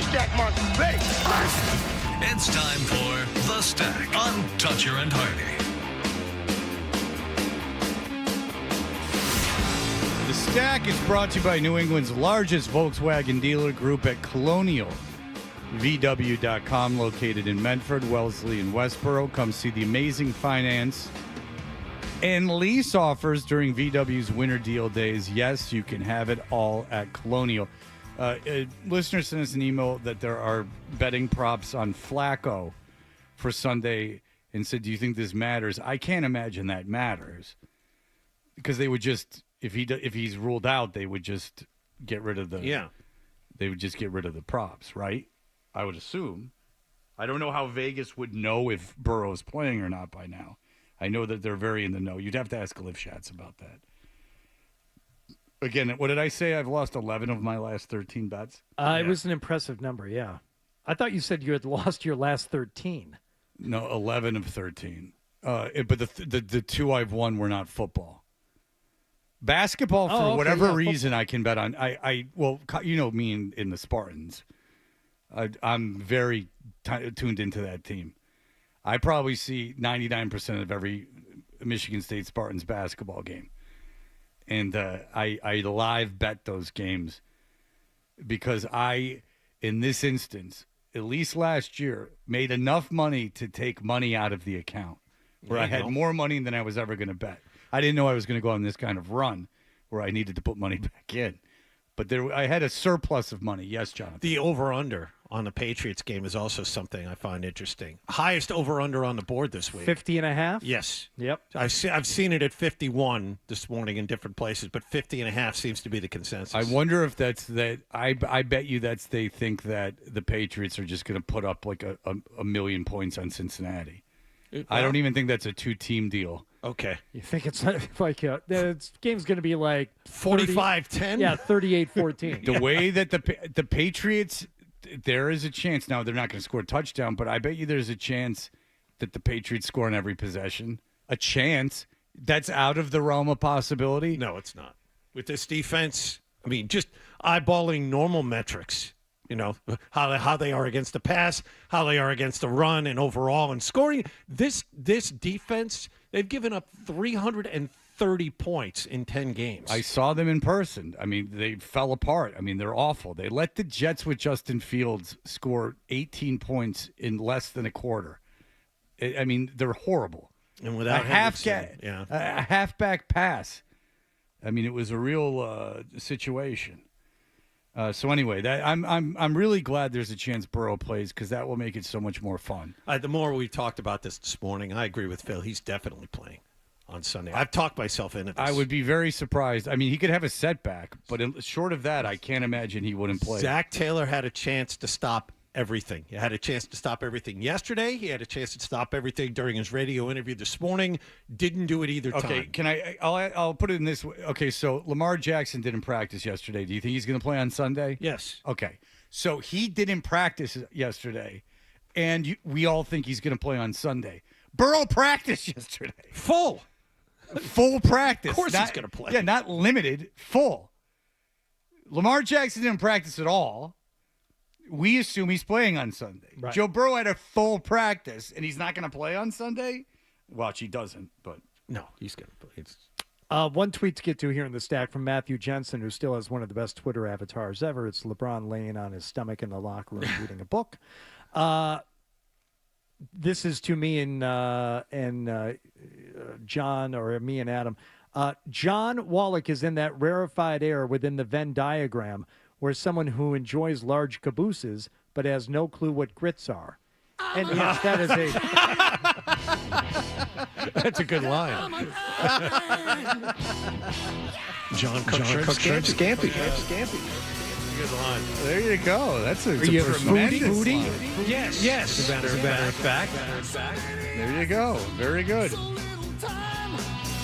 Speaker 8: Stack monster, baby.
Speaker 1: It's time for The Stack on Toucher and Hardy.
Speaker 5: The Stack is brought to you by New England's largest Volkswagen dealer group at Colonial. VW.com, located in Medford, Wellesley, and Westboro. Come see the amazing finance and lease offers during VW's Winter Deal Days. Yes, you can have it all at Colonial. A listener sent us an email that there are betting props on Flacco for Sunday and said, do you think this matters? I can't imagine that matters because they would just, if he's ruled out, they would just get rid of they would just get rid of the props, right? I would assume. I don't know how Vegas would know if Burrow's playing or not by now. I know that they're very in the know. You'd have to ask Lifshatz about that. Again, what did I say? I've lost 11 of my last 13 bets.
Speaker 6: It was an impressive number, yeah. I thought you said you had lost your last 13.
Speaker 5: No, 11 of 13. But the two I've won were not football. Basketball, for whatever reason, I can bet on. Well, you know me in the Spartans. I'm very tuned into that team. I probably see 99% of every Michigan State Spartans basketball game. And I live bet those games because in this instance, at least last year, made enough money to take money out of the account where I had more money than I was ever going to bet. I didn't know I was going to go on this kind of run where I needed to put money back in. But I had a surplus of money. Yes, Jonathan.
Speaker 2: The over-under on the Patriots game is also something I find interesting. Highest over-under on the board this week.
Speaker 6: 50.5?
Speaker 2: Yes.
Speaker 6: Yep.
Speaker 2: I've seen it at 51 this morning in different places, but 50.5 seems to be the consensus.
Speaker 5: I wonder if that's that. I bet you they think that the Patriots are just going to put up like a million points on Cincinnati. I don't even think that's a two-team deal.
Speaker 2: Okay.
Speaker 6: You think it's like the game's going to be like
Speaker 2: 45-10?
Speaker 6: Yeah, 38-14.
Speaker 5: The way that the Patriots, there is a chance. Now, they're not going to score a touchdown, but I bet you there's a chance that the Patriots score on every possession. A chance. That's out of the realm of possibility.
Speaker 2: No, it's not. With this defense, I mean, just eyeballing normal metrics. You know, how they are against the pass, how they are against the run, and overall and scoring. This defense, they've given up 330 points in 10 games.
Speaker 5: I saw them in person. I mean, they fell apart. I mean, they're awful. They let the Jets with Justin Fields score 18 points in less than a quarter. I mean, they're horrible.
Speaker 2: And without
Speaker 5: a halfback pass. I mean, it was a real situation. So anyway, I'm really glad there's a chance Burrow plays because that will make it so much more fun.
Speaker 2: The more we talked about this morning, I agree with Phil. He's definitely playing on Sunday. I've talked myself into this.
Speaker 5: I would be very surprised. I mean, he could have a setback, but short of that, I can't imagine he wouldn't play.
Speaker 2: Zach Taylor had a chance to stop everything. He had a chance to stop everything yesterday. He had a chance to stop everything during his radio interview this morning. Didn't do it either time.
Speaker 5: Okay, I'll put it in this way. Okay, so Lamar Jackson didn't practice yesterday. Do you think he's going to play on Sunday?
Speaker 2: Yes.
Speaker 5: Okay, so he didn't practice yesterday, and we all think he's going to play on Sunday. Burrow practiced yesterday.
Speaker 2: Full
Speaker 5: practice.
Speaker 2: Of course he's going to play.
Speaker 5: Yeah, not limited, full. Lamar Jackson didn't practice at all. We assume he's playing on Sunday.
Speaker 6: Right.
Speaker 5: Joe Burrow had a full practice, and he's not going to play on Sunday? Watch, he doesn't, but...
Speaker 2: No, he's going to play.
Speaker 6: One tweet to get to here in the stack from Matthew Jensen, who still has one of the best Twitter avatars ever. It's LeBron laying on his stomach in the locker room reading a book. This is to me and John, or me and Adam. John Wallach is in that rarefied air within the Venn diagram where someone who enjoys large cabooses but has no clue what grits are. And yes, that is
Speaker 2: That's a good line. John Cook shrimp scampi. Good line.
Speaker 5: There you go. That's a
Speaker 2: Foodie? Yes.
Speaker 6: As a matter of fact.
Speaker 5: There you go. Very good.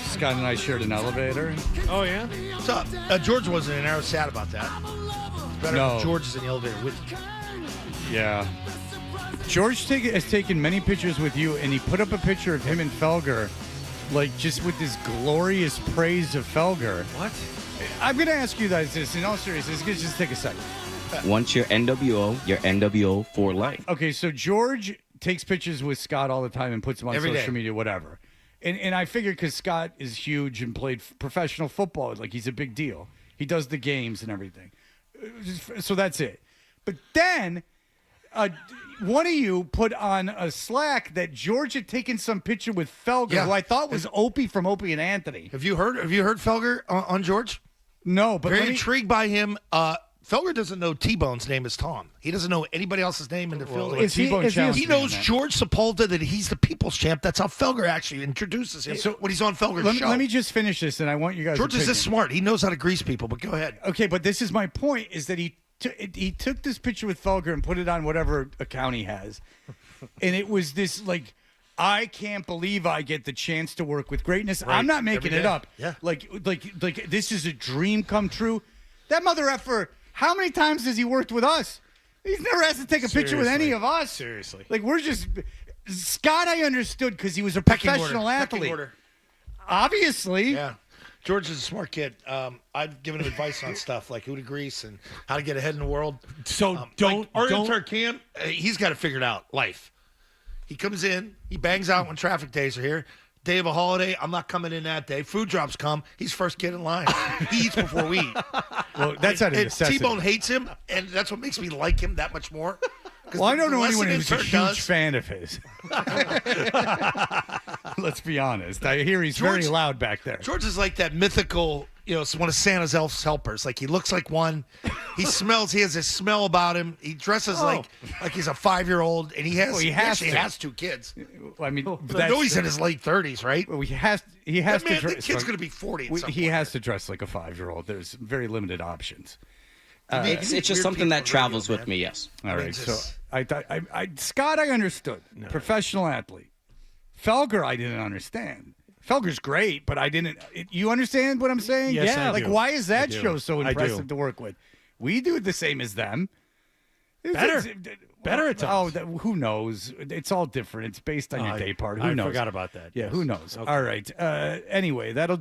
Speaker 5: Scott and I shared an elevator.
Speaker 2: Oh, yeah?
Speaker 12: What's up? George wasn't in there. I was sad about that. It's better if George is in the elevator with you.
Speaker 5: Yeah. George has taken many pictures with you, and he put up a picture of him and Felger, like just with this glorious praise of Felger.
Speaker 2: What?
Speaker 5: I'm going to ask you guys this in all seriousness. Just take a second.
Speaker 13: Once you're NWO for life.
Speaker 5: Okay, so George takes pictures with Scott all the time and puts them on
Speaker 12: Every
Speaker 5: social
Speaker 12: day.
Speaker 5: media, whatever. And I figured because Scott is huge and played professional football, like he's a big deal. He does the games and everything. So that's it. But then one of you put on a Slack that George had taken some picture with Felger, who I thought was Opie from Opie and Anthony.
Speaker 12: Have you heard Felger on George?
Speaker 5: No, but
Speaker 12: very intrigued by him. Felger doesn't know T-Bone's name is Tom. He doesn't know anybody else's name in the field. He knows George Sepulveda, that he's the people's champ. That's how Felger actually introduces him when he's on Felger's show.
Speaker 5: Let me just finish this, and I want you guys.
Speaker 12: George is this smart. He knows how to grease people. But go ahead.
Speaker 5: Okay, but this is my point: is that he took this picture with Felger and put it on whatever account he has, and it was this like, I can't believe I get the chance to work with greatness.
Speaker 12: Right.
Speaker 5: I'm not making it up.
Speaker 12: Yeah.
Speaker 5: Like this is a dream come true. That mother effer. How many times has he worked with us? He's never asked to take a picture with any of us.
Speaker 12: Seriously.
Speaker 5: Like, we're just... Scott, I understood because he was a
Speaker 12: Pecking
Speaker 5: professional
Speaker 12: order.
Speaker 5: athlete.
Speaker 12: Pecking order.
Speaker 5: Obviously.
Speaker 12: Yeah. George is a smart kid. I've given him advice on stuff like who to grease and how to get ahead in the world.
Speaker 2: So
Speaker 12: our intern Cam, he's got it figured out. Life. He comes in, he bangs out when traffic days are here. Day of a holiday, I'm not coming in that day. Food drops come, he's first kid in line. He eats before we eat.
Speaker 5: Well, that's out of
Speaker 12: and
Speaker 5: necessity.
Speaker 12: T-Bone hates him, and that's what makes me like him that much more.
Speaker 5: Well, I don't know anyone who's a
Speaker 12: intern
Speaker 5: huge
Speaker 12: does-
Speaker 5: fan of his. Let's be honest. I hear he's very
Speaker 12: George-
Speaker 5: loud back there.
Speaker 12: George is like that mythical, one of Santa's elf's helpers. Like, he looks like one. He smells. He has a smell about him. He dresses like he's a 5-year-old, and he actually has 2 kids.
Speaker 5: I mean,
Speaker 12: I know he's in his late 30s, right?
Speaker 5: Well, he has
Speaker 12: That man,
Speaker 5: to dress.
Speaker 12: the kid's going to be 40 at some
Speaker 5: He
Speaker 12: point.
Speaker 5: has to dress like a 5-year-old. There's very limited options.
Speaker 13: It's just something that travels with me, yes.
Speaker 5: All right, so Scott, I understood. Professional athlete. Felger, I didn't understand. Felger's great, but I didn't. You understand what I'm saying?
Speaker 2: Yes, I
Speaker 5: Like,
Speaker 2: do.
Speaker 5: why is that
Speaker 2: I do.
Speaker 5: show so
Speaker 2: I do.
Speaker 5: impressive to work with? We do the same as them.
Speaker 2: Better at times.
Speaker 5: Who knows? It's all different. It's based on your day part. Who knows?
Speaker 6: I forgot about that.
Speaker 5: Yeah,
Speaker 6: Yes.
Speaker 5: who knows?
Speaker 6: Okay.
Speaker 5: All right. Anyway, that'll do it.